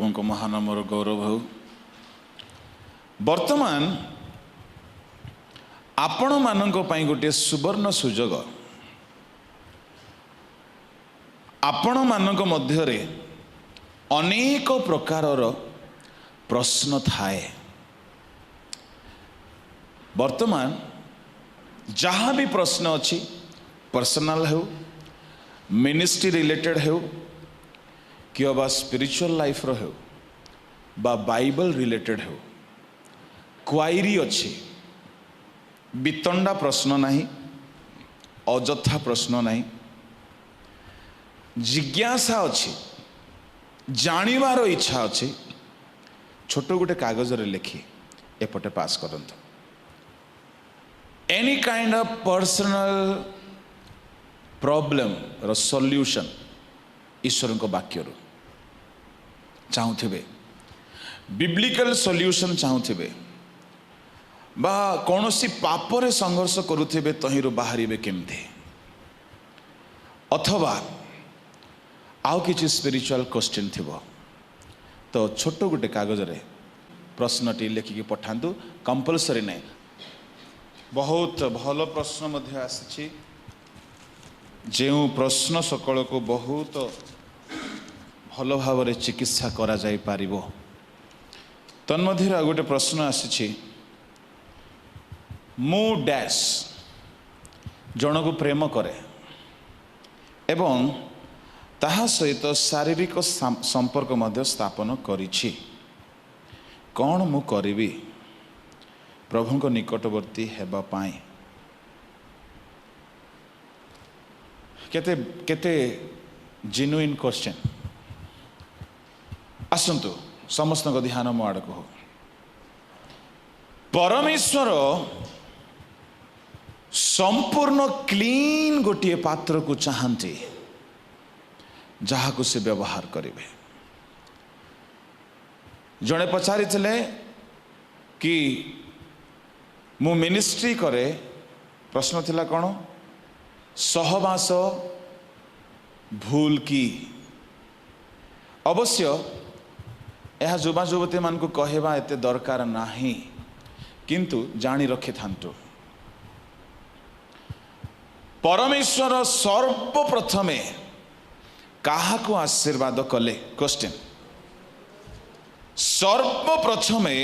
प्रभु को महानामर गौरव हो। वर्तमान आपण मानक पई गोटे सुवर्ण सुजोग आपण मानक मध्यरे अनेक प्रकारर प्रश्न थाए। वर्तमान जहाँ भी प्रश्न अच्छी पर्सनल हो, मिनिस्ट्री रिलेटेड हो कि बा स्पिरिचुअल लाइफ रो हो बा बाइबल रिलेटेड हो, क्वाइरी अच्छी, वितंडा प्रश्न नहीं, अजथा प्रश्न नहीं, जिज्ञासा अच्छी, जानिबार इच्छा अच्छी, छोट गोटे कागज रे लिखि एपटे पास करंतु। Any kind of personal problem रो सॉल्यूशन ईश्वर को वाक्य चाहूथिबे, बिब्लिकल सॉल्यूशन चाहूथिबे बा कौनसी पापरे संघर्ष करुथिबे तहिरु बाहरिबे केमते, अथवा आउ किछि स्पिरिचुअल क्वेश्चन थिबो तो छोट गोटे कागज रे प्रश्नटी लिखिकी पठांतु। कंपलसरी नहीं, बहुत भल प्रश्न मध्य आसी, जो प्रश्न सकल को बहुत भल भाव में चिकित्सा करा जाई पारिबो। तन्मध्य आ गोटे प्रश्न आसी, मु डैश जन को प्रेम करे एवं ताहा सहित शारीरिक संपर्क मध्य स्थापन करिछि, कौन मु करिबी प्रभु को निकटवर्ती हेबा पाई। केते केते जेन्युइन क्वेश्चन आसंतु समस्त को ध्यान मो आड़ को। परमेश्वर संपूर्ण क्लीन गोटे पात्र को चाहती जहाँ को से व्यवहार करेंगे। जड़े पचारि कि मु मिनिस्ट्री करे, प्रश्न थिला कौन, सहवास भूल की। अवश्य यह युवा युवती मान को कहवा एते दरकार नाही, किंतु जानी रखि थांतु परमेश्वर सर्वप्रथमे काहा को आशीर्वाद कले। क्वेश्चन, सर्वप्रथमे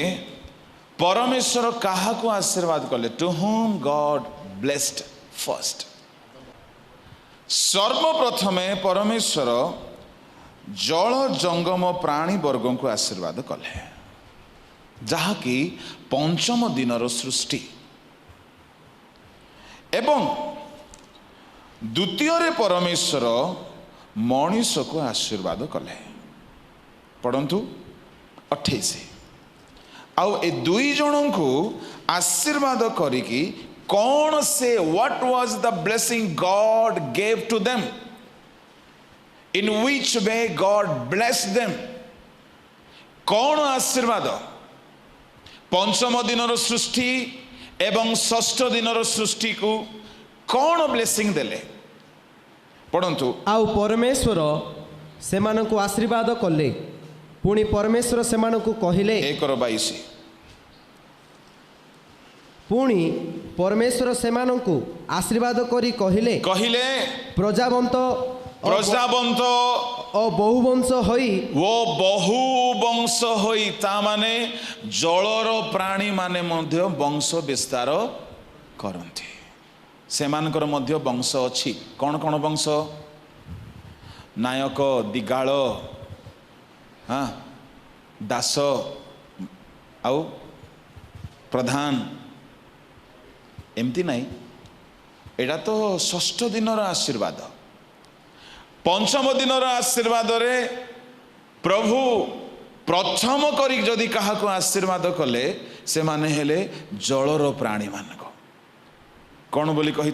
परमेश्वर काहा को आशीर्वाद कले? To whom God blessed first. सर्वप्रथमे परमेश्वर जल जंगम प्राणी वर्ग को आशीर्वाद कले, जहा कि पंचम दिनर सृष्टि, एवं द्वितीय परमेश्वर मनीष को आशीर्वाद कले। पढ़ंतु 28। आउ ए दुई जन को आशीर्वाद करिकी कौन से, what was the blessing God gave to them, in which way God bless them. कौन आशीर्वाद? पंचम दिनर सृष्टि एवं षष्ठ दिनर सृष्टि को कौन ब्लेसिंग देले? पढ़ंतु। आउ परमेश्वर सेमानकु आशीर्वाद कले, पुणी परमेश्वर सेमानकु कहिले। 1:22। पुणी परमेश्वर सेमानकु आशीर्वाद करी कहिले प्रजावंत प्रजावंत ओ बहुवंश होई, वो बहुवंश होई, ता माने जलर प्राणी माने मध्य वंश विस्तार करंती। सेमानकर मध्य वंश अछि। कौन कौन वंश? नायक, दिगाल, हाँ, दास आउ प्रधान, एमती नहीं। एटा तो षष्ठ दिनर आशीर्वाद। पंचम दिनर आशीर्वाद रे प्रभु प्रथम करी जदि काहा को आशीर्वाद कले से माने हेले जलर प्राणी मानक। कौन बोली कही?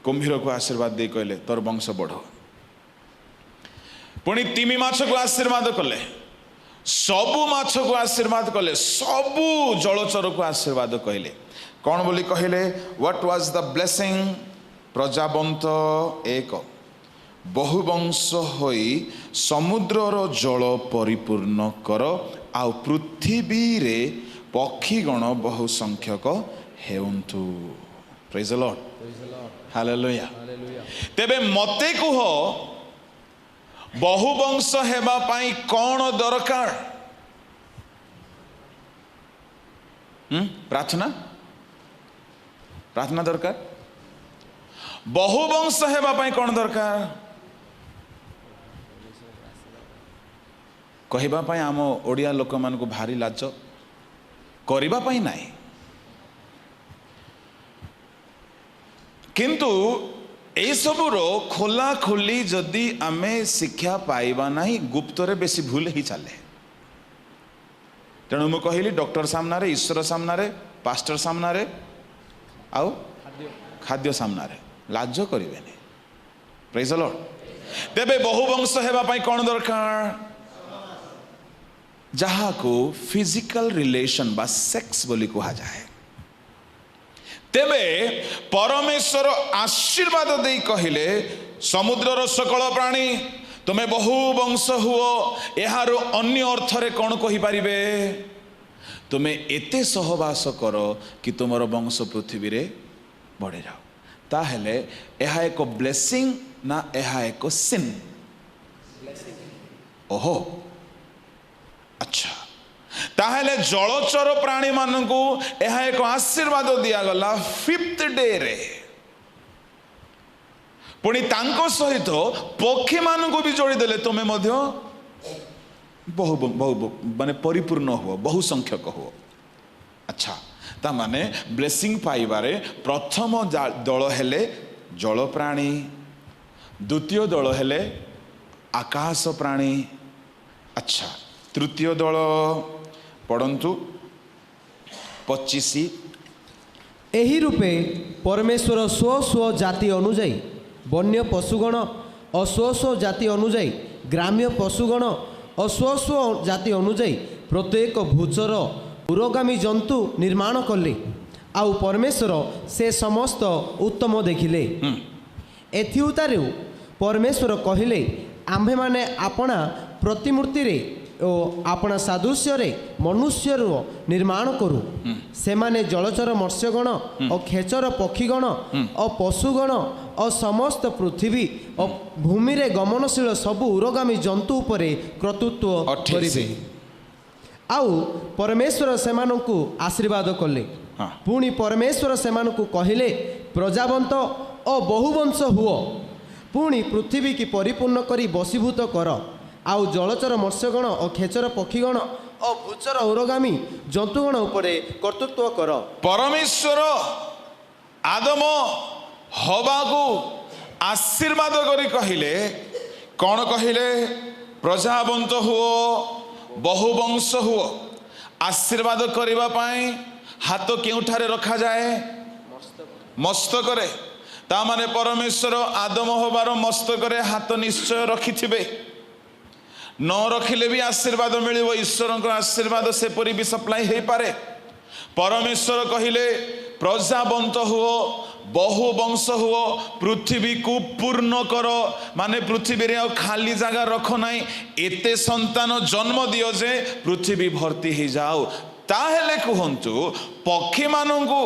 कुंभीर को आशीर्वाद दे कहले तोर वंश बढ़। पुणी तिमी माछ को आशीर्वाद कले, सबु माछ को आशीर्वाद कले, सबु जलचर को आशीर्वाद कहले। कौन बोली कहले? What was the blessing? प्रजावंत 1, बहुवंश होई समुद्रर जल परिपूर्ण कर आउ पृथ्वी रे पक्षीगण बहु संख्यक हेउंतु। Praise the lord, hallelujah. तेबे मते कुह बहुवंश हेबा पाई कौन दरकार? प्रार्थना, प्रार्थना दरकार। बहुवंश हेबा पाई कौन दरकार? कहिबा पाई आम ओडिया लोक मान को भारी लाज, करिबा पाई नाही। किंतु ए सबुर खोला खोली जदि आमे शिक्षा पाइबा नाही गुप्तरे बेसी भूल ही चले। तेणु मुझे कहली डॉक्टर सामने, ईश्वर सामने, पास्टर सामने, आउ खाद्य सामने लाज करें। Praise the Lord. तेबे बहुवंश हेबा पाई कौन दरकार? जहाँ को फिजिकल रिलेशन बा सेक्स बोली कहा जाए। तेबे परमेश्वर आशीर्वाद दे कहले समुद्रर सकल प्राणी तुम्हें बहु वंश हुओ। यार अन्य अर्थरे कौन कहि पारिबे? तुम्हें एते सहवास कर कि तुमर वंश पृथ्वी रे बढ़े जाओ। ताहेले यह एक ब्लेसिंग ना यह एक सिन? ओहो, अच्छा। ताहेले जलचर प्राणी मानकु यह एक आशीर्वाद दिया गला 5th डे रे। पुणी तांको सहित पक्षी मानकु भी जोड़ी देले तुम्हें मध्य बहु बहु माने परिपूर्ण हो, बहु संख्यक हो। अच्छा, ता माने ब्लेसिंग पाइबारे प्रथम दल हेले जल प्राणी, द्वितीय दल हेले आकाश प्राणी। अच्छा, तृतीय दल पढ़ंतु 25। एही रूपे परमेश्वर स्व स्व जाति अनुजाई वन्य पशुगण और स्व स्व जाति अनुजाई ग्राम्य पशुगण और स्व स्व जाति अनुजाई प्रत्येक भूचर उरगामी जंतु निर्माण कले। आउ परमेश्वर से समस्त उत्तम देखिले। एथिउतारु परमेश्वर कहिले आम्भे माने आपणा प्रतिमूर्ति रे ओ आपणा सादृश्य रे मनुष्य निर्माण करू। से माने जलचर मत्स्यगण और खेचर पक्षीगण और पशुगण और समस्त पृथ्वी और भूमि रे गमनशील सबु उरगामी जंतु उपरे कर्तृत्व करिबे। आउ परमेश्वर सेमानंकु आशीर्वाद कले। पुणी परमेश्वर सेमानंकु कहिले प्रजावंत और बहुवंश हुओ। पुणी पृथ्वी की परिपूर्ण करी बसीभूत कर। आउ जलचर मत्स्यगण और खेचर पक्षीगण और भूचर उरगामी जंतुगण उपरे कर्तृत्व कर। परमेश्वर आदम हवा को आशीर्वाद करी कहिले कौन? कहिले प्रजावंत हुओ, बहुवंश हुओ। आशीर्वाद करिबा पाई हाथ केउठारे रखा जाए? मस्तकरे। ता माने परमेश्वर आदम हवार मस्तकरे हाथ निश्चय रखिथिबे। न रखिले भी आशीर्वाद मिलिबो। ईश्वर आशीर्वाद से परी भी सप्लाई हो पारे। परमेश्वर कहिले प्रजावंत हुओ, बहुवंश हुओ, पृथ्वी को पूर्ण कर। माने पृथ्वी रे खाली जगह रख नहीं, एते संतान जन्म दियो जे पृथ्वी भर्ती हो जाओ। ताहेले कहंतु पक्षी मानंकु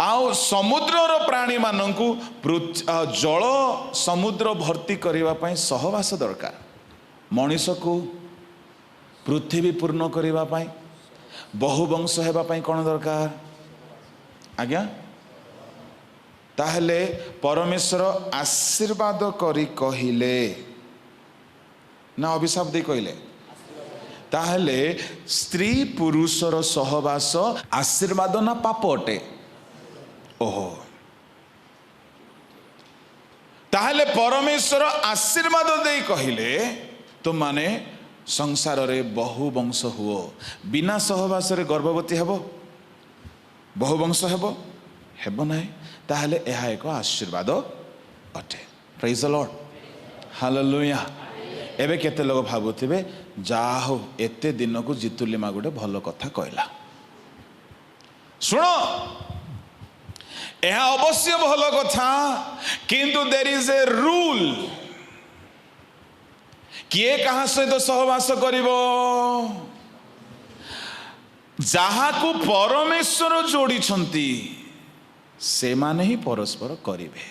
आउ समुद्रर प्राणी मानंकु जल समुद्र भर्ती करिवा पई सहवास दरकार। मनीष को पृथ्वी पूर्ण करिवा पई बहुवंश हेबा पई कोन दरकार? आज्ञा। ताहेले परमेश्वर आशीर्वाद करी कहिले ना अभिशाप दे कहिले? ताहेले स्त्री पुरुषर सहवास आशीर्वाद ना पाप अटे? ओहो, ताहेले परमेश्वर आशीर्वाद दे कहिले तो माने संसार रे बहुवंश हुओ। बिना सहवास रे गर्भवती हेबो? बहुवंश हेबो? हेबो नाही। ताहेले यह एक आशीर्वाद अटे। Praise the lord, hallelujah. एबे केते लोग भाबुथिबे जाहो एते दिन को जितुलिमा गोटे भल कथा कहला। सुनो, यह अवश्य भल कथा, किंतु देयर इज ए रूल। किए कहा सहित सहवास करिवो जाहाकू परमेश्वर जोड़िछंती से माने ही परस्पर करिवे।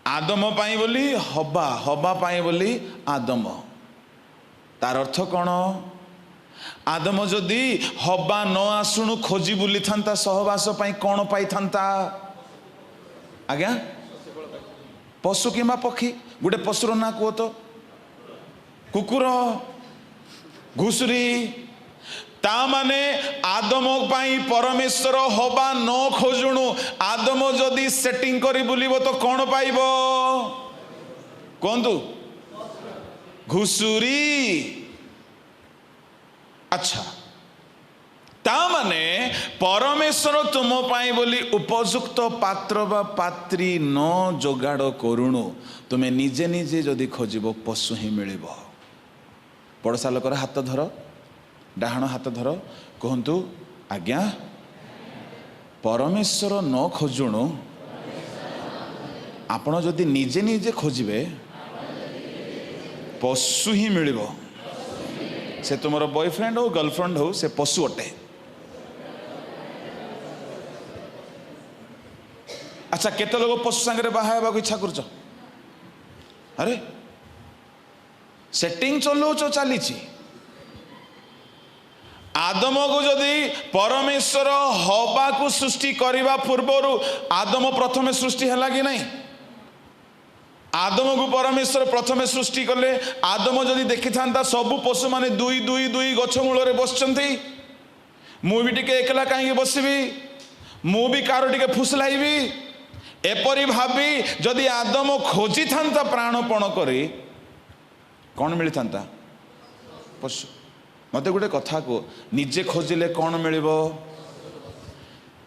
आदम पाई बोली हवा, हवा पाई बोली आदम। तार अर्थ कौन? आदम जदि हवा न आसुणु खोजी बुली था सहवास पाई कौन पाई था? आज्ञा पशु किंबा पक्षी। गोटे पशुर ना कुह तो कुकुर, घुसुरी। ता माने आदम पाई परमेश्वर हवा न खोजुणु आदम जदि सेटिंग करी बुलिबो तो कौन पाइबो? कहतु घुसुरी। अच्छा, ता माने परमेश्वर तुम पाई बोली उपयुक्त पात्र बा पात्री न जोगाड़ करुणु तुम्हें निजे निजे जदि खोजिबो पशु ही मिलिबो। पड़ोसा लोकर हाथ धर, डाहाण हाथ धर, कहतु आज्ञा परमेश्वर न खोजुणु आपण जदि निजे निजे खोजिबे पशु ही मिलिबो। से तुमर बॉयफ्रेंड हो गर्लफ्रेंड हो से पशु अटे। अच्छा, केते लोग पशु संगे बाहा इच्छा कर? अरे सेटिंग चलौच चली। आदम को जदि परमेश्वर हवा को सृष्टि करने पूर्वर आदम प्रथम सृष्टि है कि नहीं? आदम को परमेश्वर प्रथम सृष्टि कले। आदम जदि देखी था सबु पशु माने दुई दुई दुई गछ मूल बसचंती, मु भी टिके एकला कहीं बसबी, मु भी कार टिके फुसलाइबी, एपरी भाबी जदि आदम खोजी था प्राणपण करी कौन मिली था? पशु। मत गोटे कथा को निजे खोजिले कौन मिलिबो?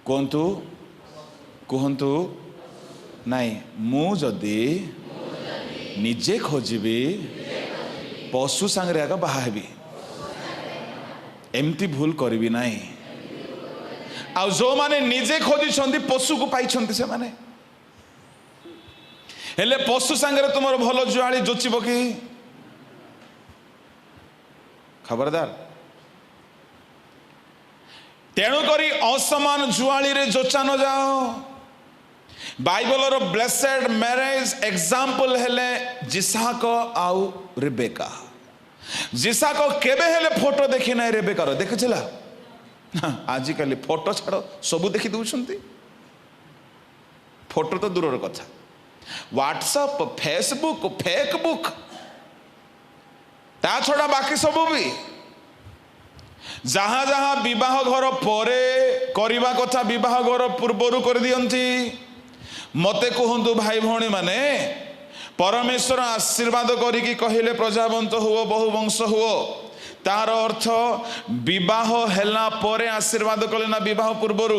कहतु कहतु नाई मु जदि निजे खोजिबी पशु सांगरे आग बाहा हेबी, एमती भूल करिबी नाही। आ जो माने निजे खोजिछंती पशु को पाइछंती से माने हेले पशु सांगरे तुमर भल जुआली जोचिबो कि? खबरदार। तेणु करी असमान जुआली रे जोचा न जाओ। बाइबल रो ब्लेसेड मैरिज एग्जांपल हेले जिसाक आउ रेबेका। जिसाक केबे हेले फोटो देखि नै रेबेका रो देखिछला? आज काली फोटो छाड़ सब देखि दउछंती। फोटो तो दूर कथा, व्हाट्सएप, फेसबुक, फेकबुक ता छड़ा बाकी सब भी जहाँ जहाँ विवाह घर परे करवा कथा विवाह घर पूर्वर कर दियंती। मते कहतु भाई भौणी माने परमेश्वर आशीर्वाद करिकी कहिले प्रजावंत हुओ बहुवंश हुओ, तार अर्थ विवाह हेला परे आशीर्वाद कले ना विवाह पूर्वर?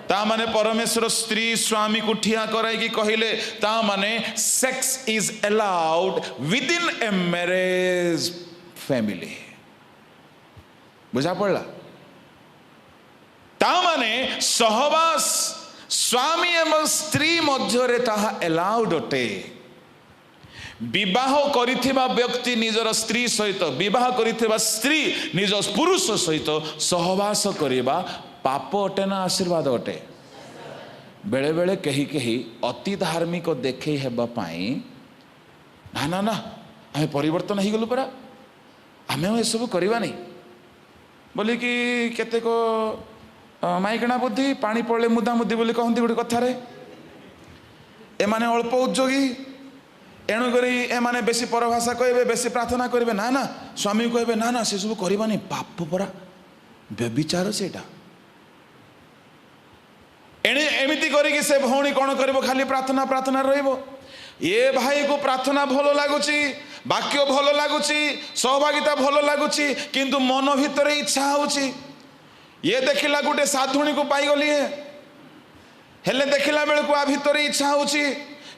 ता माने परमेश्वर स्त्री स्वामी को ठिया कराई कहिले ता माने sex is allowed with in a marriage family. बुझा पड़ला? ता माने सहवास स्वामी एवं स्त्री मध्य ताहा अलाउड अटे। विवाह करिथिबा व्यक्ति निजर स्त्री सहित, विवाह करिथिबा स्त्री निज पुरुष सहित सहवास करिबा पाप अटे ना आशीर्वाद अटे? बेले बेले कही कही अति धार्मिक देखे हेबा पाई ना ना ना आमे परिवर्तन हो गलु परा, आमे ए सब करबा नहीं बोली कि केते को माइकणा बुद्धि पानी पड़े मुदा मुदी बोली कहती गोटे कथारे। एमाने अल्प उद्योगी एणुक एमाने बेसी परभाषा कहे, बेसी प्रार्थना करेंगे ना ना स्वामी कहे ना ना से सब करवानी पाप परा, व्यभिचार सेटा। एमती करी से भौणी कौन कर खाली प्रार्थना प्रार्थना रहिबो। ये भाई को प्रार्थना भल लगुच, वाक्य भल लगुच, सहभागिता भल लगुच, किंतु मन भितर इच्छा होची ये देखला गोटे साधुणी को पाईगली है हेले देखला बेल को आ भितर इच्छा होची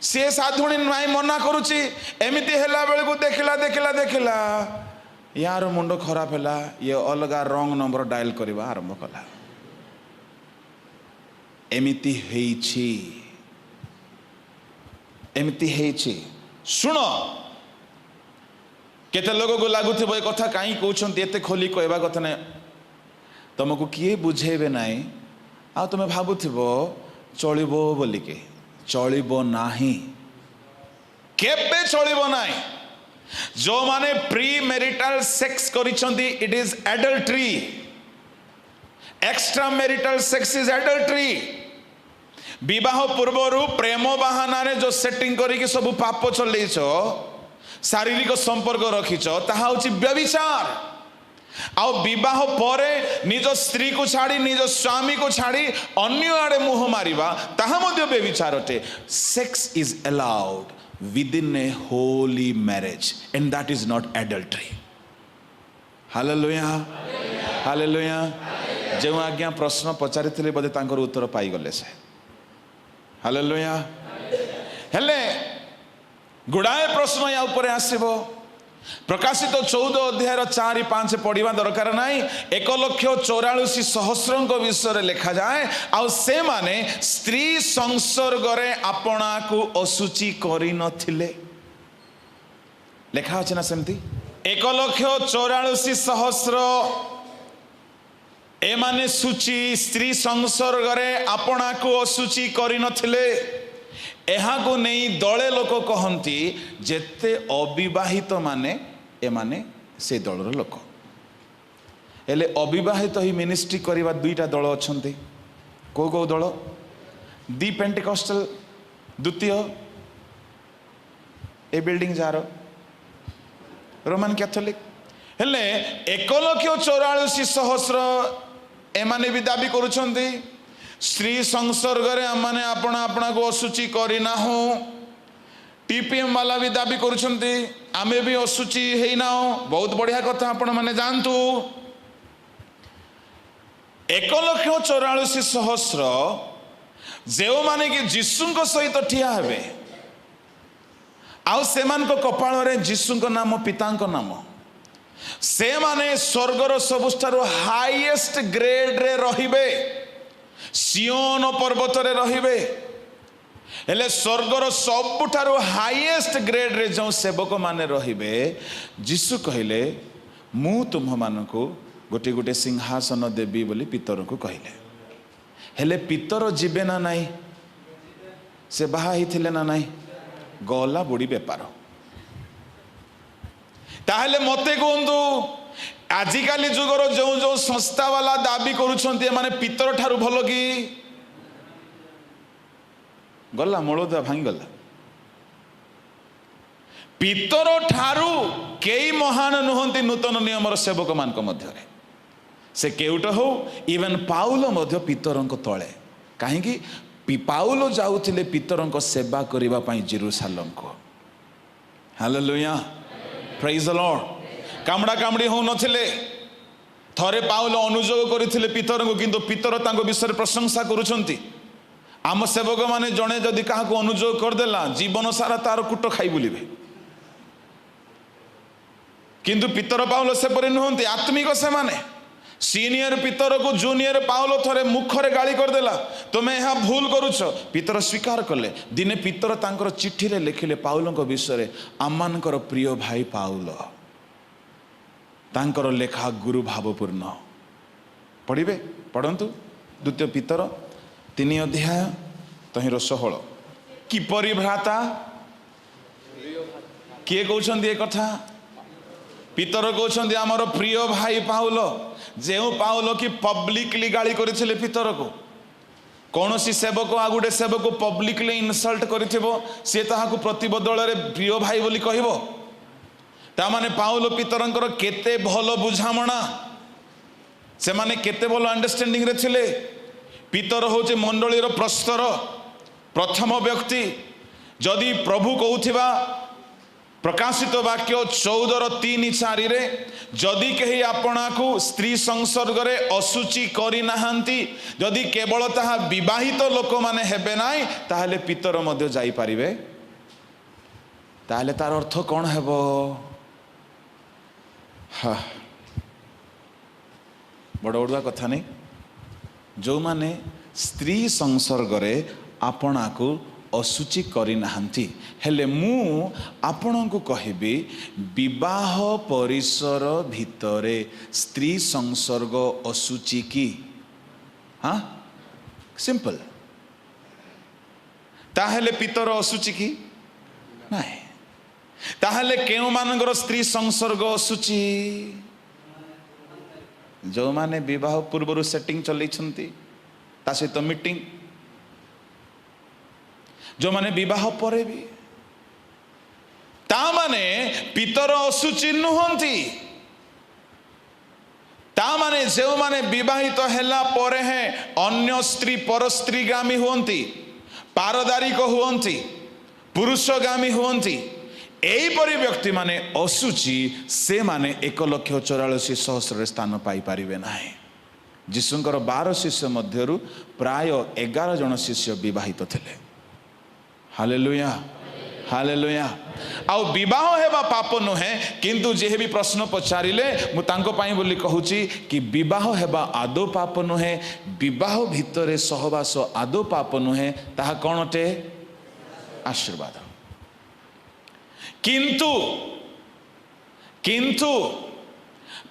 सी साधुणी नाई मना करुची। एमती हेला बेल को देखला देखला देखला यार मुंड खराब है, ये अलग रंग नंबर डायल करवा आरंभ कला। एमती हेइछि शुण केते लोग को लगुव ए कथा कहीं कहते एत खोली कहवा कथा ना तुमको किए बुझेबे नाई आ तुम भावुव चलो बोलिके चलो नाही केबे चलो नाई जो माने प्री मैरिटल सेक्स करिसंती it is adultery extra marital sex is adultery विवाह पूर्वर प्रेम बहाना रे जो सेटिंग करिके सब पाप चलैछ शारीरिक संपर्क रखिछ ताहा होछि व्यभिचार आउ विवाह परे निज स्त्री को छाड़ी निज स्वामी को छाड़ी अन्य आड़े मुह मारिबा ताहा मध्य व्यभिचार अटे sex is allowed within a holy marriage and that is not adultery. Hallelujah. Hallelujah. जो आज्ञा प्रश्न पचारि थिले बदे तांकर उत्तर पाई गले से हालेलुया हेले गुड़ाए प्रश्न या ऊपर आसीबो प्रकाशित 14 अध्याय 4-5 पढ़िबा दरकार नाही 1,44,000 विषय लिखा जाए आ से माने स्त्री संसर्ग रे आपना को असुचि करि नथिले लिखा अछि ना सेमती 1,44,000 ए माने सूची स्त्री संसर्ग रे आपना को असुचि करि नथिले एहा को नहीं दले लोक कहती जेते अविवाहित माने ए माने से दलर लोक हेले अविवाहित ही मिनिस्ट्री करवा दुईटा दल अच्छे को दल दी पेंटिकॉस्टल द्वितीय ए बिल्डिंग जार रोमान कैथोलिक हेले 1,44,000 एमाने भी दाबी करुछंती स्त्री संसर्ग रे माने आपण आपना को असुचि करिना हो टीपीएम वाला भी दाबी करुछंती आमे भी असुचि हेइना हो बहुत बढ़िया कथा आपण माने जानतु 1,44,000 जेउ माने कि जीसुंको सहित ठिया हेबे आउ सेमान को कपाल रे जीसुंको नाम पितांको नाम से माने स्वर्गर सबुठारो हाईएस्ट ग्रेड रे रहिबे सियोन पर्वत रे रहिबे हेले स्वर्गर सबुठारो हाईएस्ट ग्रेड रे जो सेवक माने रहिबे जीसु कहिले मु तुम मानको गोटे गोटे सिंहासन देवी बोली पितर को कहिले हेले पितर जीवे ना नहीं से बाहा ही थिले ना नहीं गला बुढ़ी बेपार ताहले मते कहतु आजिकाली जुगर जो जो संस्था वाला दाबी करुछंती माने पितर ठारू भल कि गला मूलदा भांगी गला पितर ठारू केई महान नुहंती नूतन नियमर सेवक मान मध्य से केउट हो इवन पाउल मध्य पितरंक तले कहीं पाउल जाउथिले पितरंक सेवा करिबा पई जेरूसालेम को hallelujah praise the Lord कामड़ा Kamdi हो नथिले थरे पाउल अनुजोग करथिले पितरंक किंतु पितर तांको विषय प्रशंसा करूछंती आम सेवक माने जणे जदि काहाको अनुजोग करदेला जीवन सारा तार कुट खाई बुलिबे किंतु पितर पाउल सेपरि नुहंती आत्मिक से माने सीनियर पितर को जूनियर पाउल थरे मुखरे गाली करदेला तुम्हें यहाँ भूल करुछ पितर स्वीकार कले दिने पितर तांकर चिट्ठी रे लिखिले पाउलंको विषय आमानकर प्रिय भाई पाउल तांकर लेखा गुरु भावपूर्ण पढ़िबे पढ़ंतु द्वितीय पितर 3 अध्याय तहिर 16 किपरि भ्राता किए कहउछंती ए कथा पितर कहउछंती हमर प्रिय भाई पाउल जो पाउल कि पब्लिकली गाली करथिले पितर को कौन सी सेवक आ गुटे सेवक पब्लिकली इनसल्ट करिथिबो से ताहाकु प्रतिबदल रे प्रिय भाई बोली कहबो ता माने पाउल पितरंकर केते भलो बुझामणा से माने केते भलो अंडरस्टैंडिंग रे थिले पितर होचे मंडलीर प्रस्तर प्रथम व्यक्ति जदि प्रभु कहउथिबा प्रकाशित वाक्य 14:3-4 रे जदि कही आपना को स्त्री संसर्ग रे असुचि करि नाहंती जदि केवल ताहा विवाहित लोक माने हेबे नाई ताहले पितर मध्य जाई परिबे ताहले तार अर्थ कोन हेबो हा बड़ बड़ुआ कथा नहीं जो माने स्त्री संसर्ग रे आपना को ଅଶୁଚି କରିନାହାନ୍ତି। ହେଲେ ମୁଁ ଆପଣଙ୍କୁ କହିବି ବିବାହ ପରିସର ଭିତରେ ସ୍ତ୍ରୀ ସଂସର୍ଗ ଅଶୁଚି କି? ହଁ, ସିମ୍ପଲ। ତାହେଲେ ପିତର ଅଶୁଚି କି? ନାହିଁ। ତାହେଲେ କେଉଁମାନଙ୍କର ସ୍ତ୍ରୀ ସଂସର୍ଗ ଅଶୁଚି? ଯେଉଁମାନେ ବିବାହ ପୂର୍ବରୁ ସେଟିଂ ଚଲେଇଛନ୍ତି, ତା ସହିତ ମିଟିଂ, ଯେଉଁମାନେ ବିବାହ ପରେ ବି, ତାମାନେ ପିତର ଅଶୁଚି ନୁହନ୍ତି। ତାମାନେ ଯେଉଁମାନେ ବିବାହିତ ହେଲା ପରେ ହିଁ ଅନ୍ୟ ସ୍ତ୍ରୀ ପରସ୍ତ୍ରୀଗାମୀ ହୁଅନ୍ତି, ପାରଦାରିକ ହୁଅନ୍ତି, ପୁରୁଷଗାମୀ ହୁଅନ୍ତି, ଏହିପରି ବ୍ୟକ୍ତିମାନେ ଅଶୁଚି, ସେମାନେ 1,44,000 ସ୍ଥାନ ପାଇପାରିବେ ନାହିଁ। ଯୀଶୁଙ୍କର 12 ଶିଷ୍ୟ ମଧ୍ୟରୁ ପ୍ରାୟ 11 ଜଣ ଶିଷ୍ୟ ବିବାହିତ ଥିଲେ। Hallelujah, hallelujah. ଆଉ ବିବାହ ହେବା ପାପ ନୁହେଁ, କିନ୍ତୁ ଯିଏ ବି ପ୍ରଶ୍ନ ପଚାରିଲେ ମୁଁ ତାଙ୍କ ପାଇଁ ବୋଲି କହୁଛି କି ବିବାହ ହେବା ଆଦୌ ପାପ ନୁହେଁ। ବିବାହ ଭିତରେ ସହବାସ ଆଦୌ ପାପ ନୁହେଁ। ତାହା କ'ଣ ଅଟେ? ଆଶୀର୍ବାଦ। କିନ୍ତୁ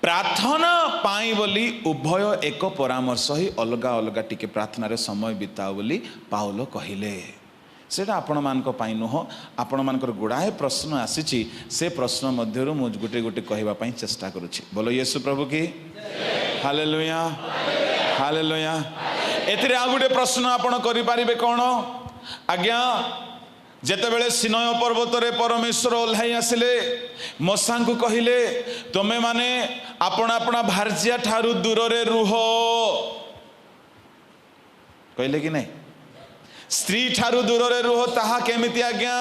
ପ୍ରାର୍ଥନା ପାଇଁ ବୋଲି ଉଭୟ ଏକ ପରାମର୍ଶ ହିଁ ଅଲଗା ଅଲଗା ଟିକେ ପ୍ରାର୍ଥନାରେ ସମୟ ବିତାଅ ବୋଲି ପାଉଲ କହିଲେ। ସେଇଟା ଆପଣମାନଙ୍କ ପାଇଁ ନୁହଁ। ଆପଣମାନଙ୍କର ଗୁଡ଼ାଏ ପ୍ରଶ୍ନ ଆସିଛି, ସେ ପ୍ରଶ୍ନ ମଧ୍ୟରୁ ମୁଁ ଗୋଟେ ଗୋଟେ କହିବା ପାଇଁ ଚେଷ୍ଟା କରୁଛି। ବୋଲ ୟେଶୁ ପ୍ରଭୁ କି ହାଲେଲୁୟା, ହାଲେଲୁୟା। ଏଥିରେ ଆଉ ଗୋଟେ ପ୍ରଶ୍ନ ଆପଣ କରିପାରିବେ କ'ଣ? ଆଜ୍ଞା, ଯେତେବେଳେ ସିନୟ ପର୍ବତରେ ପରମେଶ୍ୱର ଓହ୍ଲାଇ ଆସିଲେ, ମୋସାଙ୍କୁ କହିଲେ ତୁମେମାନେ ଆପଣା ଆପଣା ଭାର୍ଯ୍ୟା ଠାରୁ ଦୂରରେ ରୁହ, କହିଲେ କି ନାହିଁ? ସ୍ତ୍ରୀ ଠାରୁ ଦୂରରେ ରୁହ। ତାହା କେମିତି ଆଜ୍ଞା?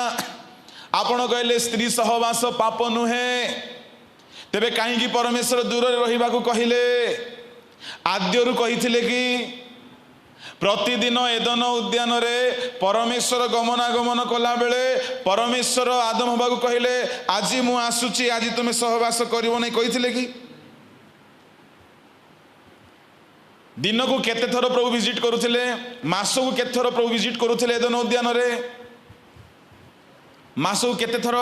ଆପଣ କହିଲେ ସ୍ତ୍ରୀ ସହବାସ ପାପ ନୁହେଁ, ତେବେ କାହିଁକି ପରମେଶ୍ୱର ଦୂରରେ ରହିବାକୁ କହିଲେ? ଆଦ୍ୟରୁ କହିଥିଲେ କି ପ୍ରତିଦିନ ଏଦନ ଉଦ୍ୟାନରେ ପରମେଶ୍ୱର ଗମନାଗମନ କଲାବେଳେ ପରମେଶ୍ୱର ଆଦମ ହେବାକୁ କହିଲେ ଆଜି ମୁଁ ଆସୁଛି, ଆଜି ତୁମେ ସହବାସ କରିବ ନାହିଁ, କହିଥିଲେ କି? ଦିନକୁ କେତେ ଥର ପ୍ରଭୁ ଭିଜିଟ୍ କରୁଥିଲେ? ମାସକୁ କେତେ ଥର ପ୍ରଭୁ ଭିଜିଟ୍ କରୁଥିଲେ ଏଦନ ଉଦ୍ୟାନରେ? ମାସକୁ କେତେ ଥର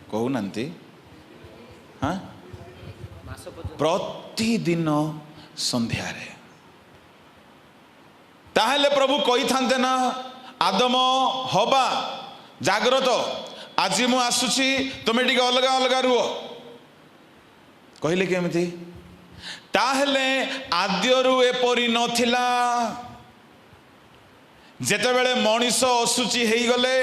କହୁନାହାନ୍ତି? ହଁ, ପ୍ରତିଦିନ ସନ୍ଧ୍ୟାରେ। ତାହେଲେ ପ୍ରଭୁ କହିଥାନ୍ତେ ନା ଆଦମ ହବା ଜାଗ୍ରତ, ଆଜି ମୁଁ ଆସୁଛି, ତୁମେ ଟିକେ ଅଲଗା ଅଲଗା ରୁହ, କହିଲେ କେମିତି? ତାହେଲେ ଆଦ୍ୟରୁ ଏପରି ନଥିଲା। ଯେତେବେଳେ ମଣିଷ ଅଶୁଚି ହେଇଗଲେ,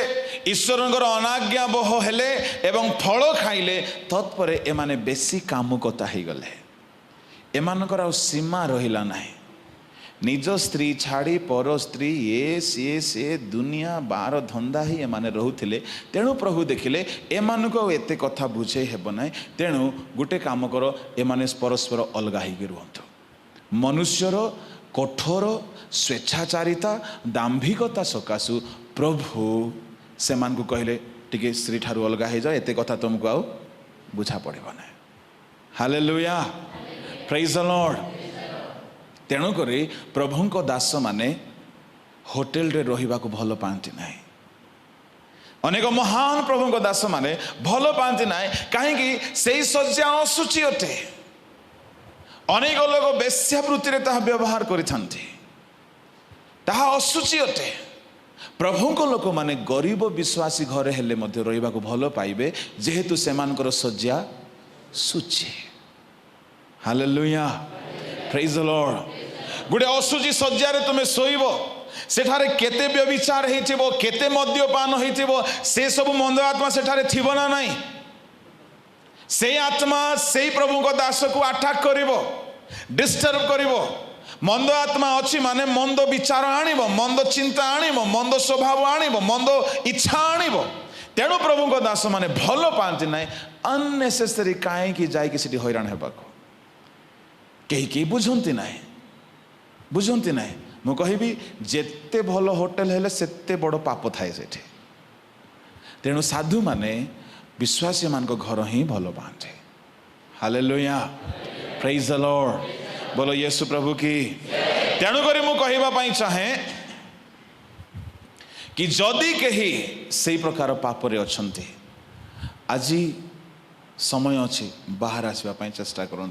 ଈଶ୍ୱରଙ୍କର ଅନାଜ୍ଞାବହ ହେଲେ ଏବଂ ଫଳ ଖାଇଲେ, ତତ୍ପରେ ଏମାନେ ବେଶୀ କାମୁକତା ହେଇଗଲେ। ଏମାନଙ୍କର ଆଉ ସୀମା ରହିଲା ନାହିଁ। ନିଜ ସ୍ତ୍ରୀ ଛାଡ଼ି ପର ସ୍ତ୍ରୀ, ସିଏ ଦୁନିଆ ବାର ଧନ୍ଦା ହିଁ ଏମାନେ ରହୁଥିଲେ। ତେଣୁ ପ୍ରଭୁ ଦେଖିଲେ ଏମାନଙ୍କୁ ଆଉ ଏତେ କଥା ବୁଝେଇ ହେବ ନାହିଁ। ତେଣୁ ଗୋଟେ କାମ କର, ଏମାନେ ପରସ୍ପର ଅଲଗା ହେଇକି ରୁହନ୍ତୁ। ମନୁଷ୍ୟର କଠୋର ସ୍ୱେଚ୍ଛାଚାରିତା, ଦାମ୍ଭିକତା ସକାଶୁ ପ୍ରଭୁ ସେମାନଙ୍କୁ କହିଲେ ଟିକେ ସ୍ତ୍ରୀ ଠାରୁ ଅଲଗା ହେଇଯାଅ, ଏତେ କଥା ତୁମକୁ ଆଉ ବୁଝା ପଡ଼ିବ ନାହିଁ। ହାଲେଲୁୟା, ପ୍ରେଜ୍ ଦ ଲର୍ଡ। ତେଣୁକରି ପ୍ରଭୁଙ୍କ ଦାସମାନେ ହୋଟେଲରେ ରହିବାକୁ ଭଲ ପାଆନ୍ତି ନାହିଁ। ଅନେକ ମହାନ ପ୍ରଭୁଙ୍କ ଦାସମାନେ ଭଲ ପାଆନ୍ତି ନାହିଁ। କାହିଁକି? ସେଇ ଶଯ୍ୟା ଅଶୁଚି ଅଟେ। ଅନେକ ଲୋକ ବେଶ୍ୟାବୃତ୍ତିରେ ତାହା ବ୍ୟବହାର କରିଥାନ୍ତି, ତାହା ଅଶୁଚି ଅଟେ। ପ୍ରଭୁଙ୍କ ଲୋକମାନେ ଗରିବ ବିଶ୍ୱାସୀ ଘରେ ହେଲେ ମଧ୍ୟ ରହିବାକୁ ଭଲ ପାଇବେ, ଯେହେତୁ ସେମାନଙ୍କର ଶଯ୍ୟା ଶୁଚି। ହାଲେଲୁୟା, ପ୍ରେଜ୍ ଦ ଲର୍ଡ। ଗୋଟେ ଅଶୁଚି ଶଯ୍ୟାରେ ତୁମେ ଶୋଇବ, ସେଠାରେ କେତେ ବ୍ୟଭିଚାର ହେଇଥିବ, କେତେ ମଦ୍ୟପାନ ହେଇଥିବ, ସେ ସବୁ ମନ୍ଦ ଆତ୍ମା ସେଠାରେ ଥିବ ନା ନାହିଁ? ସେଇ ଆତ୍ମା ସେଇ ପ୍ରଭୁଙ୍କ ଦାସକୁ ଆଟାକ୍ କରିବ, ଡିଷ୍ଟର୍ବ କରିବ। ମନ୍ଦ ଆତ୍ମା ଅଛି ମାନେ ମନ୍ଦ ବିଚାର ଆଣିବ, ମନ୍ଦ ଚିନ୍ତା ଆଣିବ, ମନ୍ଦ ସ୍ୱଭାବ ଆଣିବ, ମନ୍ଦ ଇଚ୍ଛା ଆଣିବ। ତେଣୁ ପ୍ରଭୁଙ୍କ ଦାସମାନେ ଭଲ ପାଆନ୍ତି ନାହିଁ ଅନ୍ନେସେସରି କାହିଁକି ଯାଇକି ସେଠି ହଇରାଣ ହେବାକୁ। କେହି ବୁଝନ୍ତି ନାହିଁ, ବୁଝନ୍ତି ନାହିଁ। ମୁଁ କହିବି ଯେତେ ଭଲ ହୋଟେଲ ହେଲେ ସେତେ ବଡ଼ ପାପ ଥାଏ ସେଠି। ତେଣୁ ସାଧୁମାନେ ବିଶ୍ୱାସୀମାନଙ୍କ ଘର ହିଁ ଭଲ ପାଆନ୍ତି। ହାଲେଲୁୟା, ପ୍ରେଜ୍ ଦ ଲର୍ଡ। ବୋଲ ୟେଶୁ ପ୍ରଭୁ କି। ତେଣୁକରି ମୁଁ କହିବା ପାଇଁ ଚାହେଁ कि जदि कहीं से प्रकार पापरे अछंती आज समय अच्छी बाहर आसवाई चेष्टा करूँ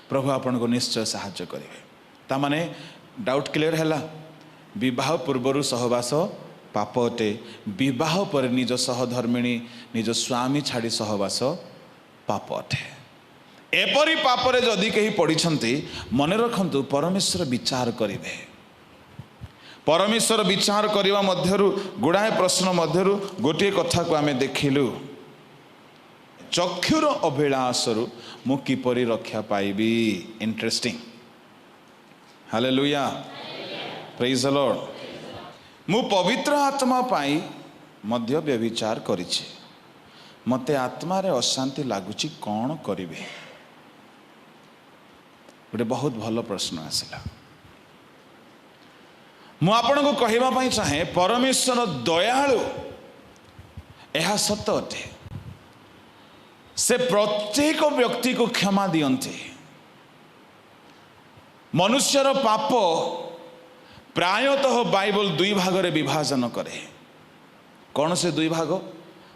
प्रभु आपन को निश्चय साहाय्य करेंगे तामाने डाउट क्लियर है विवाह पूर्वर सहवास पाप अटे विवाह पर निज सहधर्मिणी निज स्वामी छाड़ी सहवास पाप अटे एपरी पापरे जदि कहीं पढ़ी मन रखु परमेश्वर विचार करेंगे परमेश्वर विचार करने मध्यरु गुड़ाए प्रश्न मध्यरु गोटे कथा को आमे देखिलु चक्षुर अभिलाषरु मु किपरि रक्षा पाइबी interesting hallelujah praise the lord मु पवित्र आत्मा पाई मध्य व्यभिचार करिछि मते आत्मा रे अशांति लागुछि कौन करिवे गोटे बहुत भल प्रश्न आसिला मु आपण को कहवा पाई चाहे परमेश्वर दयालु यह सत अटे से प्रत्येक व्यक्ति को क्षमा दियंते मनुष्यर पाप प्रायतः बाइबल दुई भाग रे विभाजन करे कौन से दुई भाग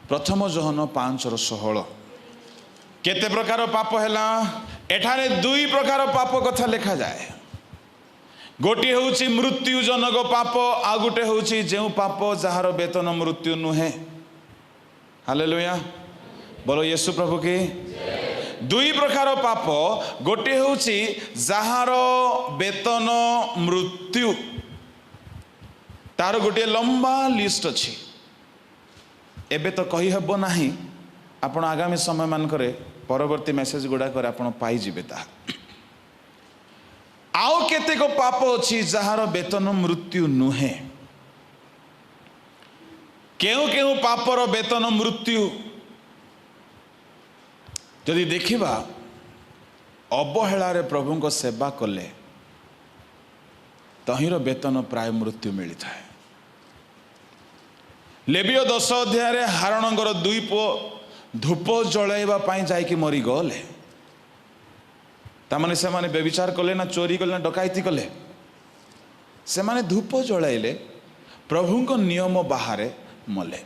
प्रथम जोहन 5:16 केते प्रकार पाप हैला एठारे दुई प्रकार पाप कथा लिखा जाए गोटे हूँ मृत्युजनक पाप आ गोटे हूँ जो पाप जार वेतन मृत्यु नुहे हालेलुया बोलो यीशु प्रभु की दुई प्रकार पाप गोटे हूँ जार वेतन मृत्यु तार गोटे लंबा लिस्ट अच्छी एबे तो कही हब नाही आपण आगामी समय मानकरे परवर्ती मेसेज गुड़ाक आपण पाइजिबे ता आउ केतेक पाप अच्छी जार वेतन मृत्यु नुहे केउ केउ पापर वेतन मृत्यु जदि देखिबा अवहेलारे प्रभु को सेवा कले तहिर वेतन प्राय मृत्यु मिलता है लेविय 10 अध्याय हारणंगर 2 पुओ धूप जलाइबा पाई जाइकी मरी गले तामाने से माने व्यभिचार कले ना चोरी कले ना डकायती कले से माने धूप जलाइले प्रभु को नियम बाहर मले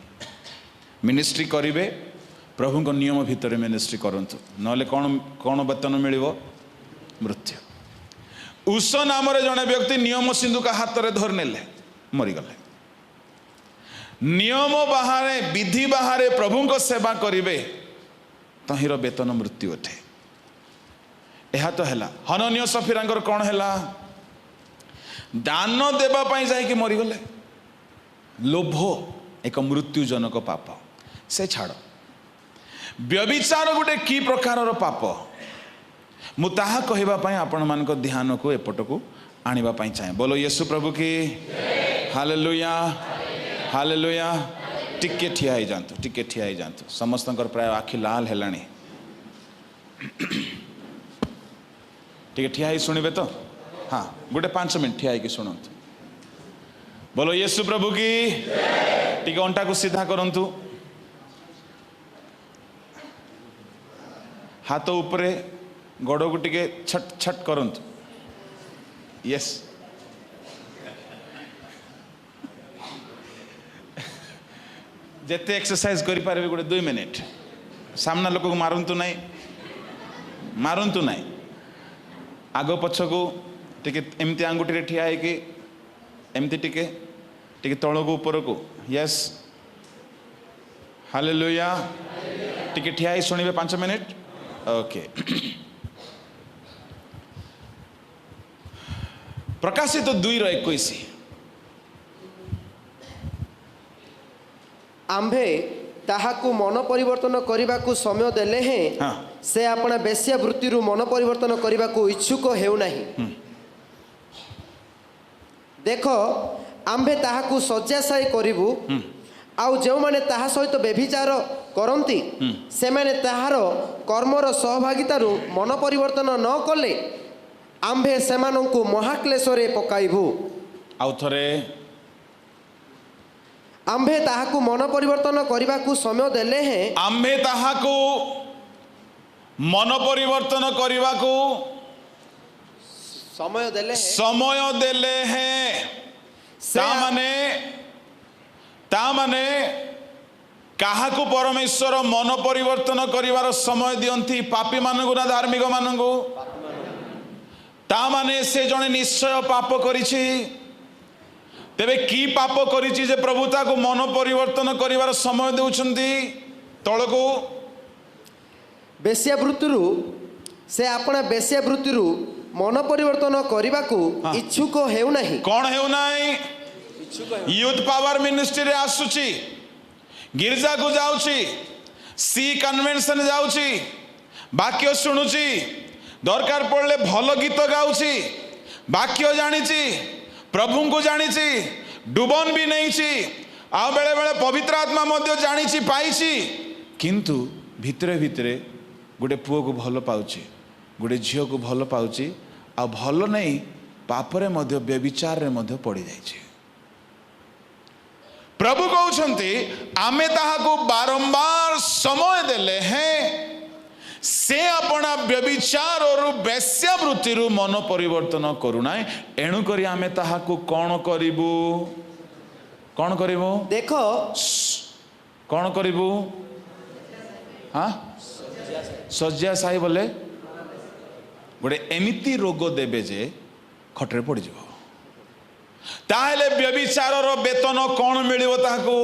मिनिस्ट्री करिवे प्रभु को नियम भितर मिनिस्ट्री करंतु नले कौन कौन वेतन मिलिबो मृत्यु उष नाम जड़े व्यक्ति नियम सिंधुका हाथ में धर नेले मरीगले नियम बाहर विधि बाहर प्रभु को सेवा करिवे तहिर वेतन मृत्यु अटे यह तो है हनन्य सफीरांकर कौन है दान देवा पाई जाइए मरीगले लोभ एक मृत्युजनक पाप से छाड़ व्यभिचार गोटे की प्रकार पाप मुझा कहवाई आपण मान ध्यान को एपट को आनिबा पाई चाहे बोलो यीशु प्रभु की हालेलुया हालेलुया टिके ठिया ही जातु टिके ठिया ही जातु समस्त प्राय आखि लाल हेलानी टिके ठिया ही शुणवे तो हाँ गोटे 5 मिनट ठिया ही शुणु बोलो यीशु प्रभु की टिके अंटा को सीधा करंतु हाथ उपरे गोड़ को टिके छट छट करंतु यस जेते एक्सरसाइज करि पारे गोटे 2 मिनिट सामना लोक को मारंतु नहीं आग पछ को टिके एमती आंगुठी रे ठिया है कि एमती टिके टिके तळ को ऊपर को यस हालेलुया टिके ठिया ही सुनिबे 5 मिनिट ओके प्रकाशित 2:21 आम्भे ताहाकु मन परिवर्तन करने को समय देले हैं हाँ। से अपना बेश्या वृत्ति मन परिवर्तन करने को इच्छुक हेउ नहीं देख आम्भे ताहाकु शଯ୍ୟାଶାୟୀ करिबु आउ जो माने ताहा सहित व्यभिचार करंती से माने ताहार कर्मर सहभागितारु मन परिवर्तन न कले आम्भे सेमानंकु महाक्लेशरे पकाइबु आउ थरे आम्भे ताहाकु मन परिवर्तन करने को समय देले हैं आम्भे ताहाकु मन परिवर्तन करने को समय देले हैं माने ता माने काहाकू परमेश्वर मन परिवर्तन करिवार समय दियंती पापी मानगु ना धार्मिक मानगु ता माने से जने निश्चय पाप करिछि तेबे की पाप करिछि जे प्रभु ताको मन परिवर्तन करिवार समय देउछंती तळकू बेश्यावृत्तिरु से आपण बेश्यावृत्तिरु मन परिवर्तन करबाकू इच्छुक हेउ नाही कौन हेउ नाही यूथ पावर मिनिस्ट्री रे आसुची गिरजा को जाउची सी कन्वेंशन जाउची वाक्य शुणुची दरकार पड़ले भल गीत गाउची वाक्य जानिची प्रभु को जानिची डुबन भी नहींची आ बेले बेले पवित्र आत्मा मध्य जानिची पाइची किंतु भितरे भितरे गोटे पुओ को भल पाउची गोटे झियो को भल पाउची आ भल नहीं पापरे मध्य व्यभिचार रे मध्य पड़ी जाइछि प्रभु कहउछंती आमे ताहाको बारंबार समय देले हैं से अपना व्यभिचार और वेश्यावृत्ति रु मन परिवर्तन करूना एणु करी आमे ताहाको कौन करिबू देखो कौन करिबू हाँ शଯ୍ୟା साई बोले गोटे एमिति रोग देबे जे खटरे पड़ जाव ताहले व्यभिचार वेतन कौन मिलिबो ताहाको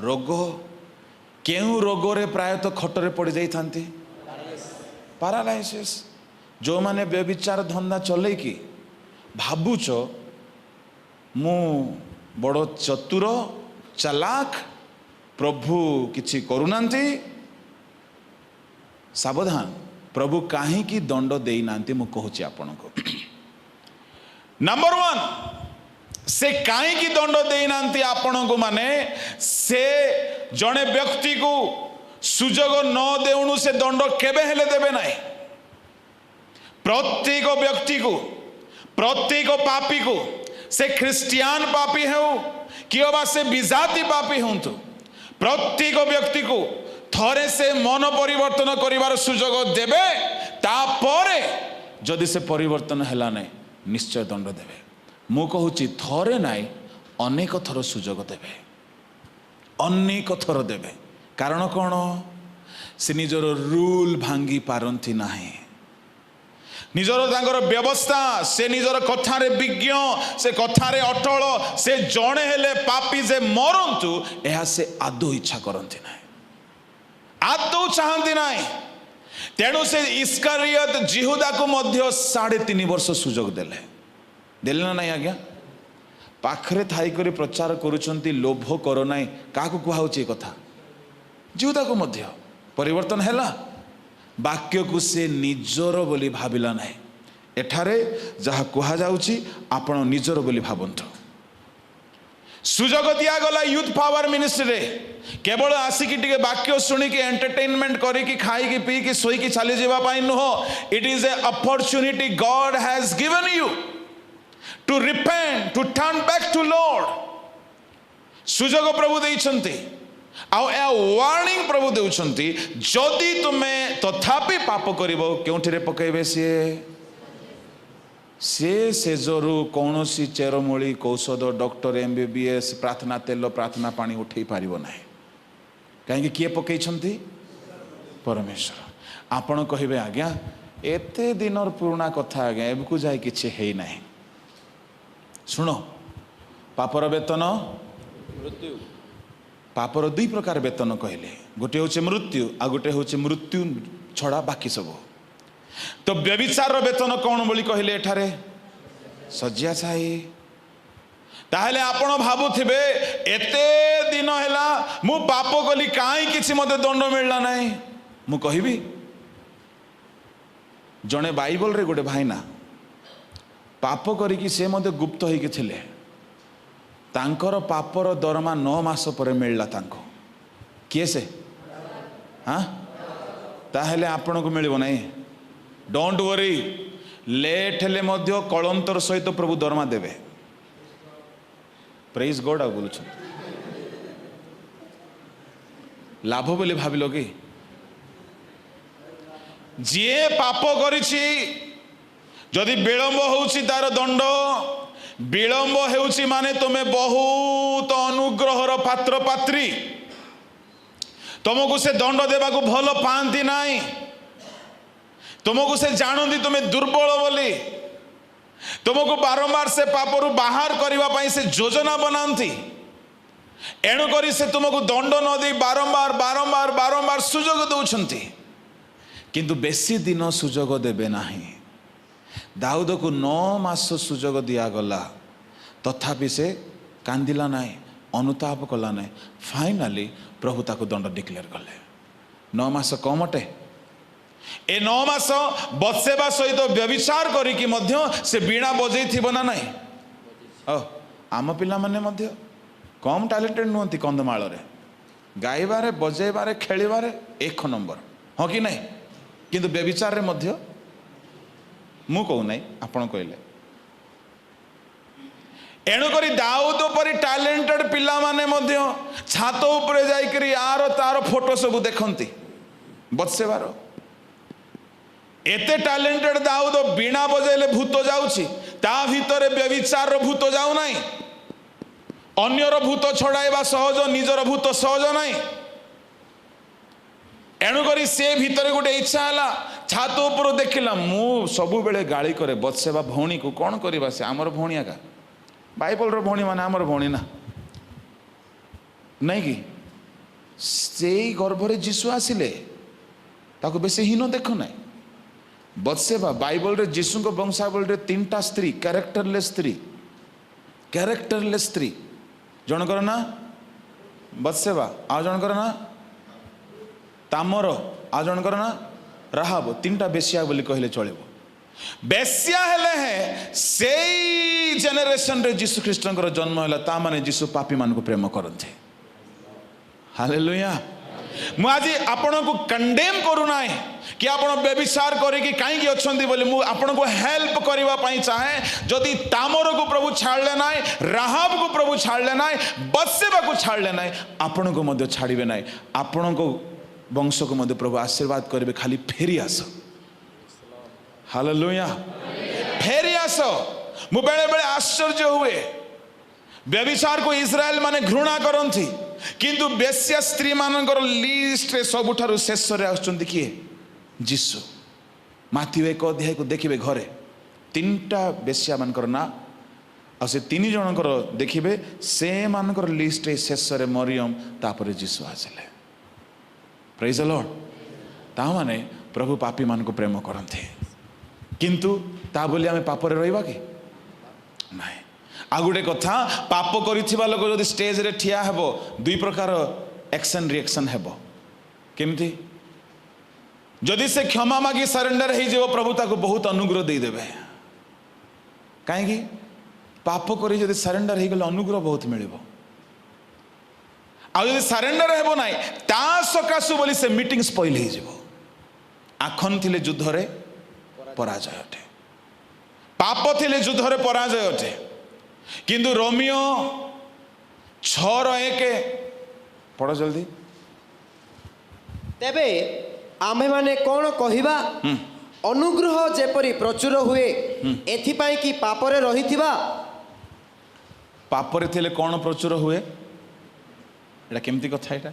रोग केउ रोग रे प्रायतः खटरे पड़ जाइथांती पैरालाइसिस जो माने व्यभिचार धंदा चले कि भाबुच मु बड़ चतुर चालाक प्रभु किछि करूनांती सावधान प्रभु काहे की दंड देई नांती मु कहूची आपन को नंबर 1 से काहे की दंड देई नांती आपन को माने से जने व्यक्ति को सुजोग न देउनु से दंड केबे हेले देबे नाही प्रत्येक व्यक्ति को प्रत्येक पापी को से ख्रिस्टियान पापी हो कि बा से विजाति पापी होंतु प्रत्येक व्यक्ति को थरे से मन परिवर्तन करिवार सुजोग देबे तापरे जदि से परिवर्तन हैला नै निश्चय दंड देबे मु कहूची थरे नाई अनेक थर सुजोग देबे अनेक थर देबे कारण कौन से निजर रूल भांगी पारंती नाही निजर तांगर व्यवस्था से निजर कथारे विज्ञ से कथारे अटल से जणे हेले पापी जे मरंतु एहा से आदौ इच्छा करंती नाही आदौ चाहती नाही तेणु से इस्कारियत जिहुदा को मध्य 3.5 वर्ष सुजोग देले देले ना नहीं आज्ञा पाखरे थाई करी प्रचार करूछंती लोभ करो नाही काकू कुहाउची कथा जिहुदा को मध्य परिवर्तन हैला वाक्य को से निजर बोली भाबिला नाही एठारे जहा कुहा जाउची आपण निजर बोली भाबंतु सुजोग दिया गला यूथ पावर मिनिस्ट्री रे केवल आसिकी टिके वाक्य सुनी कि एंटरटेनमेंट करी कि खाई कि पी कि सोई कि चली जीवा पाई नुह it is a opportunity God has given you to repent to turn back to lord सुजोग प्रभु देइछंती आउ ए वार्निंग प्रभु देउछंती जदि तुमे तथापि पाप करिवो केउठिरे पकैबे से सेजरू कौन सी चेरमूली कौशद डॉक्टर MBBS प्रार्थना तेल प्रार्थना पानी उठे पारिबो नाही कहीं किए पकई परमेश्वर आपण कहिबे आज्ञा एते दिनर पुराना कथा आज्ञा एबकू जाय किछि हेई नाही सुनो पापर वेतन मृत्यु पापर 2 प्रकार वेतन कहले गोटे होचे मृत्यु आ गोटे होचे मृत्यु छड़ा बाकी सब तो व्यभिचार वेतन कौन बोली कहले एठारे शଯ୍ୟା साई ताहले आपण भाबुथिबे एते दिन हैला मु पाप कली काई किछि मते दंड मिलला नाही मु कहिबी जणे बाइबल रे गोटे भाईना पाप करी कि से मते गुप्त होई कि थिले तांकर पापर दरमा 9 मास पर मिलला तांको किए से हाँ ताहले आपण को मिलिबो नाही डोंट वरी लेट हेले मध्य कलंतर सहित प्रभु दरमा देवे प्रेज गॉड आ बोलुछ लाभ बोली भाविल कि जी पाप करिछि जदि विलंब होउछि तार दंड विलंब हेउची माने तुम्हें बहुत अनुग्रहर पात्र पात्री तुमको से दंड देवा को भल पाती नाई तुमको से जानती तुम्हें दुर्बल बोली तुमको बारंबार से पापरू बाहर करने से योजना बनाती एणुक से तुमको दंड न दे बारंबार बारंबार बारंबार सुजोग दौरान किंतु बेसी दिन सुजोग देवे नाही। दाऊद को 9 मास सुजोग दिगला तथापि से कांदिला नाई अनुताप कला नाई फाइनाली प्रभु ताको दंड डिक्लेयर कले 9 मास कम अटे ए 9 मास बत्सेबा सहित व्यभिचार करिकी मध्य से बीणा बजई थिबो ना नाही आम पिला माने मध्य कम टैलेंटेड नुहति कंधमाल रे गाइबारे बजेबारे खेलिबारे 1 नंबर हाँ कि नहीं किंतु व्यभिचार रे मध्य मु कहू नहीं आपण कहले एणुक दाऊद परी टैलेंटेड पिला माने मध्य छात उपरे जाइकरी यार तार फोटो सब देखती बत्सेबार एते टैलेंटेड दाऊद बीणा बजेले भूत जाउछि ता भितरे व्यभिचार भूत जाउ नाही अन्यर भूत छड़ाइबा सहज निजर भूत सहज नाही एणुक से भितर गोटे इच्छा है छात उपर देखला मु सबु बेले गाली करे बत्सेबा भौणी को कौन करवा से आमर भौणी आगा बाइबल रो भौणी माने आमर भौणी ना नहीं कि से गर्भरे जीशु आसिले ताको बेसी हीन देख ना बत्सेबा बाइबल रे जीशु को वंशावली रे 3टा स्त्री कैरेक्टरलेस स्त्री जनकर ना बत्सेबा आ जनकर ना तामर आ जनकर ना राहाब 3टा बेश्या बोली कहले चलिबो बेश्या हेले है सेई जेनेरेशन रे जीशु ख्रीष्टनकर जन्म हैला ता माने जीशु पापी मान को प्रेम करते हालेलुया मु आज आपण को कंडेम करू ना कि आपण व्यभिचार करिकी काईकी अछंती बोली मु आपण को हेल्प करबा पई चाहे जदि तामर को प्रभु छाड़ले नाय राहाब को प्रभु छाड़ले नाय बत्सेबा को छाड़ले नाय आपण को मध्य छाड़िबे नाय आपण को वंश को मध्य प्रभु आशीर्वाद करेंगे खाली फेरी आस हालेलुया फेरी आस मु बेले बेले आश्चर्य हुए व्यभिचार को इस्राएल माने घृणा करंती किंतु बेश्या स्त्री मानकर लिस्ट रे सबुठारु शेष रे आछंती किए जीसु माथ्यू 1 अध्याय को देखिबे घरे 3टा बेश्या मानकर ना आ से 3 जनकर देखिबे से मानकर लिस्ट रे शेष रे मरियम तापर जीसु आछले प्रेज द लॉर्ड ता माने प्रभु पापी मान को प्रेम करते किंतु ता बोली आमे पाप रे रहबा कि नाही आ गुटे कथा पाप करिथिबा लोक जदि स्टेज रे ठिया हेबो 2 प्रकार एक्शन रिएक्शन हेबो केमती जदि से क्षमा मागी सरेंडर हो जीवो प्रभु ताको बहुत अनुग्रह दे देबे काहेकि पाप करी जदि सरेंडर हो गले अनुग्रह बहुत मिलिबो आ जदि सरेंडर हेबो नाही ता सकासु बोली से मीटिंग स्पॉइल हो जीवो आखन थिले युद्ध रे पराजय अटे पाप थिले युद्ध रे पराजय अटे किंतु रोमियो 6:1 पढ़ जल्दी तेबे आमे माने कौन कहिबा अनुग्रह जेपरी प्रचुर हुए एथिपाई कि पापरे रहिथिबा पापरे थिले कौन प्रचुर हुए एटा केमती कथा एटा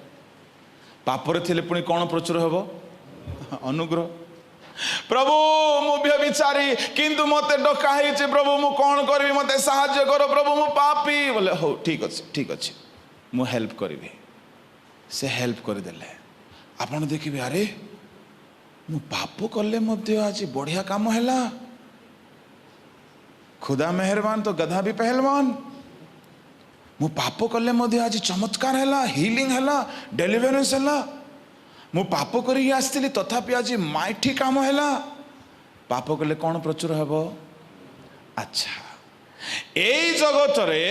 पापरे थिले पुणी कौन प्रचुर हेबो अनुग्रह प्रभु मु व्यभिचारी किंतु मते डका हेछि प्रभु मु कौन करबी मते सहाय्य करो प्रभु मु पापी बोले हो ठीक अछि मु हेल्प करबी से हेल्प कर देले आपण देखिबे अरे मु पाप कले मध्य आज बढ़िया काम हैला खुदा मेहरबान तो गधा भी पहलवान मु पाप कले मध्य आज चमत्कार हैला हीलिंग हैला डेलिवरेंस हैला मु पाप करी आसती तथापि आज माइठी काम हैला पाप कले कौन प्रचुर हेबो अच्छा एई जगत रे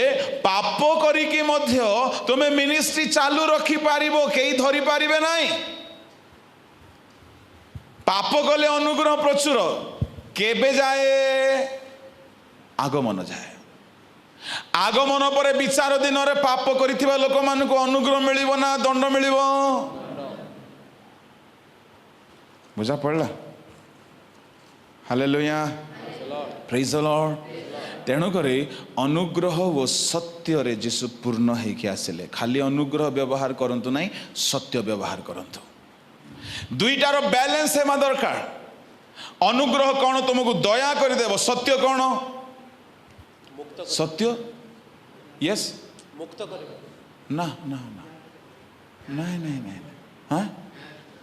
पाप करी कि मध्य तुमे मिनिस्ट्री चालू रखी पारिबो केई धरी पारिबे नाही पाप कले अनुग्रह प्रचुर केबे जाए आगमन जाए आगमन पर विचार दिन रे पाप करिथिबा लोक मान को अनुग्रह मिलिबो ना दंड मिलिबो बुझा पड़ला हालेलुया प्रेज द लॉर्ड तेणुक अनुग्रह व सत्य रे जीशु पूर्ण होके आसिले खाली अनुग्रह व्यवहार करंतु नहीं सत्य व्यवहार करंतु दुईटार बैलेंस हेमा दरकार अनुग्रह कौन तुमको दया करदेव सत्य कौन सत्य यस मुक्त कर ना ना ना नहीं नहीं नहीं हाँ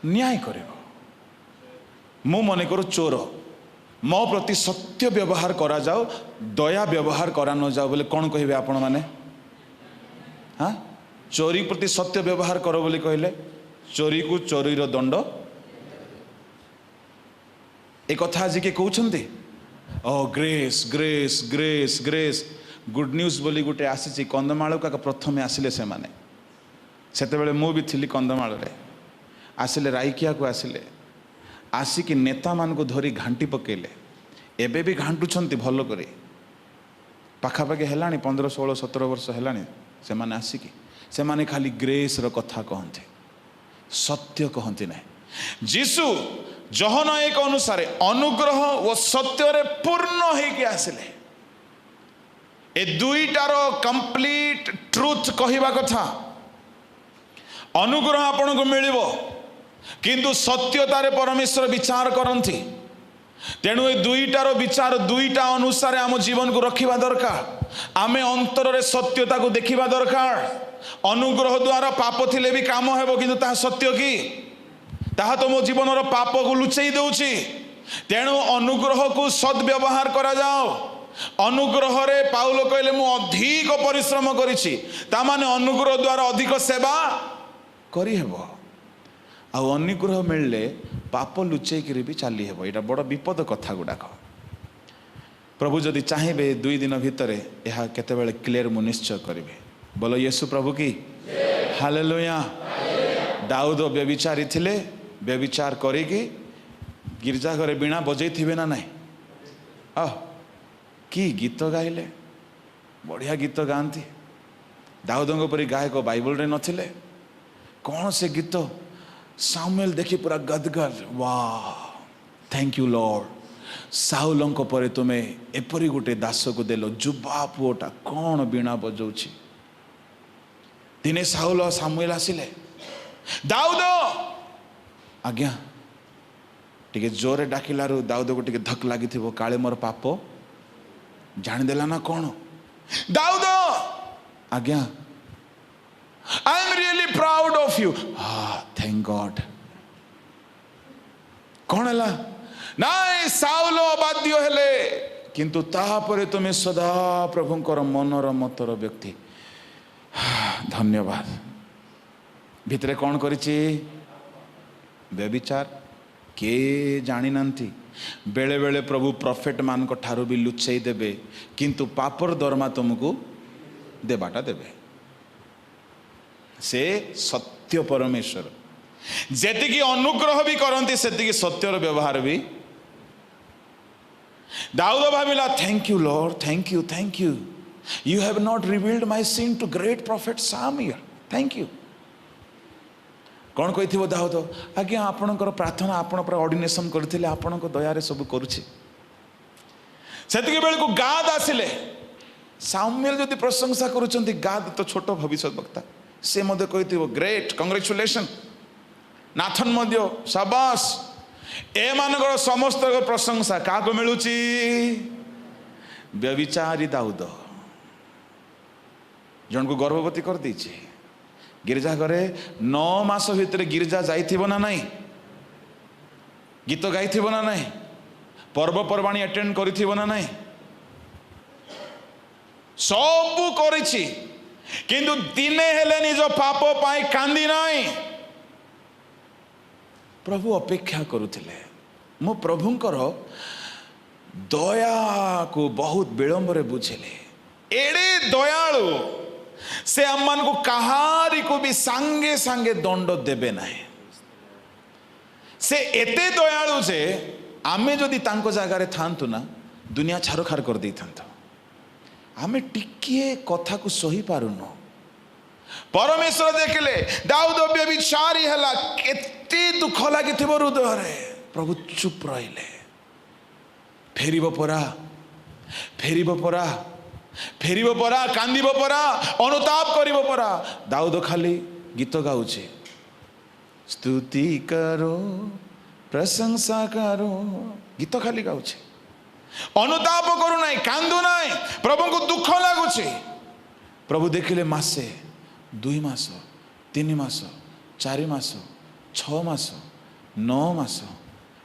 न्याय कर मु मन कर चोर मो प्रति सत्य व्यवहार करा जाओ दया व्यवहार करा न जाओ बोले कौन कहे आपण मैंने हाँ चोरी प्रति सत्य व्यवहार करो बोली कहले चोरी को चोरीर दंड एक कथा आज किए कहते ओ grace grace grace grace good news बोली गोटे आसी कंधमाल का प्रथमे आसिले से माने सेतेबेले मु भी थिली कंधमाल रे आसिले राइकिया को आसिले आसिक नेता मान को धरी घांटी पकेले एबे भी घांटुछंती भल करे पाखापाखि हेलानी 15 16 17 वर्ष हेलानी से माने आसिकी से माने खाली ग्रेस रो कथा कहते सत्य कहते ना जीशु जहन एक अनुसार अनुग्रह व सत्य रे पूर्ण होके आसिले ए दुईटार कंप्लीट ट्रुथ कहिबा कथा अनुग्रह आपन को मिलिबो किंतु सत्यतारे परमेश्वर विचार करती तेणु ए दुईटार विचार दुईटा अनुसार आम जीवन को रखिबा दरकार आमे अंतर रे सत्यता को देखिबा दरकार अनुग्रह द्वारा पाप थिले भी काम हेबो किंतु ता सत्य की ताहा तो मो जीवन रो पाप को लुचेई देउछि तेणु अनुग्रह को सद्व्यवहार करा जाओ अनुग्रह रे पाउल कहले मु अधिक परिश्रम करिछि ता माने अनुग्रह द्वारा अधिक सेवा करी हेबो आ अनुग्रह मिलले पाप लुचेई करी भी चली हेबो एटा बड़ विपद कथा गुडाक प्रभु जदि चाहिए 2 दिन भितर यह केतेबेले क्लियर मु निश्चय करिवे बोलो यीशु प्रभु की हालेलुया दाऊद व्यभिचारी थिले व्यभिचार करिकी गिरजा घरे बीणा बजै थिबे ना नहीं कि गीत गाइले बढ़िया गीत गाती दाऊदों परी गायक बाइबल रे नथिले कौन से गीत सामुएल देखी पूरा गदगद वाह थैंक यू लॉर्ड साउलंक परे तुमे एपरी गोटे दास को देलो जुबा पुओटा कौन बीणा बजाउछि दिने साउल सामुएल आसिले दाऊद आज्ञा टिके जोरे डाकिलारू दाऊद को टिके धक लगी काले मोर पाप जानिदेला ना कौन दाऊद आज्ञा I am really proud of you thank God कौन है नाई साउल बाध्य हेले किंतु तापरे तुम्हें सदा प्रभुंकर मनर मतर व्यक्ति धन्यवाद भितरे कौन करिछि व्यभिचार के जानी नांती बेले बेले प्रभु प्रॉफिट मान को ठारू भी लुचेई देबे किंतु पापर दरमा तुमको देबाटा देबे से सत्य परमेश्वर जेति की अनुग्रह भी करंती सेति की सत्यर व्यवहार भी दाऊद भाविला thank you lord thank you you have not revealed my sin to great prophet Samuel thank you कौन कही दाऊद आज्ञा आपणकर प्रार्थना आपण पर ऑर्डिनेशन करथिले आपण को दया रे सब करूछि सेतिके बेल को गाद आसिले सामुएल जदि प्रशंसा करूछंती गाद तो छोट भविष्य वक्ता से मध्य कही ग्रेट कंग्रेचुलेशन नाथन मध्य शाबाश ए मानकर समस्त प्रशंसा क्या मिलूची व्यभिचारी दाऊद जन को गर्भवती कर देछि गिरजा घरे 9 मास भितर गिरजा जाइथिबो ना नहीं गीत गाइथिबो ना नहीं पर्वपर्वाणी अटेंड करिथिबो ना नहीं सब करिछि किंतु दिने हेले निज पाप पाई कांदी नहीं प्रभु अपेक्षा करुथिले मो प्रभुंकर दया को बहुत विलंब रे बुझेले एड़े दयालु से अम्मान को कहारी को भी सांगे सांगे दंड देबे नहीं से एते दयालु जे आमे जदि तांको जागारे थांतु ना दुनिया छारखार कर दी थांतो आमे टिकिए कथा को सही पारुनो परमेश्वर देखले दाऊद व्यभिचारी हला केते दुख लागिथिबो हृदय रे प्रभु चुप रहिले फेरिबो परा फेरिब परा फेरिब परा कांदिब परा अनुताप करिब परा। दाऊद खाली गीत गाउछे स्तुति करो प्रशंसा करो गीत खाली गाउछे अनुताप करू नाई कांदू नाई प्रभु को दुख लागुछे। प्रभु देखिले मासे 2 मास 3 मास 4 मास 6 मास 9 मास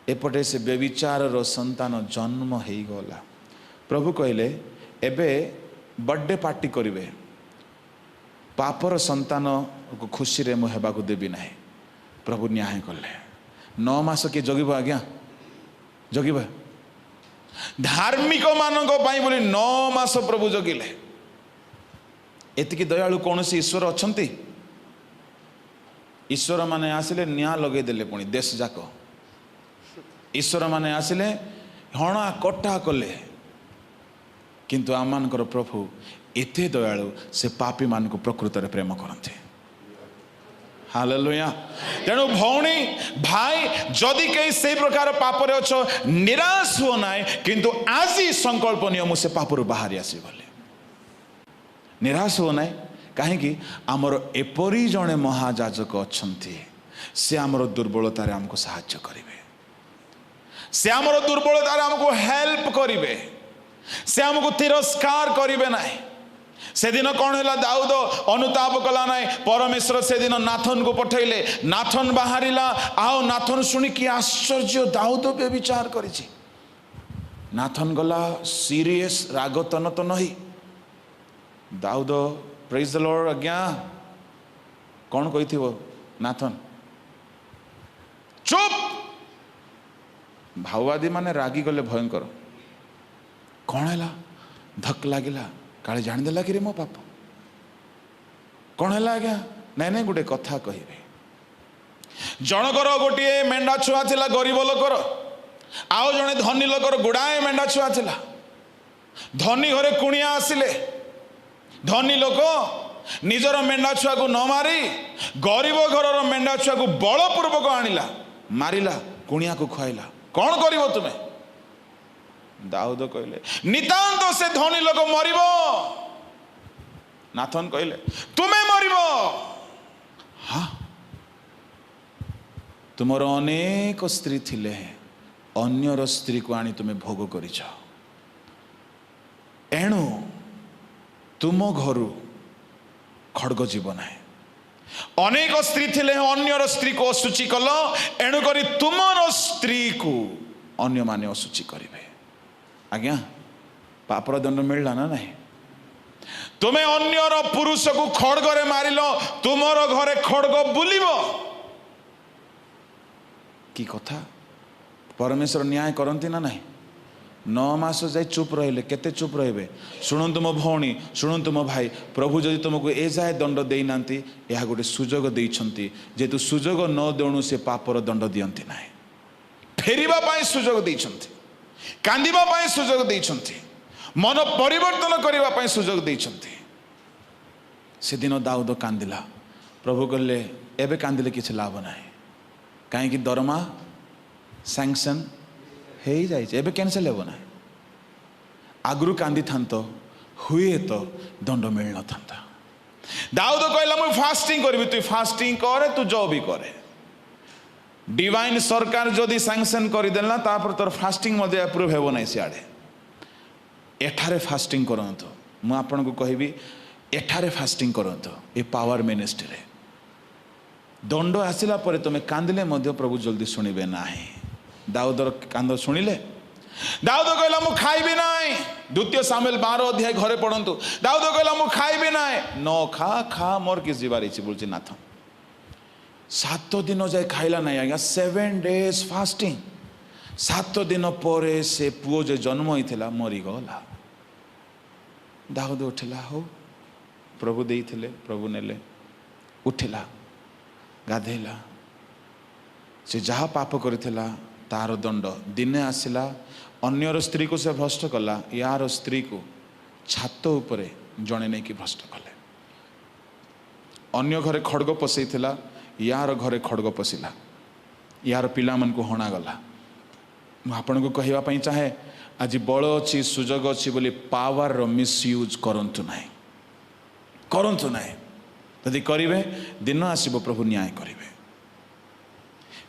एपटे से व्यभिचार रो संतान जन्म हो गला। प्रभु कहले एबे बर्थडे पार्टी करिवे पापर संतान को खुशी रे मुझे हेबाकू देबी ना। प्रभु न्याय कले 9 मास किए जगिब आज्ञा जगिब धार्मिक मानक बोली 9 मास प्रभु जगिले। एतिकी दयालु कौन सी ईश्वर अच्छंती? ईश्वर माने आसिले निया लगे देले पुणी देश जाक। ईश्वर माने आसिले हणा कटा कले किंतु आमानकर प्रभु एते दयालु से पापी मान को प्रकृत रे प्रेम करते। हालेलुया। तेणु भौणी भाई जदि कहीं से प्रकार पाप रे अच्छो निराश हो ना किंतु आज संकल्प नियम से पाप रू बाहरी आसी बोले निराश हो ना कहीं आमर एपरी जड़े महाजाजक अच्छे से आमर दुर्बलतार आमको साहाय्य करेंगे से आमर दुर्बलतार आमको हेल्प करेंगे से आमको तिरस्कार करेंगे ना। से दिन कौन है दाऊद अनुताप कला ना परमेश्वर से दिन नाथन को पठेले नाथन बाहरिला आओ नाथन शुणी कि आश्चर्य दाऊद व्यभिचार करिछि। नाथन गला सीरियस राग तन तो नहीं दाऊद प्रेज द लॉर्ड आज्ञा कौन कही थी वो नाथन चुप भाववादी माने रागी गले भयंकर कौन है धक लगिला काले जाणदेला कि रे मो पाप कौन है आज्ञा नाई नाई गोटे कथा कहे जनकर गोटे मेंढा छुआ थिला गरीब लोकर आउ जड़े धनी लोकर गुड़ाए मेंढा छुआ थिला। धनी घरे कुणिया आसिले धनी लोक निजर मेंढा छुआ को न मारी गरीब घर मेंढा छुआ को बलपूर्वक आनिला मारिला कुणिया को खुआइला। कौन करिवो तुम्हें? दाऊद कहले नितांत से धनी लोक मरिबो। नाथन कहले तुम्हें मरिबो। हाँ तुमर अनेक स्त्री थिले अन्यर स्त्री को आनी तुम्हें भोग करिछ एणु तुम घरु खड़ग जीव ना। अनेक स्त्री थिले अन्यर स्त्री को अशुचि कल एणु करी तुमर स्त्री को अन्य माने अशुचि करिवे। आज्ञा पापर दंड मिलला ना नहीं? तुम्हें अन्यर पुरुष को खड़गरे मारिलो तुमर घरे खड़ग बुलिबो। की कथा परमेश्वर न्याय करती ना नहीं? 9 मास जाए चुप रहिले केते चुप रहिबे? शुणु मो भौणी शुणु मो भाई प्रभु जदि तुमको ए जाए दंड देई नांती यह गोटे सुजोग देइछंती जेतु सुजोग न देणु से पापर दंड दियंती नाही। फेरिबा पाई सुजोग देइछंती कांदिबा पाई सुजोग देइछंती मन परिवर्तन करिबा पाई सुजोग देइछंती। से दिन दाऊद कांदिला प्रभु कहले एबे कांदिले किछ लाभ नाही कहीं दरमा सैंक्शन हो जाए एबे कैंसल हो ना। आगु कांदी था हुए तो दंड मिल न था। दाऊद कहला मुझे फास्टिंग करी तु फास्टिंग करे तू जो भी करे डिवाइन सरकार जदि सैंक्शन करदेला तापर तोर फास्टिंग मध्य अप्रूव हो ना। सियाड़े एठारे फास्टिंग करंतु मु आपन को कहबी एठारे फास्टिंग करंतु ए पावर मिनिस्ट्री दंड आसिला परे तुम कांदिले मध्य प्रभु जल्दी शुणिबे नाही। दाऊदर कांद शुणिले दाऊद कहला मु खाइबे नाई। 2 सामुएल 12 अध्याय घरे पढ़ंतु। दाऊद कहला मु खाइबे नाई न खा खा मोर किस जीवार इछि बोलछि नाथ। 7 दिन जाए खाइला नहीं आज्ञा 7 days फास्टिंग 7 दिन परे से पुओ जो जन्म होइथिला मरी गला। दाऊद उठिला हो प्रभु देइथिले प्रभु नेले उठिला गाधेला से जहाँ पाप करिथिला तार दंड दिने आसिला। अन्यर स्त्री को से भ्रष्ट कला यार स्त्री को छात उपरे जड़े नहीं कि भ्रष्ट कले। अन्य घरे खड़ग पसैथिला यार घरे खड़ग पशिला यार पिला मन को हणागला। आपन को कहवा चाहे आज बल अच्छी सुजोग अच्छी बोली पावर मिसयूज करंतु नहीं करंतु नहीं यदि करिवे दिन आसीबो प्रभु न्याय करिवे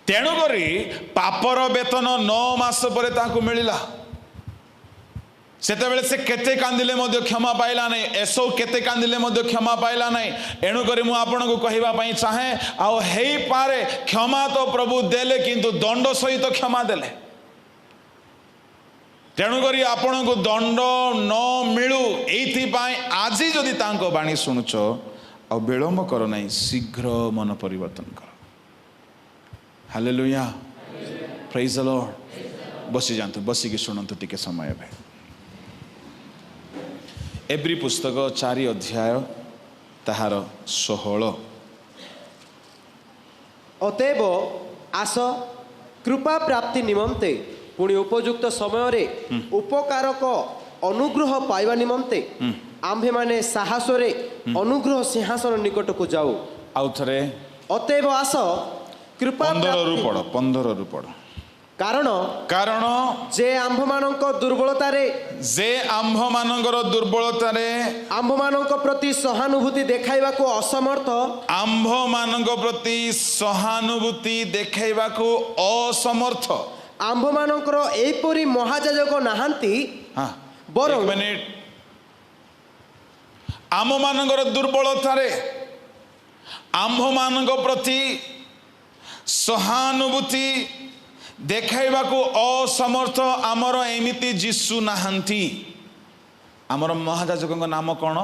तेणु करी पापर वेतन 9 मास पर ताकू मिलिला सेतेबेले से केते कांदिले मध्य क्षमा पाइला नहीं एसो केते कांदिले मध्य क्षमा पाइला नहीं एणु करी मु आपन को कहिबा पई चाहे आउ हेई पारे क्षमा तो प्रभु देले किंतु दंड सहित क्षमा देले तेणु करी आपण को दंड न मिलू एथि पाई आज जदि तांको बाणी सुनुछ आ विलंब कर नहीं शीघ्र मन परिवर्तन कर हालेलुया प्रेज द लॉर्ड बसी जातु बसिकी शुणु टिके समय भाई एब्री पुस्तक 4 अध्याय ताहार 16 अतएव आस कृपा प्राप्ति निमंते पुणी उपयुक्त समय रे उपकारक अनुग्रह पाइबा निमंते आम्भे माने साहस रे अनुग्रह सिंहासन निकट को जाऊ आउ थरे अतएव आस कृपा 15 रु पड़ कारण कारण जे आम्भ मानक दुर्बलता रे आम्भ मानक प्रति सहानुभूति देखाइबा को असमर्थ आम्भ मानक प्रति सहानुभूति देखाइबा को असमर्थ आम्भ मानकर एपरी महाजाजक नाहांती बरं मिनिट आम मानकर दुर्बलता रे आम्भ मानक प्रति सहानुभूति देखाइबा को असमर्थ आमर एमिति जीशु नाहांती आमर महाजाजक नाम कौन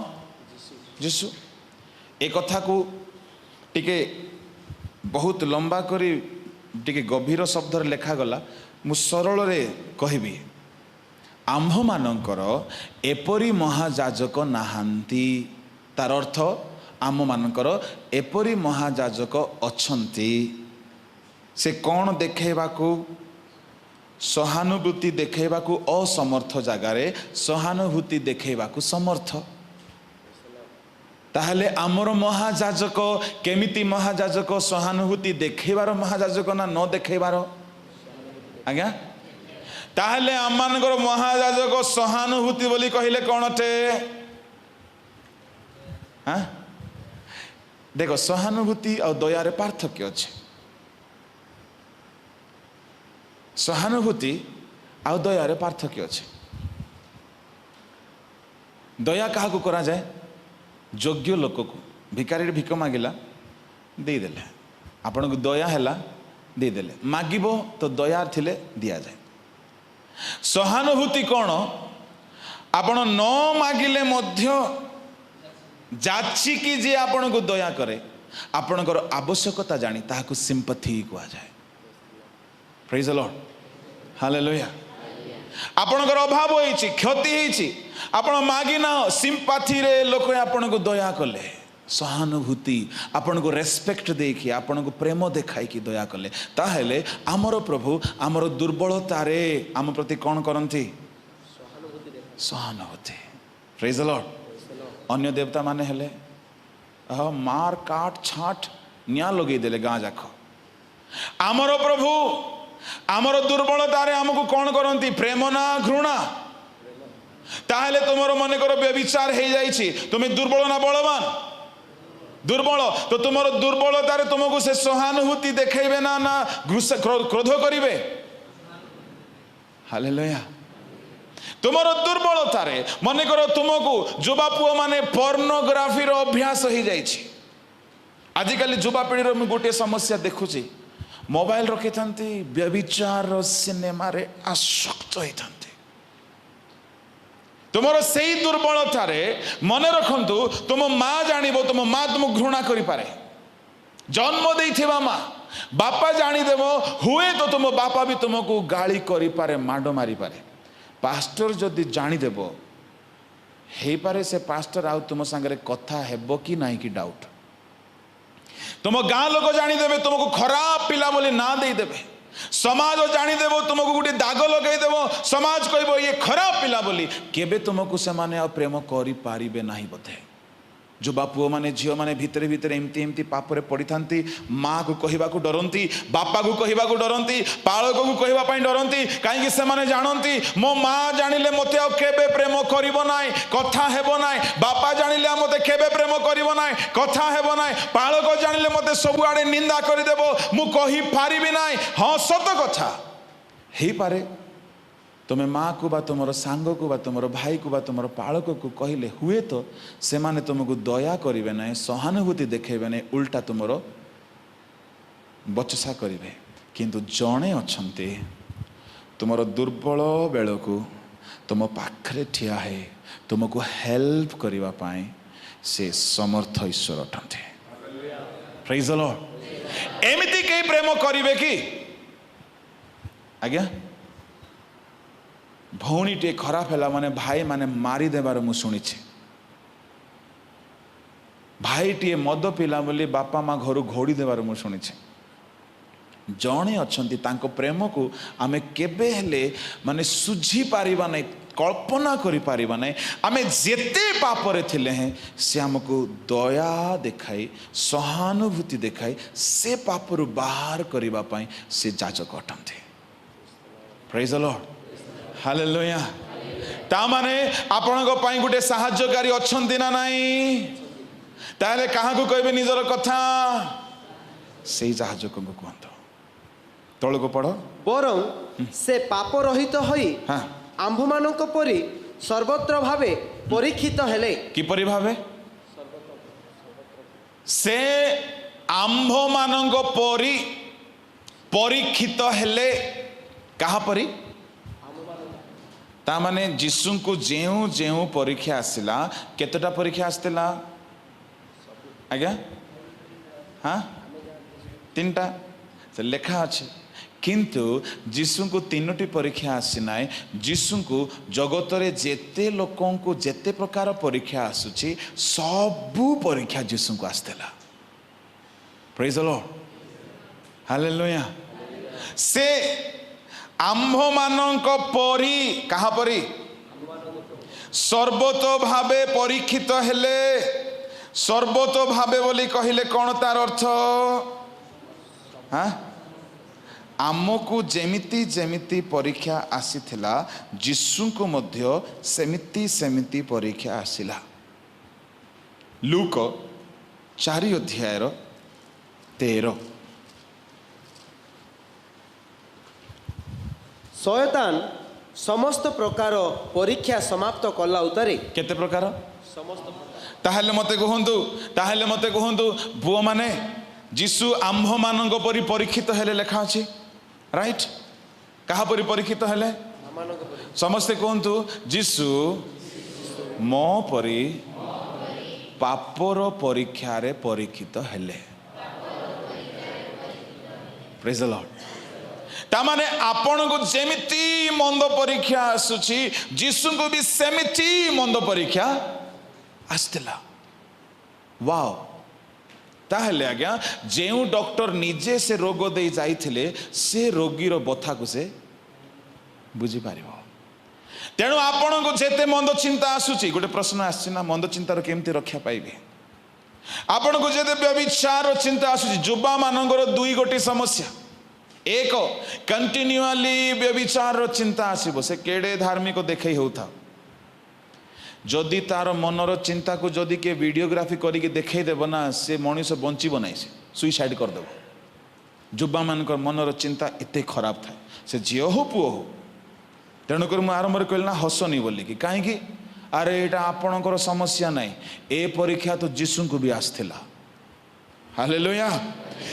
जीशु ए कथा को टिके बहुत लंबा करी टिके गभीर शब्द लेखा गला मु सरल रे कहबी आम्भ मानकर एपरी महाजाजक नाहांती तार अर्थ आम मानकर एपरी महाजाजक अछंती से कौन देखेबा को सहानुभूति देखेबा को असमर्थ जगार सहानुभूति देखेबा को समर्थ ताहले आमर महाजाजक केमिति महाजाजक सहानुभूति देखेबार महाजाजक ना न देखेबार आज्ञा ताहले आममानकर महाजाजक सहानुभूति बोली कहिले कोनटे हाँ देखो सहानुभूति और दया रे पार्थक्य अछि सहानुभूति आ दया रे पार्थक्य अछि दया कहा को करा जाए योग्य लोक को भिकारी भिक मागिला दे देले आपन को दया हैला दे देले मागिबो तो दया थिले दिया जाए सहानुभूति कौन आपन न मागिले मध्य जाची कि जे आपन को दया करे आपनकर आवश्यकता जानी ताहाको सिंपथी कुआ जाए प्रेज द लॉर्ड हालेलुया आपनकर अभाव होईची क्षति होईची आपण मागिना सिंपथी रे लोक आपन को दया कले सहानुभूति आपन को रेस्पेक्ट देखि आपन को प्रेम देखाई कि दया कले ताहेले आमर प्रभु आमर दुर्बलता रे आम प्रति कौन करंती सहानुभूति प्रेज द लॉर्ड अन्य देवता माने हेले मार काट छाट निया लगे देले गाँ जाख आमर प्रभु आमर दुर्बलता रे हमको कौन करंती प्रेम ना घृणा ताहेले तुमर मन कर व्यभिचार हो जाइछि तुम्हें दुर्बल ना बलवान दुर्बल तो तुमर दुर्बलता रे तुमको से सहानुभूति देखेबे ना ना क्रोध करिवे हालेलुया तुमर दुर्बलता रे मन कर तुमको युवा पुआ माने पोर्नोग्राफी रो अभ्यास हो जाइछि आजिकल युवा पीढ़ी रो गोटे समस्या देखुछि मोबाइल रखी थांती व्यभिचार सिनेमा रे आसक्त होई थांती तुमर सेई दुर्बलता रे मन रखंतु तुम माँ जानिबो तुम माँ तुम घृणा करि पारे जन्म देइथिबा माँ बापा जानी देबो हुए तो तुम बापा भी तुमको गाली करि पारे माडो मारी पारे पास्टर जदि जानी देबो हे पारे से पास्टर आउ तुम संगे कथा हेबो कि नाही कि डाउट तुम गाँ लोक जानीदेवे तुमको खराब पिला बोली ना दे देवे समाज जानीदेव तुमको गोटे दाग लगेदेव समाज कहब ये खराब पिला बोली केबे तुमको से माने प्रेम करि पारिबे नाही बोधे युवा पुओ माने झील माने भितरे भितरे एमती एमती पापरे पड़ी था माँ को कहवा को डरती बापा को कहवा को डरती पालक को कहवाई डरती कहीं से माने जानती मो माँ जानिले मते आ केबे प्रेम करिबो नाय कथा हेबो नाय बापा जानिले मते केबे प्रेम करिबो नाय कथा हेबो नाय पालक जानिले मते सब आड़े निंदा करदेबो मु कहि पारिबि नाय हाँ सत कथा हे पारे तुम्हें माँ को बा तुम सांग को बा तुम भाई को बा तुम पालक को कहले हुए तो से माने तुमको दया करेंगे ना सहानुभूति देखेबे ना उल्टा तुम बचसा करेंगे किंतु जड़े अच्छा तुम दुर्बल बेल को तुम पाखरे ठिया है तुमको हेल्प करने से समर्थ ईश्वर अटंते प्रेज द लॉर्ड एमिति कई प्रेम करिवे कि आज्ञा भौणी टे खराब है माने भाई माने मारी देबार मु शुणी भाई टे मद पीला बोली बापा माँ घर घोड़ी देबार मु शुणी जड़े अच्छा प्रेम को आमे केबे हेले माने सुझी पारिबा नहीं कल्पना करि पारिबा नहीं आमे जेते पापरे थिले हैं से हमको दया देखाई सहानुभूति देखाई से पापरु बाहर करिबा पई से जाजक अटंते प्रेज द लॉर्ड हालेलुया ता माने आपनको पई गुटे सहायकारी अछंती ना नहीं ताले कहा को कहबे निजर कथा से जाजक को कहंतो तळ को पढ़ो बरं से पाप रहित होई हाँ आंभ मानक परि सर्वत्र भावे परीक्षित हेले किपरि भावे से आंभ मानक परि परीक्षित हेले कहा परि ता माने जीसु को जेउ जेउ परीक्षा आसिला केतटा परीक्षा आस्तेला आज्ञा हाँ तीनटा से लेखा अच्छे किंतु जीसु को तीनोटी परीक्षा आसी ना जीसु को जगत रे जेते लोकों को जेते प्रकार परीक्षा आसुची सबू परीक्षा जीसु को आस्तेला प्रेज द लॉर्ड हालेलुया से आंभ मानक परी कहा परी सर्वतो भावे परीक्षित हेले सर्वतो भावे बोली कहले कौन तार अर्थ हाँ आमको जेमिति जेमिति परीक्षा आसीथिला जीसु को मध्य सेमिति सेमिति परीक्षा आसिला लूक 4 अध्यायर 13 शयतान समस्त प्रकार परीक्षा समाप्त कला उतरे केते प्रकार ताहले मते कहंतु बुआ माने जीसु आंभ मानक परि परीक्षित हेले लेखा अछि राइट कहा परि परीक्षित हेले समस्ते कहंतु जीसु मो परि पापर परीक्षा रे परीक्षित हेले प्रेज द लॉर्ड ता माने आपण को जेमिति मंद परीक्षा आसुची जीसु को भी सेमिति मंद परीक्षा आस्तेला वाओ ताहले आज्ञा जेउ डॉक्टर निजे से रोग दे जाइथिले से रोगीर बथा को से बुझी पारिबो तेणु आपण को जेते मंद चिंता आसुची गोटे प्रश्न आछि ना मंद चिंतार केमती रक्षा पाइबे आपण को जेते व्यभिचार चिंता आसुची युवा मानकर दुई गोटी समस्या एक कंटिन्यूअली व्यभिचार चिंता आसीबो से केड़े धार्मिक देखै होता जदि तार मनर चिंता को जदि के वीडियोग्राफी करके देखै देबो ना से मनुष्य बंचिबो नै से सुइसाइड कर देबो युवा मानकर मनर चिंता एते खराब था से झियो हो पुओ हो तेणुक मुझे आरंभ कहना हसनी बोली कि कहीं अरे यहाँ आपणकर समस्या नहीं ए परीक्षा तो जीसु को भी आसला हालेलुया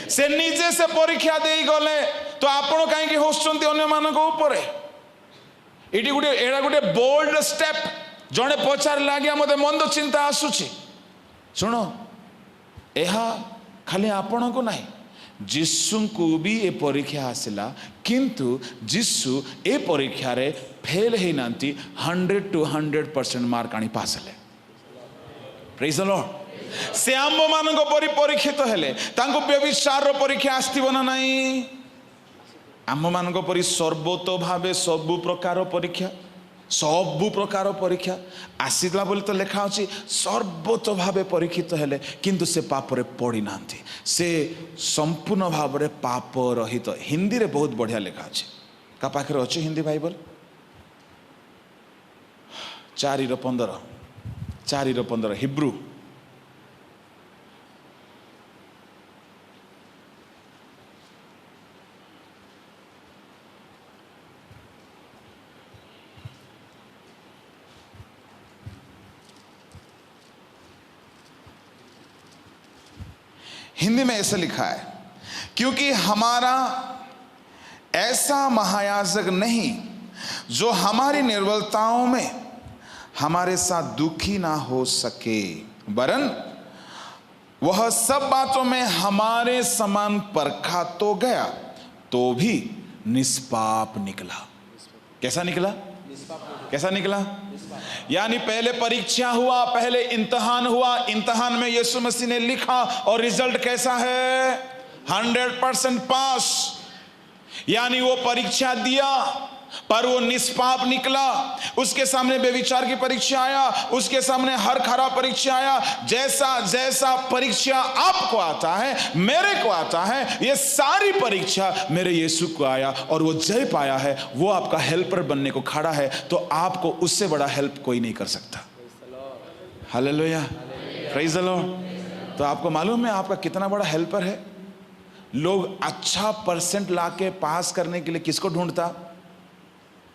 से निजे से परीक्षा दे गले तो आपण कहीं हसुंट अन्य मान गोटे एड़ा गोटे बोल्ड स्टेप जड़े पचार लगे मत मंद चिंता आसूची शुण यह खाली आपण को नहीं जीसु को भी ए परीक्षा आसला किंतु जीसु ए परीक्षा रे फेल है नांती 100 to 100% मार्क आनी पास हेले प्रेज द लॉर्ड से आंब मानक परि परीक्षित हेले तांको व्यभिचार परीक्षा आस्तिबो ना नहीं आंब मानक परि सर्वतो भावे सब प्रकार परीक्षा सबु प्रकार परीक्षा आसीला बोली तो लिखा अच्छी सर्वतो भावे परीक्षित हेले किंतु से पाप रे पड़ी नांती से संपूर्ण भाव रे पाप रहित। हिंदी रे बहुत बढ़िया लिखा अच्छे का पाखरे अच्छे हिंदी बाइबल 4:15 हिब्रू हिंदी में ऐसा लिखा है, क्योंकि हमारा ऐसा महायाजक नहीं जो हमारी निर्बलताओं में हमारे साथ दुखी ना हो सके, वरन वह सब बातों में हमारे समान परखा तो गया तो भी निष्पाप निकला। कैसा निकला? कैसा निकला? यानी पहले परीक्षा हुआ, पहले इम्तहान हुआ, इम्तहान में यीशु मसीह ने लिखा और रिजल्ट कैसा है? 100% पास। यानी वो परीक्षा दिया पर वो निष्पाप निकला। उसके सामने व्यभिचार की परीक्षा आया, उसके सामने हर खरा परीक्षा आया। जैसा जैसा परीक्षा आपको आता है, मेरे को आता है, ये सारी परीक्षा मेरे यीशु को आया और वो जय पाया है। वो आपका हेल्पर बनने को खड़ा है, तो आपको उससे बड़ा हेल्प कोई नहीं कर सकता। Hallelujah, praise the Lord. तो आपको मालूम है आपका कितना बड़ा हेल्पर है? लोग अच्छा परसेंट लाके पास करने के लिए किसको ढूंढता?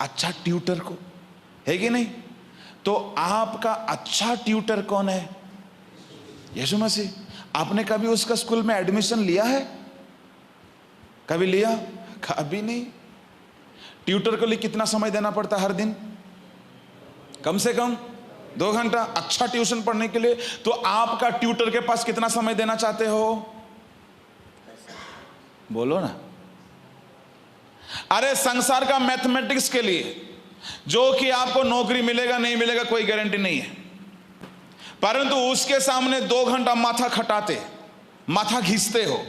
अच्छा ट्यूटर को, है कि नहीं? तो आपका अच्छा ट्यूटर कौन है? यीशु मसीह। आपने कभी उसका स्कूल में एडमिशन लिया है? कभी लिया? कभी नहीं। ट्यूटर को लिए कितना समय देना पड़ता हर दिन? कम से कम 2 घंटा अच्छा ट्यूशन पढ़ने के लिए। तो आपका ट्यूटर के पास कितना समय देना चाहते हो? बोलो ना। अरे संसार का मैथमेटिक्स के लिए, जो कि आपको नौकरी मिलेगा नहीं मिलेगा कोई गारंटी नहीं है, परंतु उसके सामने 2 घंटा माथा खटाते, माथा घिसते हो,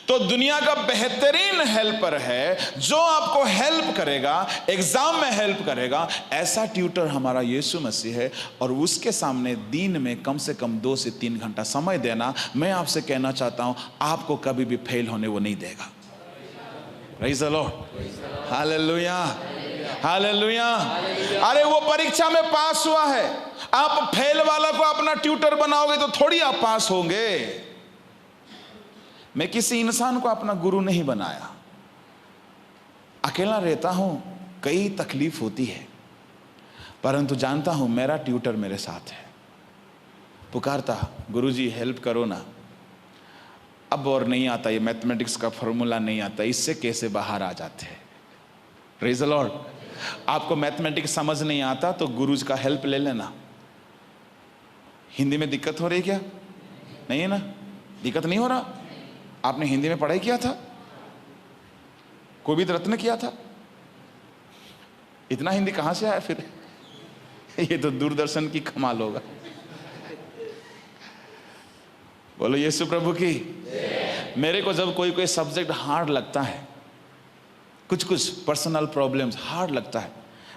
तो दुनिया का बेहतरीन हेल्पर है जो आपको हेल्प करेगा, एग्जाम में हेल्प करेगा। ऐसा ट्यूटर हमारा यीशु मसीह है। और उसके सामने दिन में कम से कम 2 से 3 घंटा समय देना, मैं आपसे कहना चाहता हूं, आपको कभी भी फेल होने वो नहीं देगा। Praise the lord, hallelujah, hallelujah. अरे वो परीक्षा में पास हुआ है, आप फेल वाला को अपना ट्यूटर बनाओगे तो थोड़ी आप पास होंगे। मैं किसी इंसान को अपना गुरु नहीं बनाया। अकेला रहता हूं, कई तकलीफ होती है, परंतु जानता हूं मेरा ट्यूटर मेरे साथ है। पुकारता, गुरुजी हेल्प करो ना, अब और नहीं आता, ये मैथमेटिक्स का फॉर्मूला नहीं आता, इससे कैसे बाहर आ जाते हैं। Praise the Lord. आपको मैथमेटिक्स समझ नहीं आता तो गुरुजी का हेल्प ले लेना। हिंदी में दिक्कत हो रही क्या? नहीं है ना? दिक्कत नहीं हो रहा? आपने हिंदी में पढ़ाई किया था, कोविद रत्न किया था, इतना हिंदी कहां से आया फिर? ये तो दूरदर्शन की कमाल होगा। बोलो यीशु प्रभु की। मेरे को जब कोई कोई सब्जेक्ट हार्ड लगता है, कुछ कुछ पर्सनल प्रॉब्लम्स हार्ड लगता है,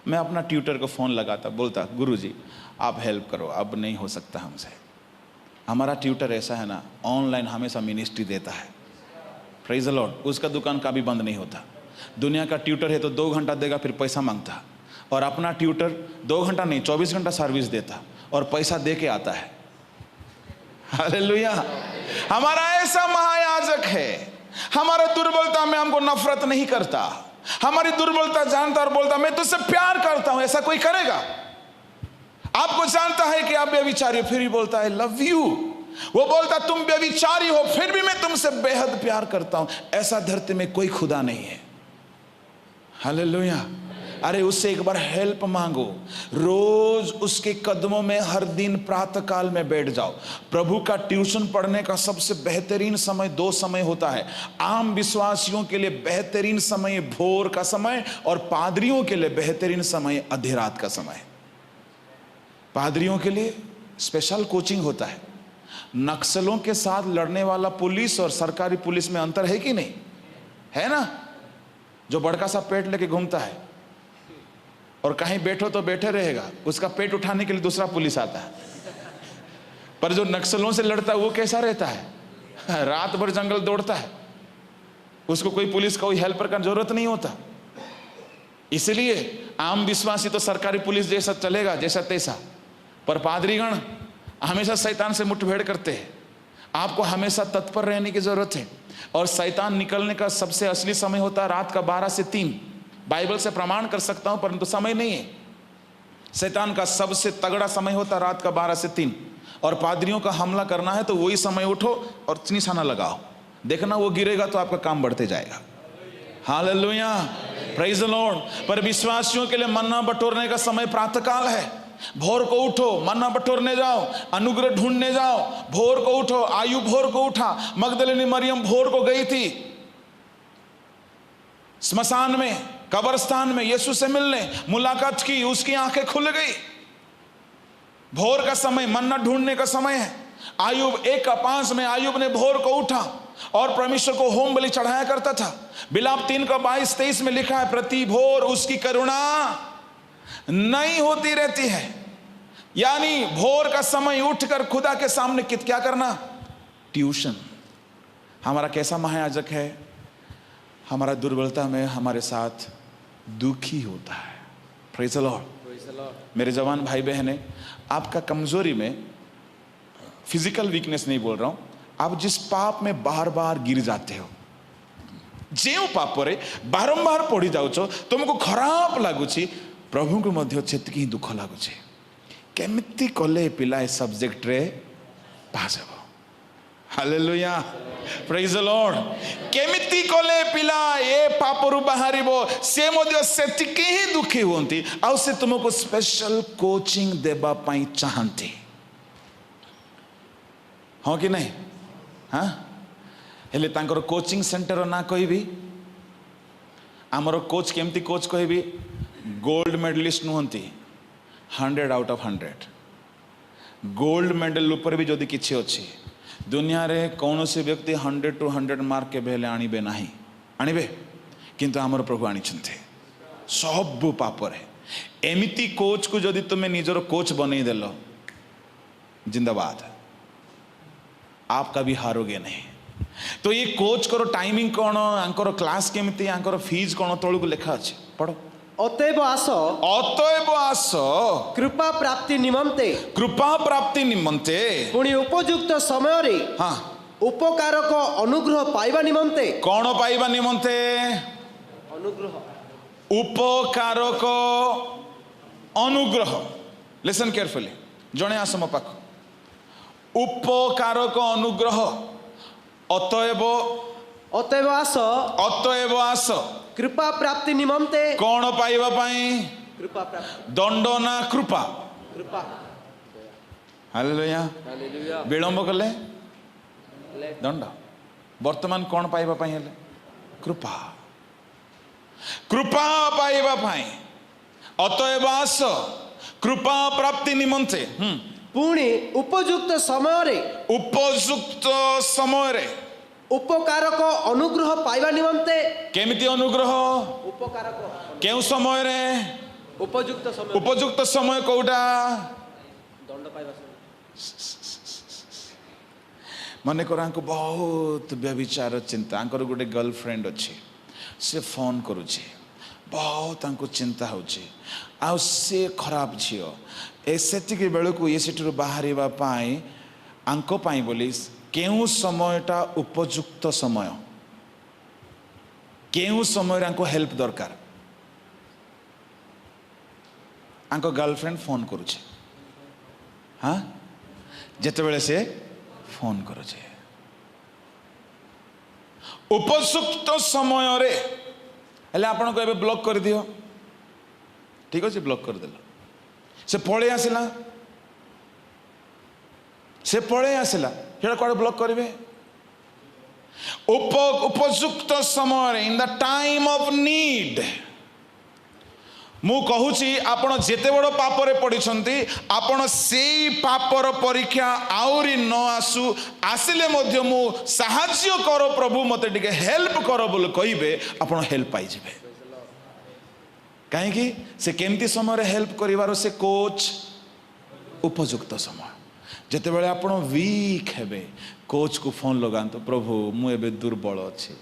मैं अपना ट्यूटर को फ़ोन लगाता, बोलता गुरुजी आप हेल्प करो, अब नहीं हो सकता हमसे। हमारा ट्यूटर ऐसा है ना, ऑनलाइन हमेशा मिनिस्ट्री देता है। Praise the Lord. उसका दुकान कभी बंद नहीं होता। दुनिया का ट्यूटर है तो 2 घंटा देगा फिर पैसा मांगता, और अपना ट्यूटर 2 घंटा नहीं 24 घंटा सर्विस देता और पैसा दे के आता है। हालेलुया। हमारा ऐसा महायाजक है, हमारा दुर्बलता में हमको नफरत नहीं करता, हमारी दुर्बलता जानता और बोलता मैं तुझसे प्यार करता हूं। ऐसा कोई करेगा? आपको जानता है कि आप व्यभिचारी हो, फिर भी बोलता है लव यू। वो बोलता तुम व्यभिचारी हो फिर भी मैं तुमसे बेहद प्यार करता हूं। ऐसा धरती में कोई खुदा नहीं है। हालेलुया। अरे उससे एक बार हेल्प मांगो, रोज उसके कदमों में हर दिन प्रातः काल में बैठ जाओ। प्रभु का ट्यूशन पढ़ने का सबसे बेहतरीन समय 2 समय होता है। आम विश्वासियों के लिए बेहतरीन समय भोर का समय, और पादरियों के लिए बेहतरीन समय आधी रात का समय। पादरियों के लिए स्पेशल कोचिंग होता है। नक्सलों के साथ लड़ने वाला पुलिस और सरकारी पुलिस में अंतर है कि नहीं? है ना? जो बड़का सा पेट लेके घूमता है और कहीं बैठो तो बैठे रहेगा, उसका पेट उठाने के लिए दूसरा पुलिस आता है। पर जो नक्सलों से लड़ता है वो कैसा रहता है? रात भर जंगल दौड़ता है, उसको कोई पुलिस का कोई हेल्पर का जरूरत नहीं होता। इसलिए आम विश्वासी तो सरकारी पुलिस जैसा चलेगा, जैसा तैसा, पर पादरीगण हमेशा शैतान से मुठभेड़ करते हैं। आपको हमेशा तत्पर रहने की जरूरत है। और शैतान निकलने का सबसे असली समय होता है रात का 12 से 3। बाइबल से प्रमाण कर सकता हूं, परंतु समय नहीं है। शैतान का सबसे तगड़ा समय होता है रात का 12 से 3। और पादरियों का हमला करना है तो वही समय उठो और निशाना लगाओ, देखना वो गिरेगा तो आपका काम बढ़ते जाएगा। Hallelujah, praise the Lord. पर विश्वासियों के लिए मन्ना बटोरने का समय प्रातःकाल है। भोर को उठो, मन्ना बटोरने जाओ, अनुग्रह ढूंढने जाओ। भोर को उठो, आयु भोर को उठा। मगदलिनी मरियम भोर को गई थी स्मशान में, कब्रिस्तान में यीशु से मिलने, मुलाकात की, उसकी आंखें खुल गई। भोर का समय मन्ना ढूंढने का समय है। आयुब 1:5 में आयुब ने भोर को उठा और परमेश्वर को होम बलि चढ़ाया करता था। बिलाप 3:22-23 में लिखा है, प्रति भोर उसकी करुणा नहीं होती रहती है। यानी भोर का समय उठकर खुदा के सामने क्या करना? ट्यूशन। हमारा कैसा महायाजक है? हमारा दुर्बलता में हमारे साथ दुखी होता है। Praise the Lord. मेरे जवान भाई बहने, आपका कमजोरी में, फिजिकल वीकनेस नहीं बोल रहा हूं, आप जिस पाप में बार बार गिर जाते हो, जो पापरे बारंबार पड़ी जाउछो, तुमको खराब लागुची, प्रभु को मध्य चेतकी दुख लागुचे। केमिति कले पिला ए सब्जेक्ट रे पास हेबो। Hallelujah, praise the Lord. केमिति कले पिला ए पापरु बाहरिबो, से मध्य सेतिकी ही दुखी होंती, आउ से तुमको स्पेशल कोचिंग देबा पाई चाहंती। हाँ कि नहीं? हाँ, हेले तांकर कोचिंग सेंटर ना कहबी, आमर कोच केमती कोच कहबी, गोल्ड मेडलिस्ट नुहंती, 100 आउट ऑफ 100। गोल्ड मेडल ऊपर भी जदि किछि अछि, दुनिया रे कौन से व्यक्ति 100 to 100 मार्क के बेले आनिबे नाही, आनिबे, किंतु आमर प्रभु आनिछन्ते सब पापरे। एमिति कोच को जदि तुमे निजर कोच बनै देलो, जिंदाबाद, आप कभी हारोगे नहीं। तो ये कोच करो टाइमिंग कौन, आंकर क्लास केमिति, आंकर फीस कौन, तळु को लेखा अछि, पढ़ो। अतएव आस कृपा प्राप्ति निमंते, कृपा प्राप्ति निमंते, पुणी उपयुक्त समय रे, हाँ, उपकार को अनुग्रह पाइबा निमंते। कौन पाइबा निमंते? अनुग्रह, उपकार को अनुग्रह। लिसन केयरफुली, जणे आस मो पाख। उपकार को अनुग्रह, अतएव आस कृपा प्राप्ति निमंते। कौन पाइबा पाई? कृपा प्राप्ति। दंड ना कृपा? कृपा। हालेलुया। विलंब कले दंड। वर्तमान कौन पाइबा पाई हेले? कृपा। कृपा पाइबा पाई, अतएव आस कृपा प्राप्ति निमंते, पुणी उपयुक्त समय रे, उपकार को अनुग्रह पाइबा निमंते। केमिति अनुग्रह? उपकार को केउ समय रे? उपयुक्त समय। उपयुक्त समय कोउटा? दंड पाइबा समय। मने को बहुत व्यभिचार चिंता, आंकर गोटे गर्लफ्रेंड अच्छी, से फोन करुचे, बहुत आंको चिंता होची, आ से खराब झियो, ए सेतिके बेलको ये सेठरू बाहरिबा पाई, आंको पाई बोली केउ समयटा उपयुक्त समय, केउ समय आंको हेल्प दरकार, आंको गर्लफ्रेंड फोन करुचे। हाँ, जेते बेले से फोन करुचे, उपयुक्त समय रे, हेले आपण को एबे ब्लॉक कर दियो, ठीक अछि, ब्लॉक कर देला, से पळे आसिला, से पळे आसिला, हेला कोड ब्लॉक करिवे? उपयुक्त समय रे, in the time of need. मु कहूची आपण जेते बड़ पापरे पड़िछंती, आपण सेई पापर परीक्षा आउरी न आसु, आसिले मध्य मु साहाय्य करो प्रभु, मते टिके हेल्प करो बोल कहिबे, आपण हेल्प पाई जिवे। कहीं से केमती समय हेल्प करिवार से कोच उपयुक्त समय जिते बड़े आप वीक हेबे कोच को फोन लगातु प्रभु मुझे दुर्बल अच्छे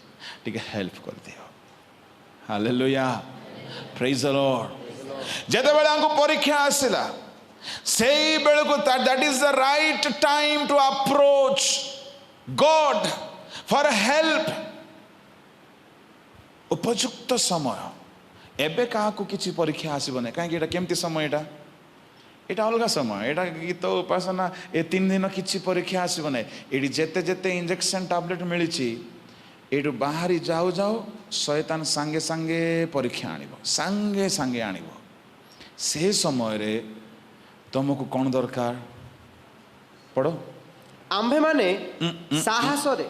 टी हेल्प कर दियो हालेलुया प्रेज द लॉर्ड जेते बेले हमको परीक्षा आसिला से बेले को that is the right time to approach God for help उपयुक्त समय एबे क्या किसी परीक्षा आसबना कहीं केमती समय एटा अलग समय एटा गीत उपासना ए 3 दिन किसी परीक्षा आसबना ये जेते जेते इंजेक्शन टैबलेट मिली एटू बाहरी जाऊ जाऊ शैतान सांगे सांगे परीक्षा आनिबो सांगे सांगे आनिबो से समय रे तुमको कौन दरकार पढ़ो आम्भे माने साहस रे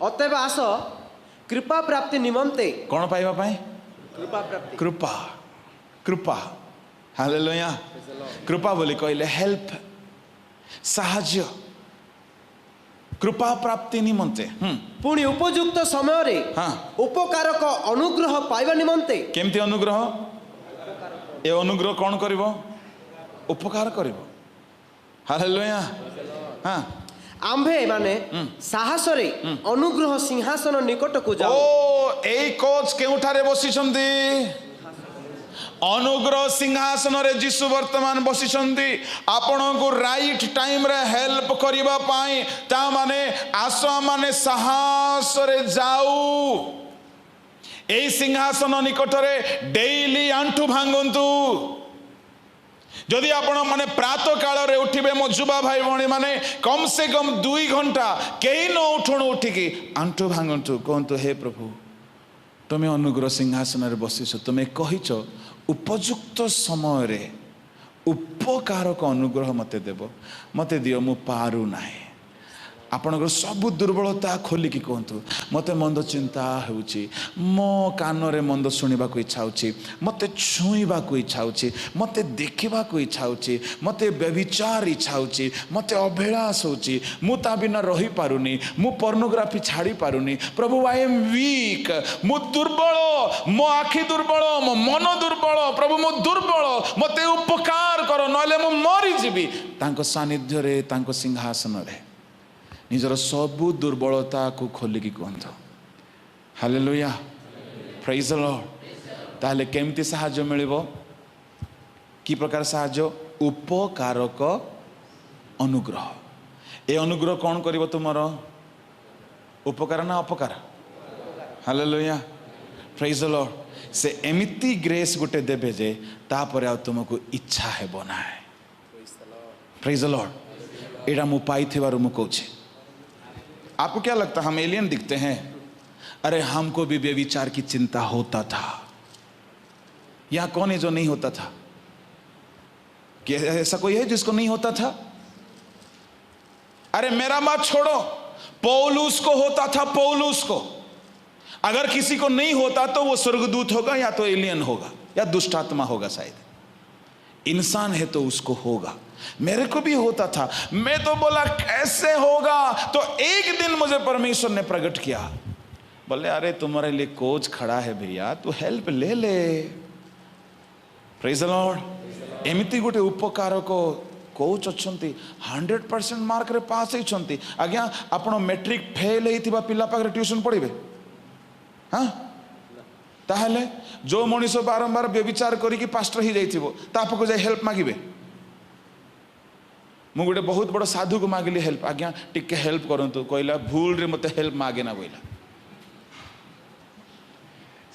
अतएव आस कृपा प्राप्ति निमंते कौन पाइबा पाए कृपा प्राप्ति कृपा कृपा हालेलुया कृपा बोली कहले हेल्प साहाଯ୍य कृपा प्राप्ति निमंते पुणी उपयुक्त समय रे हाँ उपकारक अनुग्रह पाइबा निमंते केमती अनुग्रह ए अनुग्रह कौन करिवो उपकार करिवो हालेलुया हाँ आम्भे माने साहस रे अनुग्रह सिंहासन निकट को जाओ ओ एई कोच केउठारे बसिछंती अनुग्रह सिंहासन रे जीशु वर्तमान बसिछंती आपण को राइट टाइम रे हेल्प करिबा पाई ता माने आसो माने साहस रे जाऊ एई सिंहासन निकट रे डेली आंठू भांगंतु जदि आपण माने प्रातः काल रे उठिबे मो जुबा भाई भणी माने कम से कम 2 घंटा कहीं न उठणु उठिकी आंठू भांगंतु कहंतु हे प्रभु तुम्हें अनुग्रह सिंहासन रे बसिछ तुम्हें कहिछ उपयुक्त समय रे उपकारक अनुग्रह मते देव मते दियो मु पारु नाही आपणकर सब दुर्बलता खोलिकी कहतु मते मंद चिंता होउची मो कान रे मंद सुनिबा को इच्छा होउची मते छुईबा को इच्छा होउची मते देखिबा को इच्छा होउची मते व्यभिचार इच्छा होउची मते अभिलाष होउची मु ता बिना रही पारुनी मु पोर्नोग्राफी छाड़ी पारुनी प्रभु आई एम वीक मु दुर्बल मो आखि दुर्बल मो मन दुर्बल प्रभु मु दुर्बल मते उपकार करो नले मु मरी जीवी तांको सानिध्य रे तांको सिंहासन रे निजर सबु दुर्बलता को खोलिकी कहतु हालेलुया प्रेज द लॉर्ड ताले केमती साहाय्य मिलिबो की प्रकार साहाय्य उपकारक अनुग्रह ए अनुग्रह कौन करिवो तुमर उपकार ना अपकार हालेलुया प्रेज द लॉर्ड से एमिति ग्रेस गुटे देबे जे तापर आ तुमको इच्छा हेबो ना प्रेज द लॉर्ड एडा मु पाइथिबारु मु कहूछि आपको क्या लगता हम एलियन दिखते हैं अरे हमको भी व्यभिचार की चिंता होता था यहां कौन है जो नहीं होता था कि ऐसा कोई है जिसको नहीं होता था अरे मेरा बात छोड़ो पौलुस को होता था पौलुस को अगर किसी को नहीं होता तो वो स्वर्गदूत होगा या तो एलियन होगा या दुष्ट आत्मा होगा शायद इंसान है तो उसको होगा मेरे को भी होता था मैं तो बोला कैसे होगा तो एक दिन मुझे परमेश्वर ने प्रकट किया बोले अरे तुम्हारे लिए कोच खड़ा है भैया तू हेल्प ले ले प्रेज द लॉर्ड एमिति गोटे उपकार को कोच अच्छी 100% मार्क रे पास होती आज्ञा आपण मैट्रिक फेल होता पिला पाखे ट्यूशन पढ़े हाँ ताहले जो मनीष बारंबार व्यभिचार करिकी पास्टर ही जाइथिबो तापको जाय हेल्प मागिबे मु गोटे बहुत बड़ साधु को मागिली हेल्प आज्ञा टिके हेल्प करंतु कहला भूल रे मते हेल्प मागे ना बोला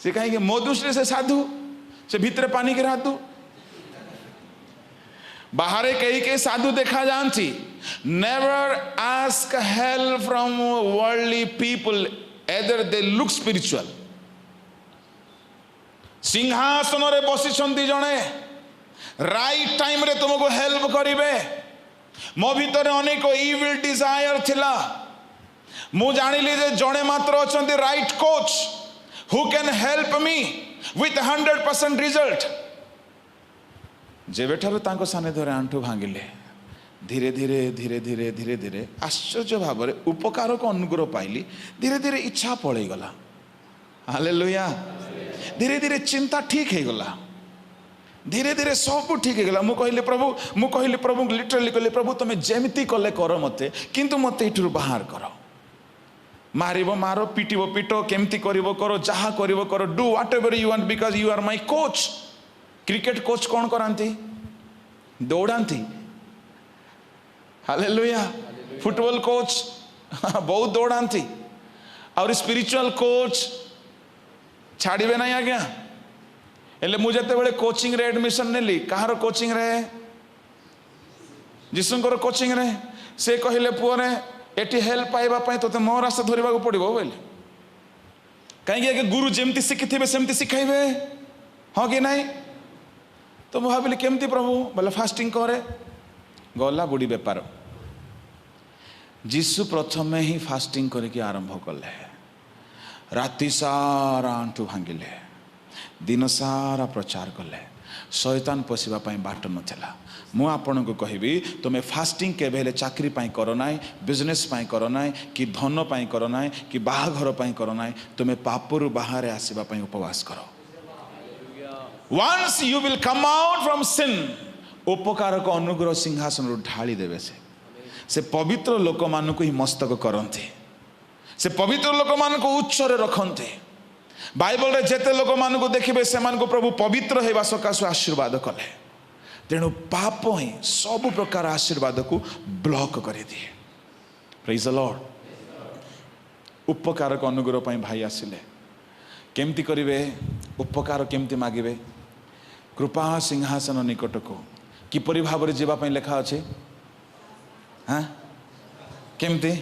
से कहीं मो दृष्टि से साधु से भीतर पानी के रातु बाहर कई के साधु देखा जानती never ask help from worldly people either they look spiritual सिंहासन रे बसिछंती जणे राइट टाइम रे तुमको हेल्प करिवे मो भीतर अनेक इविल डिजायर थिला मु जानिली जे जणे मात्र अछंती right coach who can help me with 100% result जेबे ठारो तांको साने धरे आंठू भांगिले धीरे धीरे धीरे धीरे धीरे धीरे आश्चर्य भाव रे उपकार को अनुग्रह पाइली धीरे धीरे इच्छा पळै गला हालेलुया धीरे धीरे चिंता ठीक है गला, धीरे धीरे सब ठीक है गला। मु कहले प्रभु लिटरली कहले प्रभु तुम जेमिति कले कर मते, किंतु मते इठुर बाहर करो। मारिबो मारो, पिटिबो पिटो, केमती करिबो करो, जहा करिबो करो, do whatever you want because you are my coach. Cricket coach कौन करांती? दौड़ांती। हालेलुया। फुटबॉल कोच बहुत दौड़ांती। और स्पिरिचुअल कोच छाड़िबे नहीं आज्ञा। हेले मु जते बेले कोचिंग रे एडमिशन नेली, कहार कोचिंग रे? जीसुंकर कोचिंग रे। से कहले पुओ रे एटी हेल्प पाइबा पई तोते मो रास्ता धरिबा को पड़िबो बोले। कहीं गुरु जेमती शिखिथिबे सेमती शिखाइबे, हाँ कि नहीं? तो मैं भाविली केमती प्रभु बोले फास्टिंग करे। गला बुढ़ी बेपार। जीसु प्रथम ही फास्टिंग करके आरंभ कले। राति सारा आंठू भांगिले, दिन सारा प्रचार कले। शैतान पशिबा पई बाट नथिला। मु आपन को कहबी तुमे फास्टिंग के बेले चाकरी पाई करो नाई, बिजनेस पाई करो नाई, कि धन पाई करो नाई, कि बाहाघर पाई करो नाई। तुमे पापरु बाहर आसीबा पई उपवास करो। Once you will come out from sin, उपकार को अनुग्रह सिंहासन ढाली देवे। से पवित्र लोक मान को ही मस्तक करते, से पवित्र लोक मान को उच्च रखते। बाइबल रे जेते लोक मान को देखिबे से मान को प्रभु पवित्र हेबा सकाशु आशीर्वाद कले। तेणु पाप ही सब प्रकार आशीर्वाद को ब्लॉक कर दिए। Praise the Lord. उपकार को अनुग्रह पाई भाई आसिले। केमती करिवे? उपकार केमती मागिबे? कृपा सिंहासन निकट को किपरि भाव रे जीवा पई लेखा अछि? हाँ केमती?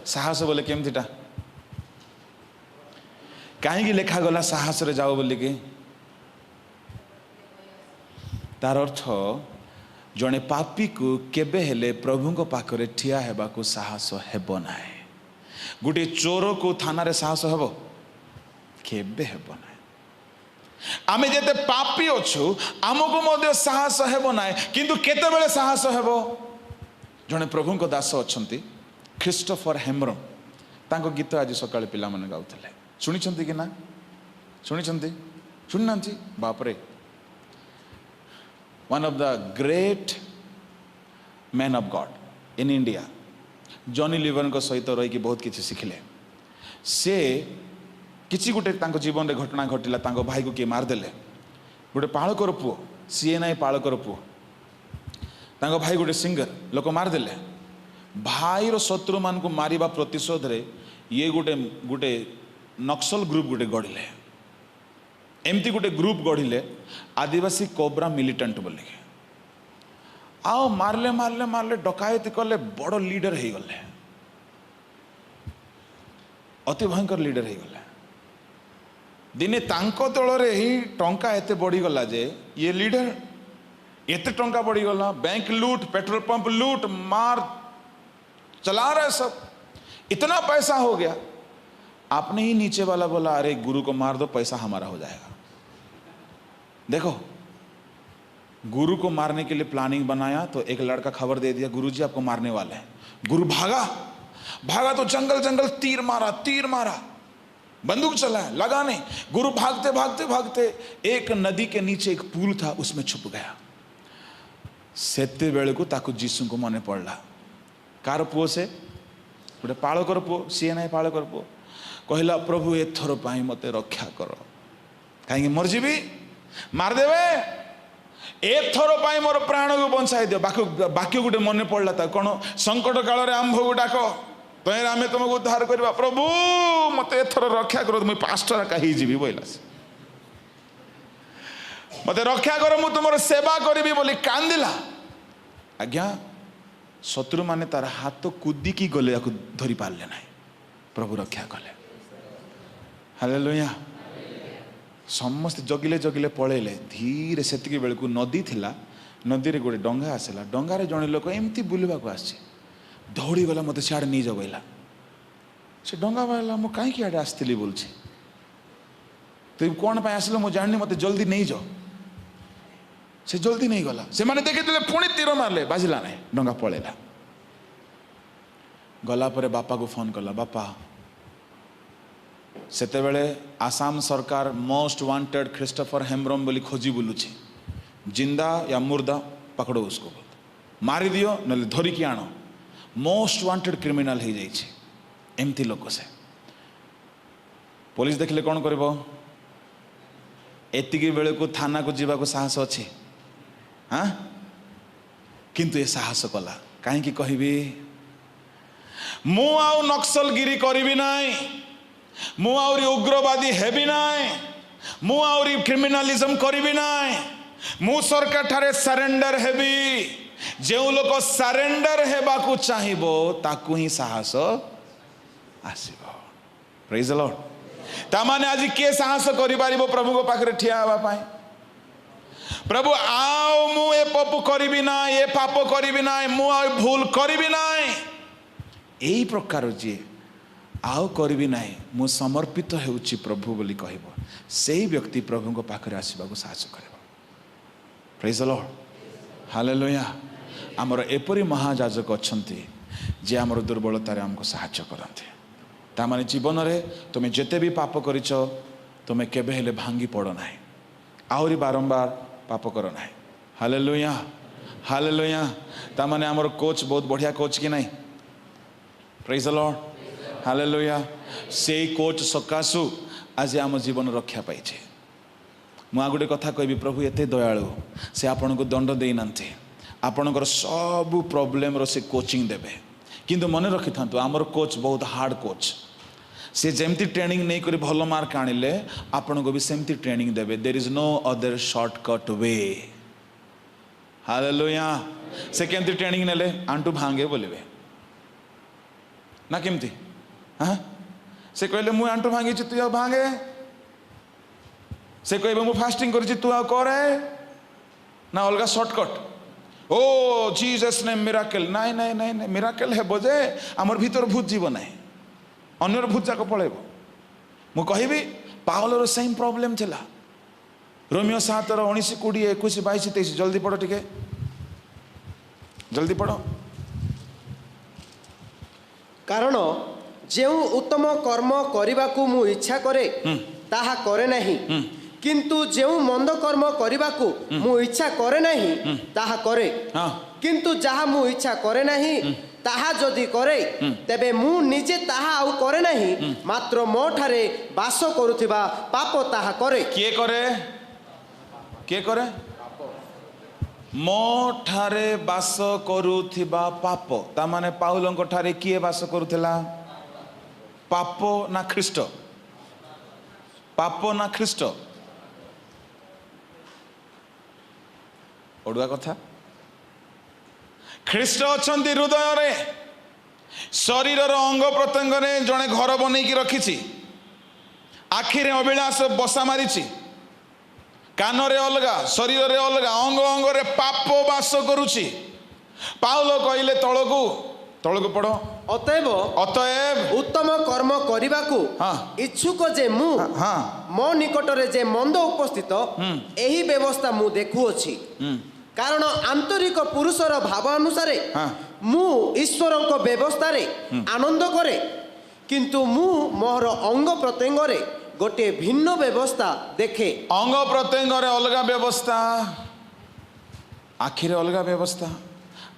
साहस बोले केमतीटा? कहीं लेखा गला साहस रे जाओ बोली कि? तार अर्थ जड़े पापी को केबे हेले प्रभु को पाखरे ठिया हेबा को साहस हेबो नाय। गोटे चोर को थाना रे साहस हेबो? केबे हेबो नाय। आमे जेते पापी अछु आमको मध्य साहस हेबो नाय, किंतु केते बेले साहस हेबो? जड़े प्रभु को दास अछंती क्रिस्टोफर हेम्ब्रम, तांको गीत आज सकाळे पिला माने गाउतले। सुनिछंती कि ना? सुनिछंती? सुननांती? बाप रे। One of the great man of God in India, Johnny liver को सहित रही बहुत किसी शिखिले। से किसी गोटे तांको जीवन रे घटना घटिला। तांको भाई को किए मारदेले। गोटे पालकर पुओ, सीए नाई पालकर पुओ, तांको भाई गोटे सिंगर लोक मारदेले। भाई रो शत्रु मान को मारिबा प्रतिशोध रे ये गोटे गोटे नक्सल ग्रुप गोटे गढ़िले। एमती गोटे ग्रुप गढ़िले आदिवासी कोबरा मिलिटेंट बोले। आओ मारले मारले मारले डकायती कले, बड़ लीडर हो गले, अति भयंकर लीडर हो गले। दिने तांको दल रे ही टंका एते बढ़ी गला जे ये लीडर एते टंका बढ़ी गला। बैंक लूट, पेट्रोल पंप लूट, मार चला रहे सब, इतना पैसा हो गया। आपने ही नीचे वाला बोला अरे गुरु को मार दो, पैसा हमारा हो जाएगा। देखो, गुरु को मारने के लिए प्लानिंग बनाया तो एक लड़का खबर दे दिया गुरुजी आपको मारने वाले हैं। गुरु भागा, भागा तो जंगल जंगल तीर मारा, बंदूक चलाया, लगा नहीं। गुरु भागते भागते भागते एक नदी के नीचे एक पुल था, उसमें छुप गया। सेते बेले को ताकू जीसु को मने पड़ला। कार पुओ से गोटे पालकर पुओ, सीए नाई पालकर पुओ कहला प्रभु एथर पाई मते रक्षा कर, कहीं मरजीबी मारदेवे, एथर पाई मोर प्राण को बंचाई दियो। बाक्य गोटे मन पड़ला था कौन? संकट काल रे आंभ को डाक, तैर आमे तुमको उद्धार करवा। प्रभु मते एथर रक्षा करो, मुझे पास्टर कही जीवी बोला, मते रक्षा करो, मु तुमर सेवा करी बोली कांदिला। आज्ञा शत्रु माने तार हाथ कुदिकी गले, धरी पारले ना, प्रभु रक्षा कले। हालेलुया। समस्त जगिले जगिले पळेले धीरे। सेतिकी बेलकू नदी थिला, नदी रे गोटे डंगा आसला। डंगारे जणे लोक एमती बुलवा को आछे, दौड़ी गला मते सियाड़े नहीं जगैला। से डंगा वाला मु काई कियाडे आस्तिली बोलछे, तु कोन पाई आसलो मु जाननी, मते जल्दी नहीं जाओ। से जल्दी नहीं गला। से माने देखिले पुणी तीर मारले, बाजिला नहीं, डंगा पळेला। गला परे बापा को फोन कला, बापा सेतेबेले आसाम सरकार मोस्ट वांटेड क्रिस्टोफर हेम्ब्रम बोली खोजी बुलुची जिंदा या मुर्दा पकड़ो उसको मारी दियो न धरिकी आण मोस्ट वांटेड क्रिमिनाल हो जाइए एमती लोक से पुलिस देखले कौन करिवो एतिकी बेले को थाना को जीवा को साहस अच्छी हाँ किंतु ये साहस कला कहीं कहबी मु आउ नक्सलगिरी करी नाई मु आउरी उग्रवादी हेबी नाई मु आउरी क्रिमिनालिज्म करी नाई मु सरकार ठारे सरेंडर हेबी जो लोक सरेंडर हेबा को चाहिबो ताकू ही साहस आसीबो प्रेज द लॉर्ड तामाने आज के साहस करि पारिबो प्रभु को पाखरे ठिया हवा पाए प्रभु आओ मु ए पाप करिबि ना ए पाप करिबि ना मु आ भूल करिबि ना एही प्रकार जे आओ करिबि ना मु समर्पित हेउची प्रभु बोली कहबो सेही व्यक्ति प्रभु को पाखरे आसीबा को साहस करबो प्रेज द लॉर्ड हालेलुया आमर एपरी महायाजक अच्छी जे आमर दुर्बलतार आमको साहाय्य करते तामाने जीवन में तुम्हें जेते भी पाप करिछ तुम्हें केबे हेले भांगी पड़ ना आहरी बारंबार पाप कर ना हालेलुया हालेलुया तामाने आमर कोच बहुत बढ़िया कोच कि नहीं प्रेज द लॉर्ड हालेलुया से कोच सकाशु आज आम जीवन रक्षा पाइछे मुझे गोटे कथा कहबी प्रभु एते दयालु से आपन को दंड दे नांते आपणकर सब प्रॉब्लम रो से कोचिंग देबे किंतु मन रखि थांतु आमर कोच बहुत हार्ड कोच से जेमती ट्रेनिंग नहीं करी भल मार्क आनिले आपन को भी सेमती ट्रेनिंग देबे there is no other shortcut way hallelujah से केमती ट्रेनिंग नेले आंटू भांगे बोलिबे ना केमती हाँ से कहले मु आंटू भांगी तू आ भांगे से कहबे मु फास्टिंग करी तू आ करे ना अलगा शॉर्टकट ओ जीसस ने मिराकल नाई नाई नाई नाई मिराकल है बोझे आमर भीतर भूत जीव ना अन्यर भूत जाक पलैब मु कहबी पावलर सेम प्रॉब्लम थिला रोमियो 7:19 20 21 22 23 जल्दी पढ़ो टिके जल्दी पढ़ो कारण जो उत्तम कर्म करने को मु इच्छा करे ताहा करे नहीं किंतु जो मंद कर्म करने को मु इच्छा करे नहीं ताहा करे किंतु जहाँ मु इच्छा करे नहीं ताहा जदि करे तेबे मु निजे ताहा आउ करे नहीं मात्र मो ठारे वास करुथिबा पाप ताहा करे के करे मो ठारे वास करुथिबा पाप ता माने पाउलंक ठारे किए वास करुथिला पाप ना ख्रीष्ट पाप ना ख्रीष्ट ओडुआ कथा ख्रीष्ट अछंती हृदय रे शरीर अंग प्रत्यंग रे जड़े घर बनई रखी आखि रे अभिलाष बसा मारी कान रे अलगा शरीर रे अलगा अंग अंग रे पाप वास करुची पाउल कहले तळकु पढ़ो अतएव उत्तम कर्म करने को इच्छुक जे मु मो निकट रे जे मंद उपस्थित एही व्यवस्था मु देखुअछि कारण आंतरिक पुरुषर भाव अनुसार मु ईश्वर व्यवस्था रे आनंद करे किंतु मु मोर अंग प्रत्यंग रे गोटे भिन्न व्यवस्था देखे अंग प्रत्यंग रे अलगा व्यवस्था आखिरे अलगा व्यवस्था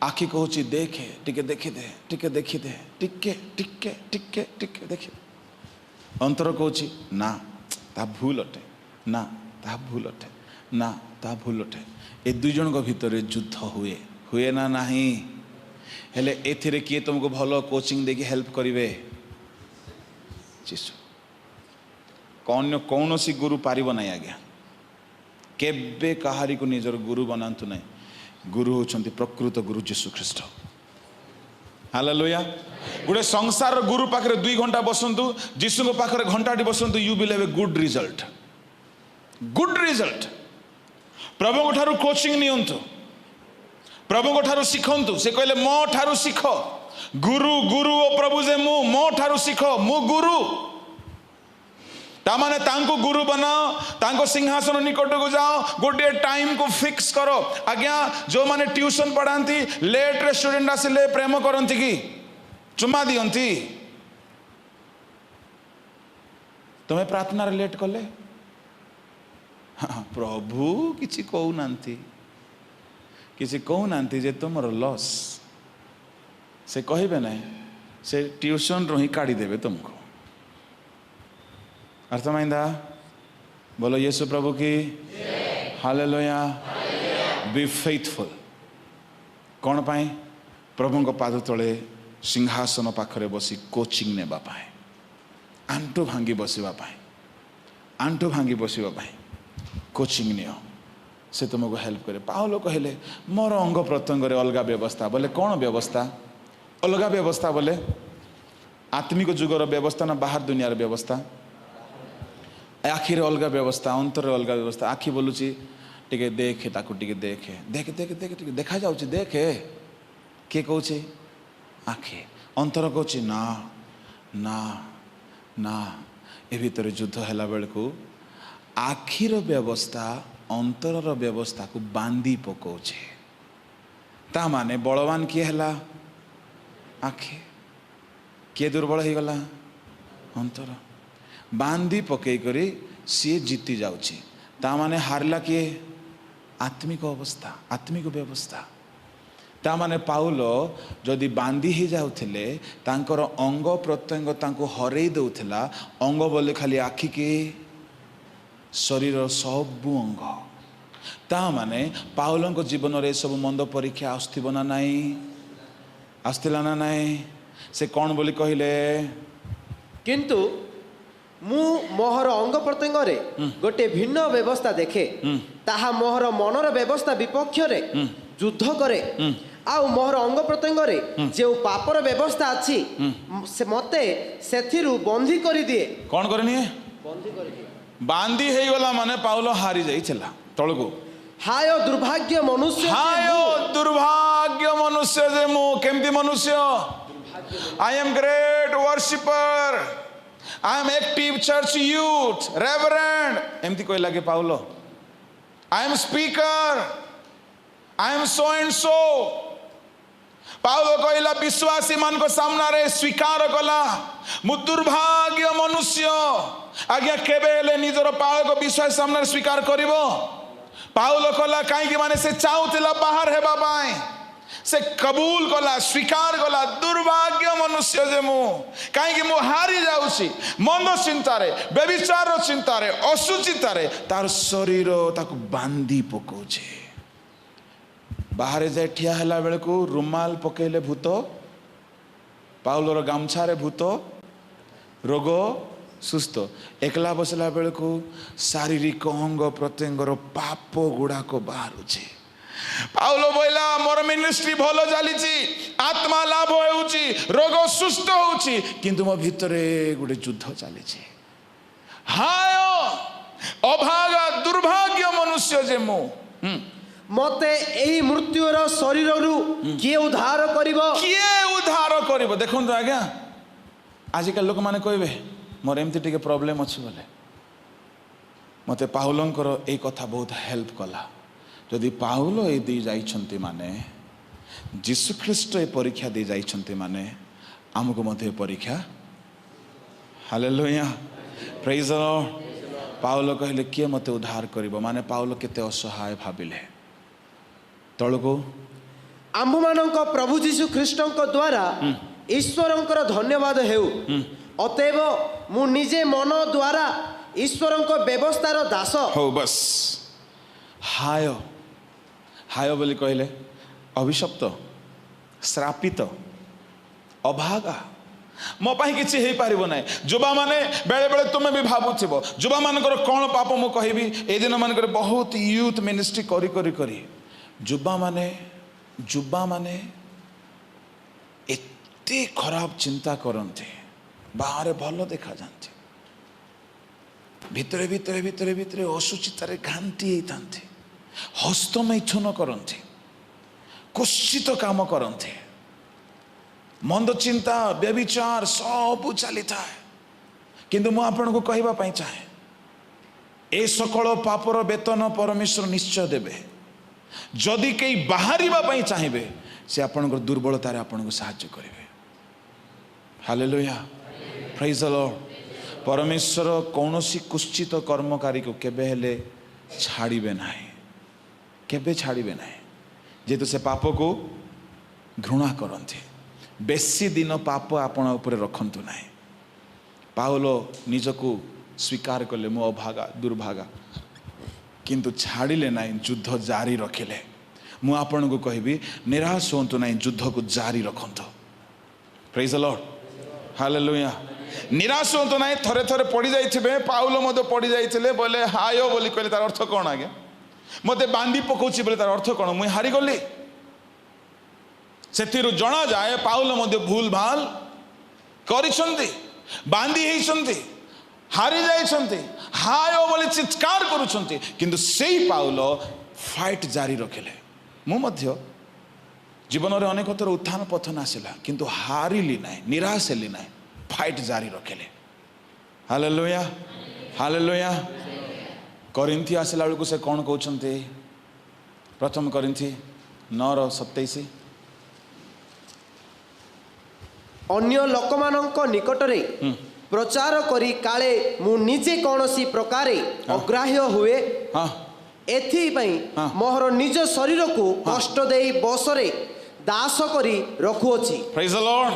आखि कहूँ देखे टिके देखी दे टिके देखी दे टिके टिके टिके टिके देखी अंतर कहूँ ना ता भूल अटे ना ता भूल अटे ना ता भूल अटे ए दुई जन भितर युद्ध हुए हुए ना नहीं हेले एथिरे किए तुमको भलो कोचिंग देकी हेल्प करिवे जीसु कौन सी गुरु पारिब ना आज्ञा केबे कहारी को निजर गुरु बनातु नहीं गुरु होचंती प्रकृत गुरु जीसु ख्रीष्ट हालेलुया गोटे संसार गुरु पाखरे 2 घंटा बसंतु जीसु को पाखरे घंटाटी बसंतु you will have a good result प्रभु को ठारू कोचिंग नियंतु प्रभु को ठारू शिखंतु से कहले मो ठारू शिख गुरु गुरु ओ प्रभु जे मो ठारू शिख मु गुरु तामाने तांको गुरु बनाओ तांको सिंहासन निकट को जाओ गोटे टाइम को फिक्स करो आज्ञा जो माने ट्यूशन पढ़ाती लेट रे स्टूडेंट आसिले प्रेम करती कि चुमा दियंती तुम्हें प्रार्थना लेट कले हाँ प्रभु किसी कहूना किसी कहूना जे तुम लॉस से कहे ना से ट्यूशन रू ही काढ़ी देवे तुमको अर्थमाइंदा बोलो यीशु प्रभु की हालेलुया बी फेथफुल कौन पाए प्रभु को पाद तले सिंहासन पाखरे बसी कोचिंग नेबा पाए आंटू भांगी बसवा आंटू भांगी बसवा कोचिंग नियो से तुमको हेल्प करे पाउलो कहले मोर अंग प्रत्यंग अलग व्यवस्था बोले कौन व्यवस्था अलग व्यवस्था बोले आत्मिक जुगर व्यवस्था ना बाहर दुनियार व्यवस्था आखिर अलग व्यवस्था अंतर अलग व्यवस्था आखि बोलुची टिके देखे ताकू टिके देखे देखे देखे देखे देखा जाउची देखे के कहूचे आखि अंतर कहूची ना ना ना ए भीतर युद्ध हैला बेलू आखिर व्यवस्था अंतरर व्यवस्था को बांधी पकाउछे ता माने बलवान किए हैला आखि किए दुर्बल हो गला अंतर बांधी पकई करी सी जीति जाउछी ता माने हारला किए आत्मिक अवस्था आत्मिक व्यवस्था ता माने पाउलो जदि बांधी ही जाउथिले तांकर अंग प्रत्यंग तांको हरेई दउथिला अंग बोले खाली आखि के शरीर सबु अंग ता माने पाउलों जीवन रे सब मंद परीक्षा आसथिबो ना नाही आसथिला ना नाही से कौन बोली कहले किंतु मु मोहर अंग प्रत्यंग रे गोटे भिन्न व्यवस्था देखे ताहा मोहर मनर व्यवस्था विपक्ष रे युद्ध करे आउ मोहर अंग प्रत्यंग रे जे पापर व्यवस्था अछि से मते सेथिरु बंधी करी दिए कौन करनी बंधी करी दिए बांधी हे गला माने पाउलो हारी जाइछला तळको हाय दुर्भाग्य मनुष्य हाय दुर्भाग्य मनुष्य जे मु केमती मनुष्य I am great worshipper I am active church youth reverend एमती कोई लगे Paulo I am speaker I am so and so Paulo कहला विश्वासी मान को सामना रे स्वीकार कला मु दुर्भाग्य मनुष्य आज्ञा केबे हेले निजर पाउल को विश्वास सामने स्वीकार करिवो पाउलो कला काई माने से चाहुतिला बाहर हेबा पाए से कबूल कला स्वीकार कला दुर्भाग्य मनुष्य जे मु काई मु हारी जाउछी मंद चिंता रे व्यभिचार चिंता रे असुचिता रे तार शरीर ताको बांधी पकोछे बाहर जाए ठिया हला बेले को रुमाल पकेले भूत पाउलोर गामछा रे भूत रोग सुस्थ एकला बसला बेले को शारीरिक अंग प्रत्यंगर पाप गुड़ा को बाहरुचे पाउलो बोला मोर मिनिस्ट्री भलो चलीची आत्मा लाभ होउची रोग सुस्थ होउची किंतु मो भितरे गुडे युद्ध चलीची हाय अभागा दुर्भाग्य मनुष्य जे मो मते एही मृत्युर शरीर रु किए उद्धार करिवो देखो आज्ञा आजिकल लोक माने कहबे मोर एमती टिके प्रॉब्लम अछि बोले मते पाउलंकर ए कथा बहुत हेल्प कला जदि पाउल ए दी जाइछंती माने जीसु ख्रीष्ट ए परीक्षा दे जाइछंती माने हमको मते परीक्षा हालेलुया प्रेज द लॉर्ड पाउल कहले किए मते उद्धार करिवो माने पाउल केते असहाय भाबिले तळको आम्भ मानक प्रभु जीशु ख्रीष्टଙ୍କ द्वारा ईश्वरଙ୍କର धन्यवाद हेउ अतएव मु निजे मन द्वारा ईश्वरଙ୍କ व्यवस्थार दास हो बस हाय हाय बोली कहले अभिशप्त श्रापित अभागा मो पाई किछि हे पारिबो नै जुबा माने बेले बेले तुमे भी भाबुथिबो जुबा मानकर कोन पाप मो कहिबी ए दिन मानकर बहुत यूथ मिनिस्ट्री करी करी करी जुबा माने एते खराब चिंता करते बाहर भल देखा जाते भितरे भितरे भितरे भितरे असुचितार घांटी होते हस्तमैथुन करते कुत्सित काम करते मंद चिंता व्यभिचार सब चली था किंतु मु आपन को कहबा पई चाहे ए सकल पापर वेतन परमेश्वर निश्चय देबे जदि कई बाहरिबा पई चाहिबे से आपन को दुर्बलता रे आपन को सहायता करिवे हालेलुया प्रेज द लॉर्ड परमेश्वर कौन सी कुश्चित कर्मकारी को केबे हेले छाड़िबे नाही, केबे छाड़िबे नाही। जेतु से पाप को घृणा करते, बेसी दिन पाप आपण उपरे रखंतु नाही। पाउलो निजको स्वीकार कले मो अभागा दुर्भागा, किंतु छाड़िले नाही, युद्ध जारी रखिले। मु आपण को कहबी निराश होंतु नाही, युद्ध को जारी रखंतु। Praise the lord, hallelujah. निराश होंतु नाही। थरे थरे पड़ी जाइथिबे, पाउलो मते पड़ी जाइथिले बोले हायो बोली कहले तार अर्थ कोन आगे, मते बांधी पकोछि बोले तार अर्थ कोन, मुई हारी गली। सेथिरु जणा जाए पाउलो मते भूल भाल करिसंती, बांधी हेइसंती, हारी जाइसंती, हायो बोली चित्कार करूछंती, किंतु सेई पाउलो फाइट जारी रखिले। मु मध्य जीवन रे अनेक थर उत्थान पथन आसिला, किंतु हारिली नाही, निराश हेली नाही, फाइट जारी रखिले। Hallelujah, hallelujah. करिन्थी आसिला बेलू से कौन कहते, प्रथम करिन्थी 9:27, अन्य लोकमानंक निकटरे प्रचार करी काले मु निजे कौनसी प्रकारे अग्राह्य हुए, एथिपाई मोहर निज शरीर को कष्ट देई बसरे दास करी रखुअछि। Praise the Lord.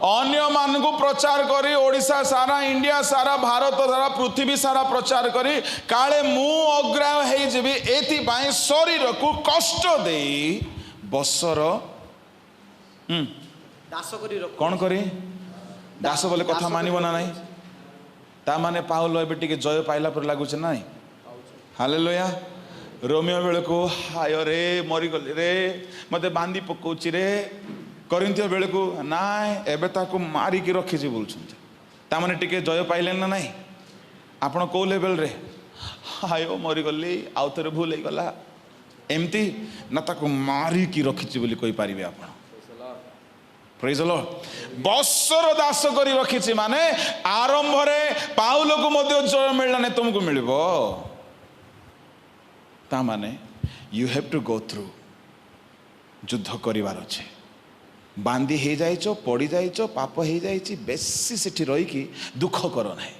अन्य मान को प्रचार करी ओडिशा सारा, इंडिया सारा, भारत सारा, पृथ्वी सारा प्रचार करी काले मु अग्राह्य हे जेबी, एथिपाई शरीर को कष्ट देई बसर दास करी रखु। कौन करी दास बोले कथा मानिब ना नहीं, ता माने पाउलो एबे टिके जय पाइला पर लागुछ नाही। हालेलुया। रोमियो बेले को हाय रे मरी गली रे, मते बांधी पकोछि रे। करिन्थियो बेले को नाय एबे ताको मारी की रखिछि बोलछन्ते, ता माने टिके जय पाइले ना नाही। आपण को लेवल रे हायो मरी गली आउ तरे भूल हे गला एमती ना, ताको मारी की रखिछि बोली कहि पारिबे आपण। Praise the Lord. बसर दास करी रखिछि माने आरंभ रे पाउलो को मध्य जय मिलना ने तुमको मिलबो, ता माने you have to go through, युद्ध करिवार अछि। बांधी हे जाइछो, पड़ी जाइछो, पाप हे जाइछि, बेसी सेठी रही कि दुख करो नाही।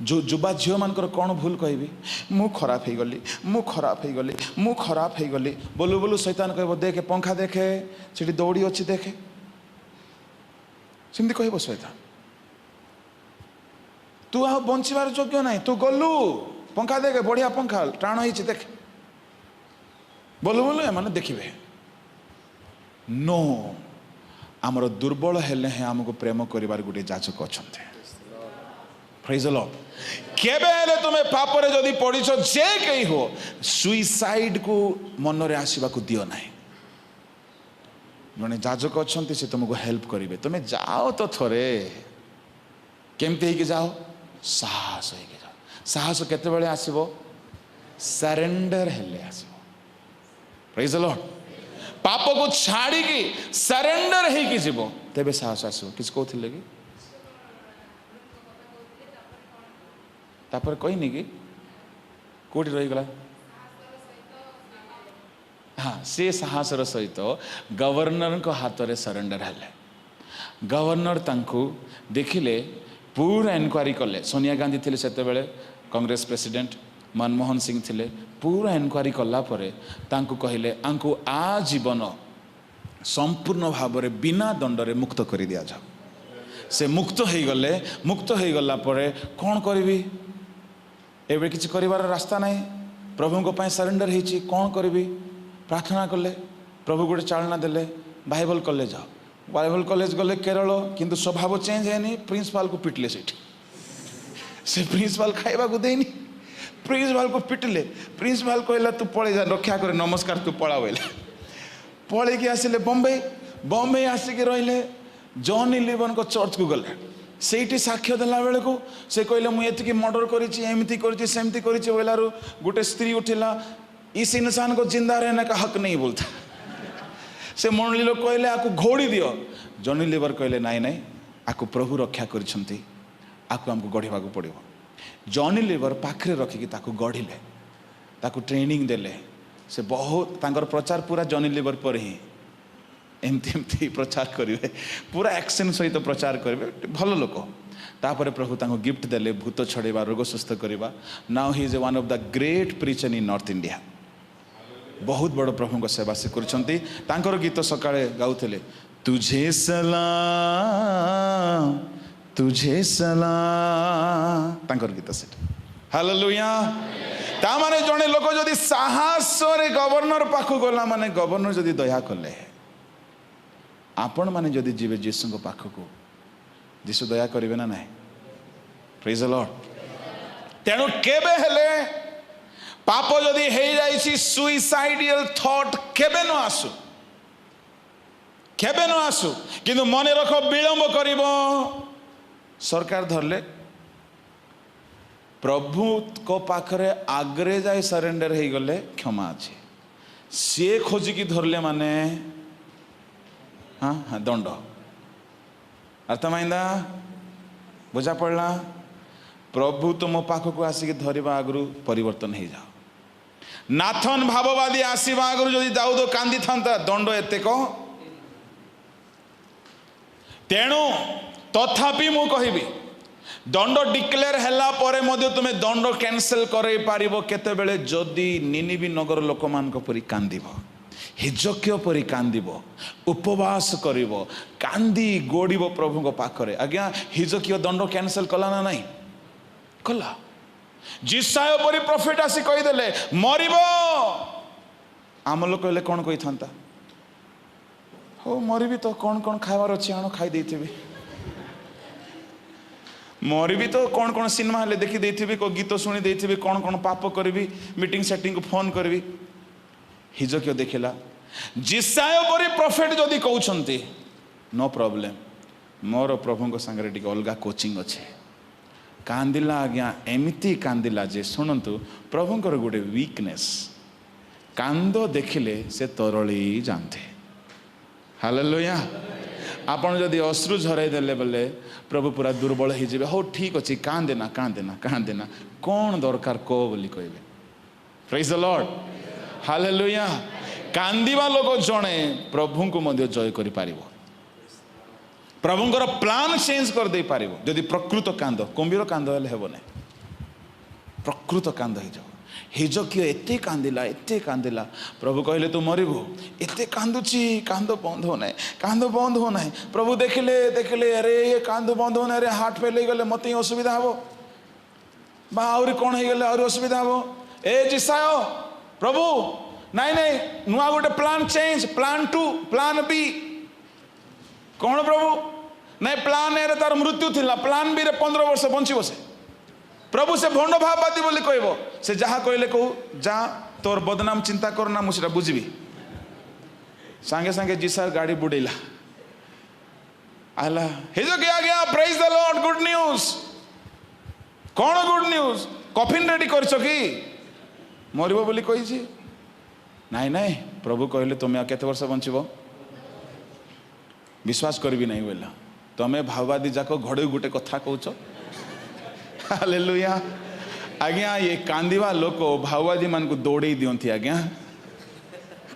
जो युवा झील मानकर कौन भूल कहबी, मु खराब हो गली, मु खराब हो गली, मु खराब हो गली बोलू बोलू शैतान कहब देखे पंखा देखे सेठी दौड़ी अच्छी देखे, सेमती कहब शैतान तू आ बंचार योग्य ना, तू गलु पंखा देखे बढ़िया पंखा टाण हो देखे बोलू बोलू एम देखिए। नो, आमर दुर्बल हेले हैं आमको प्रेम करिवार गोटे जाचक अच्छा। Praise the Lord. केबे हेले तुमे पाप रे जदी पड़िछ जे कई हो, सुइसाइड को मन रे आसीबा को दियो नाही। जने जाजक अच्छा से तुमको हेल्प करिवे, तुमे जाओ तो थरे केमती कि जाओ, साहस होइके जाओ। साहस केते बेले आसीबो, सरेंडर हेले आसीबो। Praise the Lord. पाप को छाड़ी की सरेंडर है कि जीवो तेबे साहस आसो। किस कहते कि तापर कहनी कि कोठी रही गला, हाँ से साहसर सहित गवर्नर को हाथ रे सरेंडर हेले। गवर्नर तांको देखिले, पूरा इनक्वारी कले। सोनिया गांधी थिले सेते बेले कांग्रेस प्रेसिडेंट, मनमोहन सिंह थिले। पूरा इनक्वारी कला परे तांको कहिले आंको आजीवन संपूर्ण भाव रे बिना दंड रे मुक्त करि दिया जाओ। से मुक्त हो गले, मुक्त हो गला परे कौन करिवि, एबे किछि करिवार रास्ता नाही। प्रभु को पाए सरेंडर हेछि, कौन करिवि, प्रार्थना कले, प्रभु गोटे चालना देले, बाइबल कॉलेज जाओ। बाइबल कॉलेज गले केरल, किंतु स्वभाव चेंज हैनी। प्रिंसिपाल को पिटले सेठी, से प्रिंसिपाल खाइबा को देनी, प्रिंसिपाल को पिटले। प्रिंसिपाल कहला तू पळे जा, रक्षा करे नमस्कार तू पळा बोले। पळे कि आसिले बॉम्बे, बॉम्बे आसिक रहिले। जॉन इलेवन को चर्च को गले, सेठी साक्ष्य देला बेले को से कहले मु एतिकी मर्डर करिछि, एमिति करिछि, सेमिति करिछि बोलारु गोटे स्त्री उठिला, इस इंसान को जिंदा रहने का हक नहीं बोलता। से मंडली लोग कहले आकु घोड़ी दियो। जॉन इलेवन कहले नाई नाई, आकु प्रभु रक्षा करिसंती, आकु हमको गढ़िबा को पड़िबो। जॉन इलेवर पाखरे रखिकी ताकु गढ़िले, ताकु ट्रेनिंग देले। से बहुत तांकर प्रचार पूरा जॉन इलेवर पर ही एमती एमती प्रचार करेंगे पूरा एक्शन सहित प्रचार करेंगे भल लोक तापर प्रभु तांको गिफ्ट देले भूत छड़ेबा रोग सुस्थ करवा now he is one of the great preacher in north India बहुत बड़ प्रभु को सेवा से करछंती तांकर गीत सकाळे गाउथले तुझे सलाम तांकर गीत से हालेलुया ता माने जने लोक जदि साहस रे गवर्नर पाखु गला माने गवर्नर जदि दया कले आपण माने जदि जीवे जीसु को पाखु को जीसु दया करिवे ना नहीं प्रेज द लॉर्ड तेणु केबे हेले पाप जदि हे जाइछि सुइसाइडियल थॉट केबे न आसु किंतु मने रख विलंब करिवो सरकार धरले प्रभु को पाखरे आग्रे जाए सरेंडर हो गले क्षमा अच्छे सी खोजिकी धरले माने हाँ हाँ दंड अर्थ माइंदा बुझा पड़ला प्रभु तुम पाखक आसिक धरवा आगु परिवर्तन हो जाओ नाथन भाववादी आसवा आगु जदि दाऊद कांदी था दंड एते कह तेणु तथापि मु कहबी दंड डिक्लेयर हैला परे मध्य तुमे दंड कैंसल करे पारिबो केतेबेले जदि निनिबी नगर लोक मान को परि कांदिबो हिजक्य परि कांदिबो उपवास करिबो कांदी गोड़िबो प्रभु को पाखरे आज्ञा हिजक्य दंड कैंसल कला ना नहीं कला जिसाय परि प्रॉफिट आसी कहि देले मरिबो आम लोक कहले कोन कहि थांता हो मरिबी तो कौन कौन खाइबार अच्छी आण खाई देथिबी मरिबी तो कौन कौन सिनेमा हेले देखी देथिबी को गीत शुणी देथिबी कौन कौन पाप करी मीटिंग सेटिंग को फोन करी हिजक्य देखला जिसाय परी प्रॉफिट जदि कहउछंती नो प्रॉब्लम मोर प्रभु को संगे टिके अलगा कोचिंग अच्छे कांदिला आज्ञा एमिति कांदिला जे शुणु प्रभुंकर गोटे वीकनेस कांद देखिले से तरली जानते हालेलुया आपण जदि अश्रु झराई देले बोले प्रभु पूरा दुर्बल हो जाए हो ठीक अच्छे कांदेना कौन दरकार को बोली कहबे प्रेज द लॉर्ड हालेलुया कांदिबा लोक जणे प्रभु को मध्य जय करि पारिबो प्रभुंकर प्लान चेंज कर दे पारिबो जदि प्रकृत कांद कुंभीर कांद हेले हेबो नै प्रकृत कांद हो जाओ हिजक्य एते कांदिला प्रभु कहले तू मरिबो एते कांदुची कांद बंद हो ना प्रभु देखले अरे ये कांद बंद हो ना अरे हार्ट फेल हो गले मते असुविधा हबो बा आउरी कोन हो गले आउरी असुविधा हबो ए जिसायो प्रभु नहीं नुआ गोटे plan change plan 2 plan B कौन प्रभु नहीं प्लान ए रे तार मृत्यु थिला प्लान बी रे 15 वर्ष बंची बसे प्रभु से भंड भाववादी बोली कहबो से जहाँ कहले कहू जा तोर बदनाम चिंता करना मुझे बुझी सांगे सांगे जीसा गाड़ी बुड़ेला आला हिजो क्या गया praise the Lord good news कौन गुड न्यूज कफिन रेडी करछो कि मरिबो बोली कहिछि नहीं प्रभु कहले तुम केते वर्ष बंचबो विश्वास करबी नहीं बोला तमे भाववादी जाको घड़े गुटे कथा कहउछो हालेलुया आज्ञा ये कांदिवा लोक भाववादी मान को दौड़े दियंती आज्ञा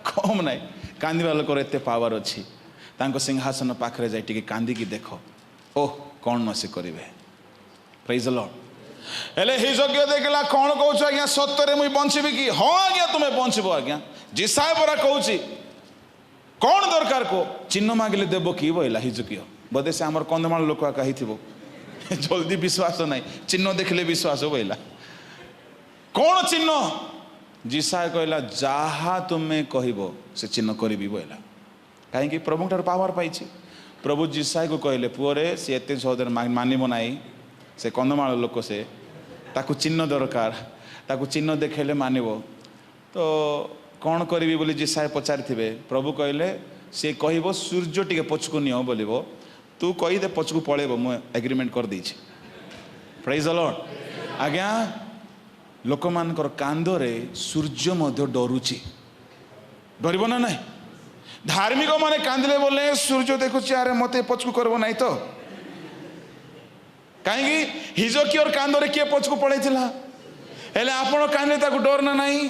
कम नाई कांदिवा लोक एते पावर अच्छी तांको सिंहासन पाखरे जाई टिके कांदी की देखो ओह कौन न से करिवे प्रेज द लॉर्ड एले हिजक्य देखला कौन कहउछ आज्ञा सत्तरे मुई बंचिबी कि हां आज्ञा तुमे बंचिबो आज्ञा जिसाय परा कहउची कौन दरकार को चिन्ह मागिले देबो कि बोइला हिजक्य बदे से हमर कंदमाल लोक कहि थिबो जल्दी विश्वास नहीं चिन्ह देखले विश्वास बोला कौन चिन्ह जिसाय कहला जहा तुम्हें कहबो से चिन्ह करी बोला कहीं प्रभु ठार पावर पाई प्रभु जिसाय को कहले पुअरे सी एते सहजर मानिब नाई से कंदमाल लोक से ताकू चिन्ह दरकार ताकू चिन्ह देखेले मानिब तो कौन करी बोली जिसाय पचारि प्रभु कहले सी कहब सूर्य टिके पछकू नियो बोलिबो तू कहीदे पछकू पड़ेब मु एग्रीमेंट कर देछि प्रेज द लॉर्ड आज्ञा लोक मानकर कांदरे सूर्य मध्य डरुची डरब ना नहीं धार्मिक माने कांदिले बोले सूर्य देखुची अरे मते पछकू करबो नहीं तो कहीं हिजक्यर कांदरे किए पछकू पड़ेथिला हेले आपण कांदे ताकू डर ना नहीं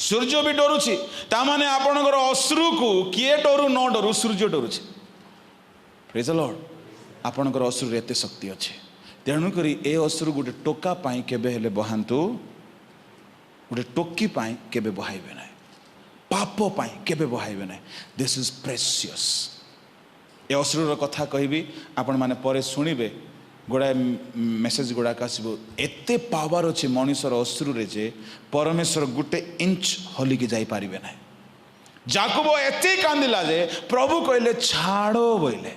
सूर्य भी डरुछि तामाने आपणकर अश्रु को किए डरू न डरू सूर्य डरुछि प्रेज द लॉर्ड आपणकर अश्रु एते शक्ति अछि तेणु करी ए अश्रु गोटे टोका पाई केबे हेले बहांतु गोटे टोकी पाई केबे बहाइबे ना पाप पाई केबे बहाइबे ना दिस इज प्रेशियस ए अश्रुर कथा कहबी आपण माने परे सुनिबे गुड़ाए मेसेज गुड़ाक आसो एते पावर अच्छे मनुष्यर अश्रु रे जे परमेश्वर गोटे इंच हलिकी जापारे ना जाकुब एते कांदिला जे प्रभु कहले छाड़ो बोले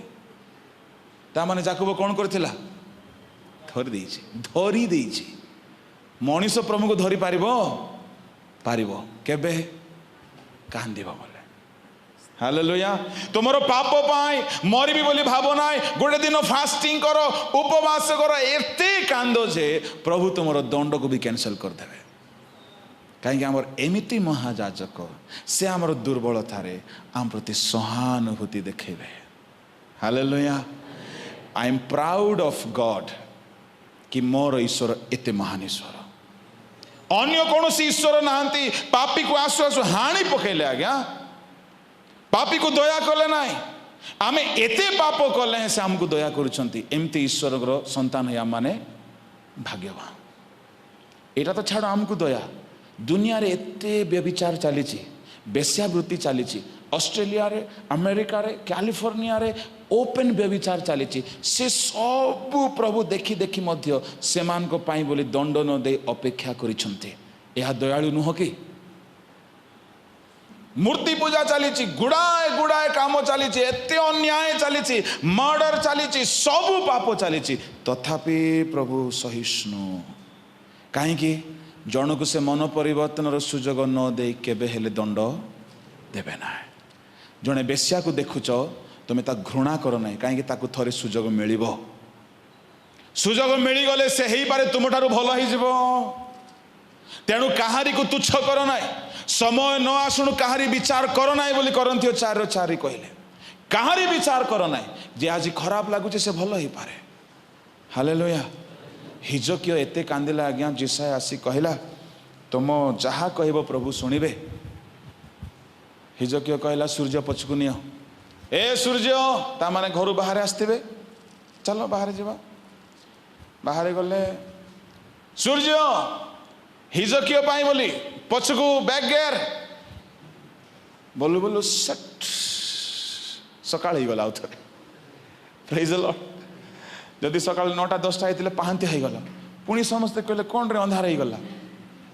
तामाने जाकुब कौन करथिला धरी देछि मनुष्य प्रभु को धरी पारिबो केबे कांदिबो बोले हालेलुया तुमरो पाप पाई मरबी बोली भाव ना गोटे दिन फास्टिंग करो उपवास करो एते कांदो जे प्रभु तुमरो दंड को भी कैंसल कर देवे कहीं आमर एमिति महाजाजक से आमर दुर्बलता रे आम प्रति सहानुभूति देखेबे hallelujah I am proud of God कि मोर ईश्वर एते महान ईश्वर अन्य कौन ईश्वर नहांती पापी को आसु आसु हाणी पकेले आज्ञा पापी को दया कले ना आम एते पाप कले से आमको दया करुछंती एमती ईश्वर संतान है माने भाग्यवान एटा तो छाड़ आमको दया दुनिया रे एते व्यभिचार चली बेश्यावृत्ति चली ऑस्ट्रेलिया रे अमेरिका रे कैलिफोर्निया रे ओपन व्यभिचार चली से सब प्रभु देखी देखी मध्य सेमान को पाई बोली दंड न दे अपेक्षा करिछंती यह दयालु नुह कि मूर्ति पूजा चली गुड़ाए गुड़ाए काम चली एते अन्याय चली मर्डर चली सब पाप चली तथापि प्रभु सहिष्णु कहीं जन को से मन परिवर्तन सुजोग न दे केबे हेले दंड देवे ना जड़े बेश्या को देखुच तुम्हें ता घृणा कर ना कहीं थरे सुजोग मिल सुजोग मिलगले से ही पारे तुम ठारू भल हो तेणु कहारी को तुच्छ कर ना समय न आसुणु कहारी विचार कर ना बोली करंथियो 4:4 कहले कहारी विचार कर ना जे आज खराब लगुचे से भल हो पारे हालेलुया हिजकियो एते कांदिला आज्ञा जिसाय आसी कहला तुम जहा कहब प्रभु सुनिबे हिजकियो कहला सूर्य पछकु नियो ए सूर्य ता माने घर बाहर आसथिबे चलो बाहर जीवा बाहर गले सूर्य हिजकियो पाई बोली पछकु बैक गेयर बोलू बोलू सट सकाळ ही गला उथरे प्रेज द लॉर्ड जदि सकाळ 9:10 आइतिले पाहांती हो गला पुणी समस्ते कहले कोन रे अंधार हो गला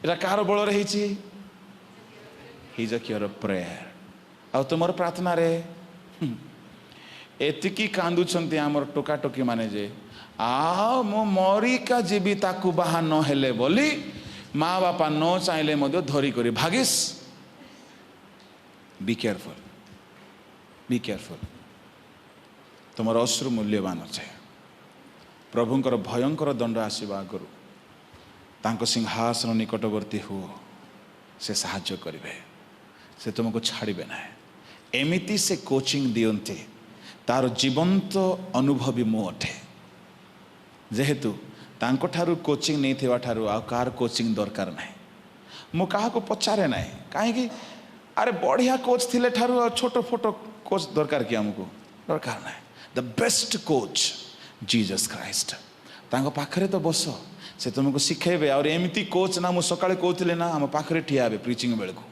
एरा कार बळ रे हिची हिजकियोर प्रेयर आ तुमर प्रार्थना रे एतिकी कांदुछंती हमर टोका टोकी माने जे आ मो मरी का जीवी ताकू बाहा न हेले बोली माँ बापा न चाहले मध्य धरी करी भागिस बी केयरफुल तुम अश्रु मूल्यवान अच्छे प्रभुंकर भयंकर दंड आसवा आगु तांको सिंहासन निकटवर्ती हो से साहाय्य करेंगे से तुमको छाड़े ना एमिति से कोचिंग दियंते तार जीवंत अनुभवी मु अटे जेहेतु तांको ठारू कोचिंग नहीं थिवा ठारू आ कार कोचिंग दरकार ना मु कहा को पचारे ना कहीं अरे बढ़िया कोच थिले ठारू छोटो फोटो कोच दरकार कि हमको दरकार ना the best coach Jesus Christ तांको पाखरे तो बस से तुमको शिखेबे और एमती कोच ना मु सकाळे कहथिले ना हम पाखरे ठिया हेबे प्रीचिंग बेल को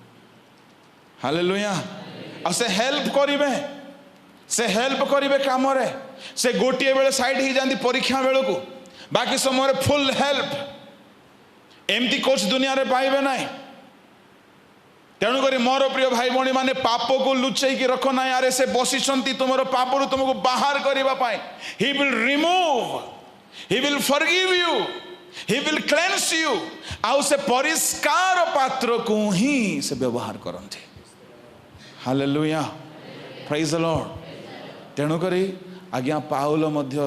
हालेलुया आ से हेल्प करिवे काम रे से गोटिए बेले साइड ही जांदी परीक्षा बेल को बाकी समय फुल हेल्प एमती कोच दुनिया रे पाइबे ना तेणुक मोर प्रिय भाई भौणी माने पाप को लुचई की रख ना यार से बसी तुम पाप तुमको बाहर करने he will remove he will forgive you he will cleanse you आउ से परिष्कार पात्र को ही से व्यवहार करते हालेलुया प्रेज द लॉर्ड तेणुक आज्ञा पाउल मध्य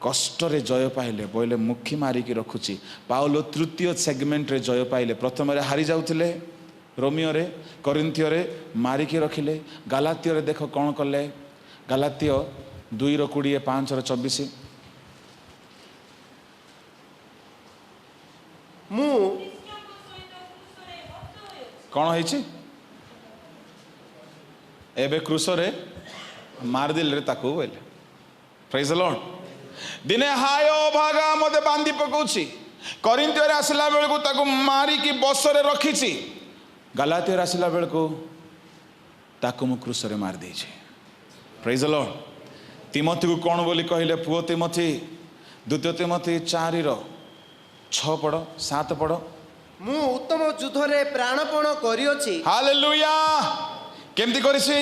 कष्ट रे जय पाइले बोले मुखी मारिकी रखुची पाउल तृतीय सेगमेंट रे जय पाइले प्रथम रे हारी जाउथिले रोमियो रे करिन्थियो रे मारिकी रखिले गालातियो रे देख कौन कले गालातियो 2:20 5:24 मु कौन है एबे क्रूसरे मारदिल रे ताकू बोले प्रेज द लॉर्ड दिने हाय भागा मते बांधी पकाउछि करिन्थियो रे आसला बेलको ताकू मारी की बसरे रखिछि गलातियो रे आसला बेलको ताकू मु क्रूसरे मार देछि प्रेज द लॉर्ड तिमोथी को कौन बोली कहले पुओ तिमोथी द्वितीय तिमोथी 4:6 पढ़ 7 पढ़ मु उत्तम युद्ध रे प्राणपण करियोछि हालेलुया केमती करिछि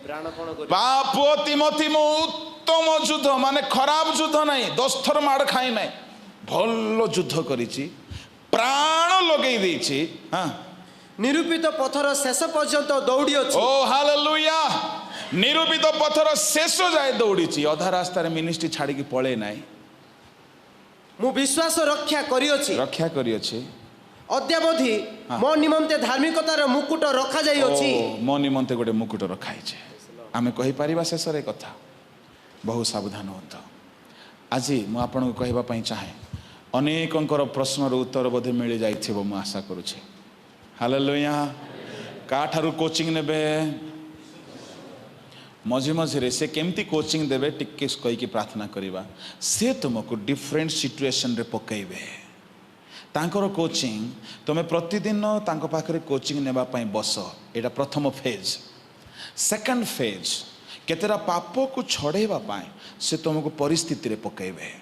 प्राणपण करि पुओ तिमोथी मु उत्तम युद्ध माने खराब युद्ध नहीं 10 थर मार खाई नहीं भल युद्ध करिछि प्राण लगेई देछि हां निरूपित पथर शेष पर्यंत दौड़ियोछि ओ हालेलुया निरूपित पथर शेष जाए दौड़ीछि अधा रास्ता रे मिनिस्ट्री छाड़ी की पळे नाही मु विश्वास रक्षा करियोछि अद्यावधि मो निमंते धार्मिकतार मुकुट रखा जाइयोछि मो निमंते गोटे मुकुट रखाई छे आमे कहि परिबा शेष रे कथा बहु सावधान होतो आज मु आपन को कहबा पई चाहे अनेकंकर प्रश्नर उत्तर बोधे मिल जाइथिबो मु आशा करूछि हालेलुया का ठारू कोचिंग नेबे मझे मझे से केमती कोचिंग देवे टिके कही की प्रार्थना करवा से तुमको डिफरेंट सिचुएशन रे पकेबे तांकर कोचिंग तुम प्रतिदिन तांको पाखरे कोचिंग नेबा पई बस एटा प्रथम फेज सेकंड फेज केतेरा पाप को छड़ेबा पई से तुमको परिस्थिति रे पकेबे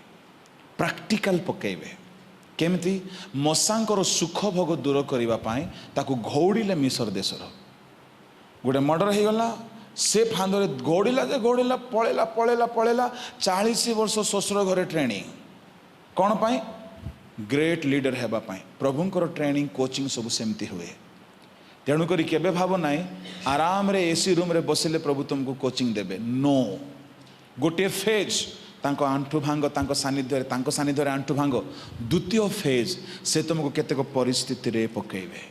प्रैक्टिकल पकेबे केमती मसांकर सुख भोग दूर करबा पई ताकू घौड़ीले मिसर देशर गोटे मर्डर हो गला से फांदरे घोड़िला जे घोड़िला पळेला पळेला पळेला 40 वर्ष ससुर घरे ट्रेनिंग कौन पाई ग्रेट लीडर हेबा पाई प्रभुंकर ट्रेनिंग कोचिंग सब सेमती हुए तेणुक केबे भाव नाई आराम रे एसी रूम रे बसिले प्रभु तुमको कोचिंग देबे नो गोटे फेज तांको आंठु भांग तांको सानिध्य रे आंठु भांग द्वितीय फेज से तुमको केतेक परिस्थिति रे पकेबे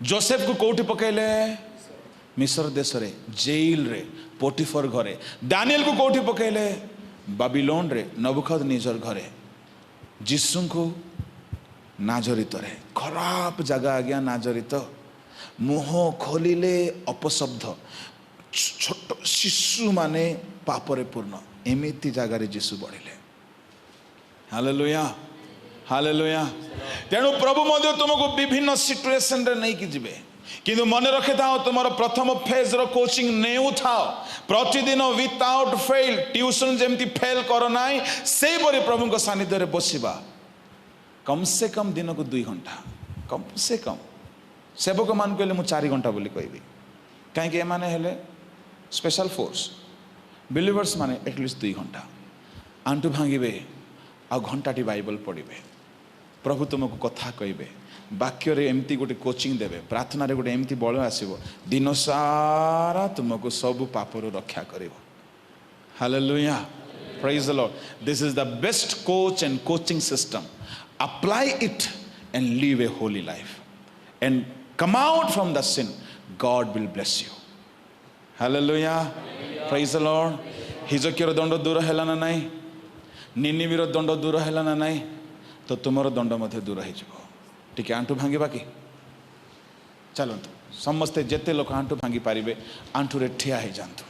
जोसेफ को कोठी पकेले मिस्र देश रे जेल रे पोटिफर घरे दानियल को कोठी पकेले बाबिलोन रे नबुकदनेस्सर घरे जिसु को नाजरित रे खराब जगह आज्ञा नाजरित मुह खोलिले अपशब्द छोट शिशु माने पापरे पूर्ण एमिति जगह रे जिसु बढ़िले हालेलुया हालेलुया तेणु प्रभु मध्य तुमको विभिन्न सिचुएशन रे नहीं कि जिबे किंतु मन रखे था तुम प्रथम फेज रो कोचिंग नेउ था प्रतिदिन विदाउट फेल ट्यूशन जमती फेल कर नाई से परि प्रभु को सानिध्य रे बसिबा कम से कम दिन को 2 घंटा कम से कम सेवक मान कहले मु 4 घंटा बोली कहबी कहीं माने हेले स्पेशल फोर्स बिलीवर्स माने एटलिस्ट 2 घंटा आंटू भांगिबे आ घंटाटी बाइबल पढ़िबे प्रभु तुमको कथा कहबे वाक्य रे एमती गोटे कोचिंग देवे प्रार्थना रे गोटे एमती बल आसीबो दिन सारा तुमको सब पापरु रक्षा करिवो hallelujah praise the lord this is the best coach and coaching system apply it and live a holy life and come out from the sin God will bless you hallelujah praise the lord हिजकियर दंड दूर हैला ना नाही निनिवीर दंड दूर हैला ना नाही तो तुमर दंड मध्ये दूर हो जिवो टिके आंटू भांगी बाकी चलतु समस्ते जेते लोक आंटू भांगी पारिबे आंटू रे ठिया हो जातु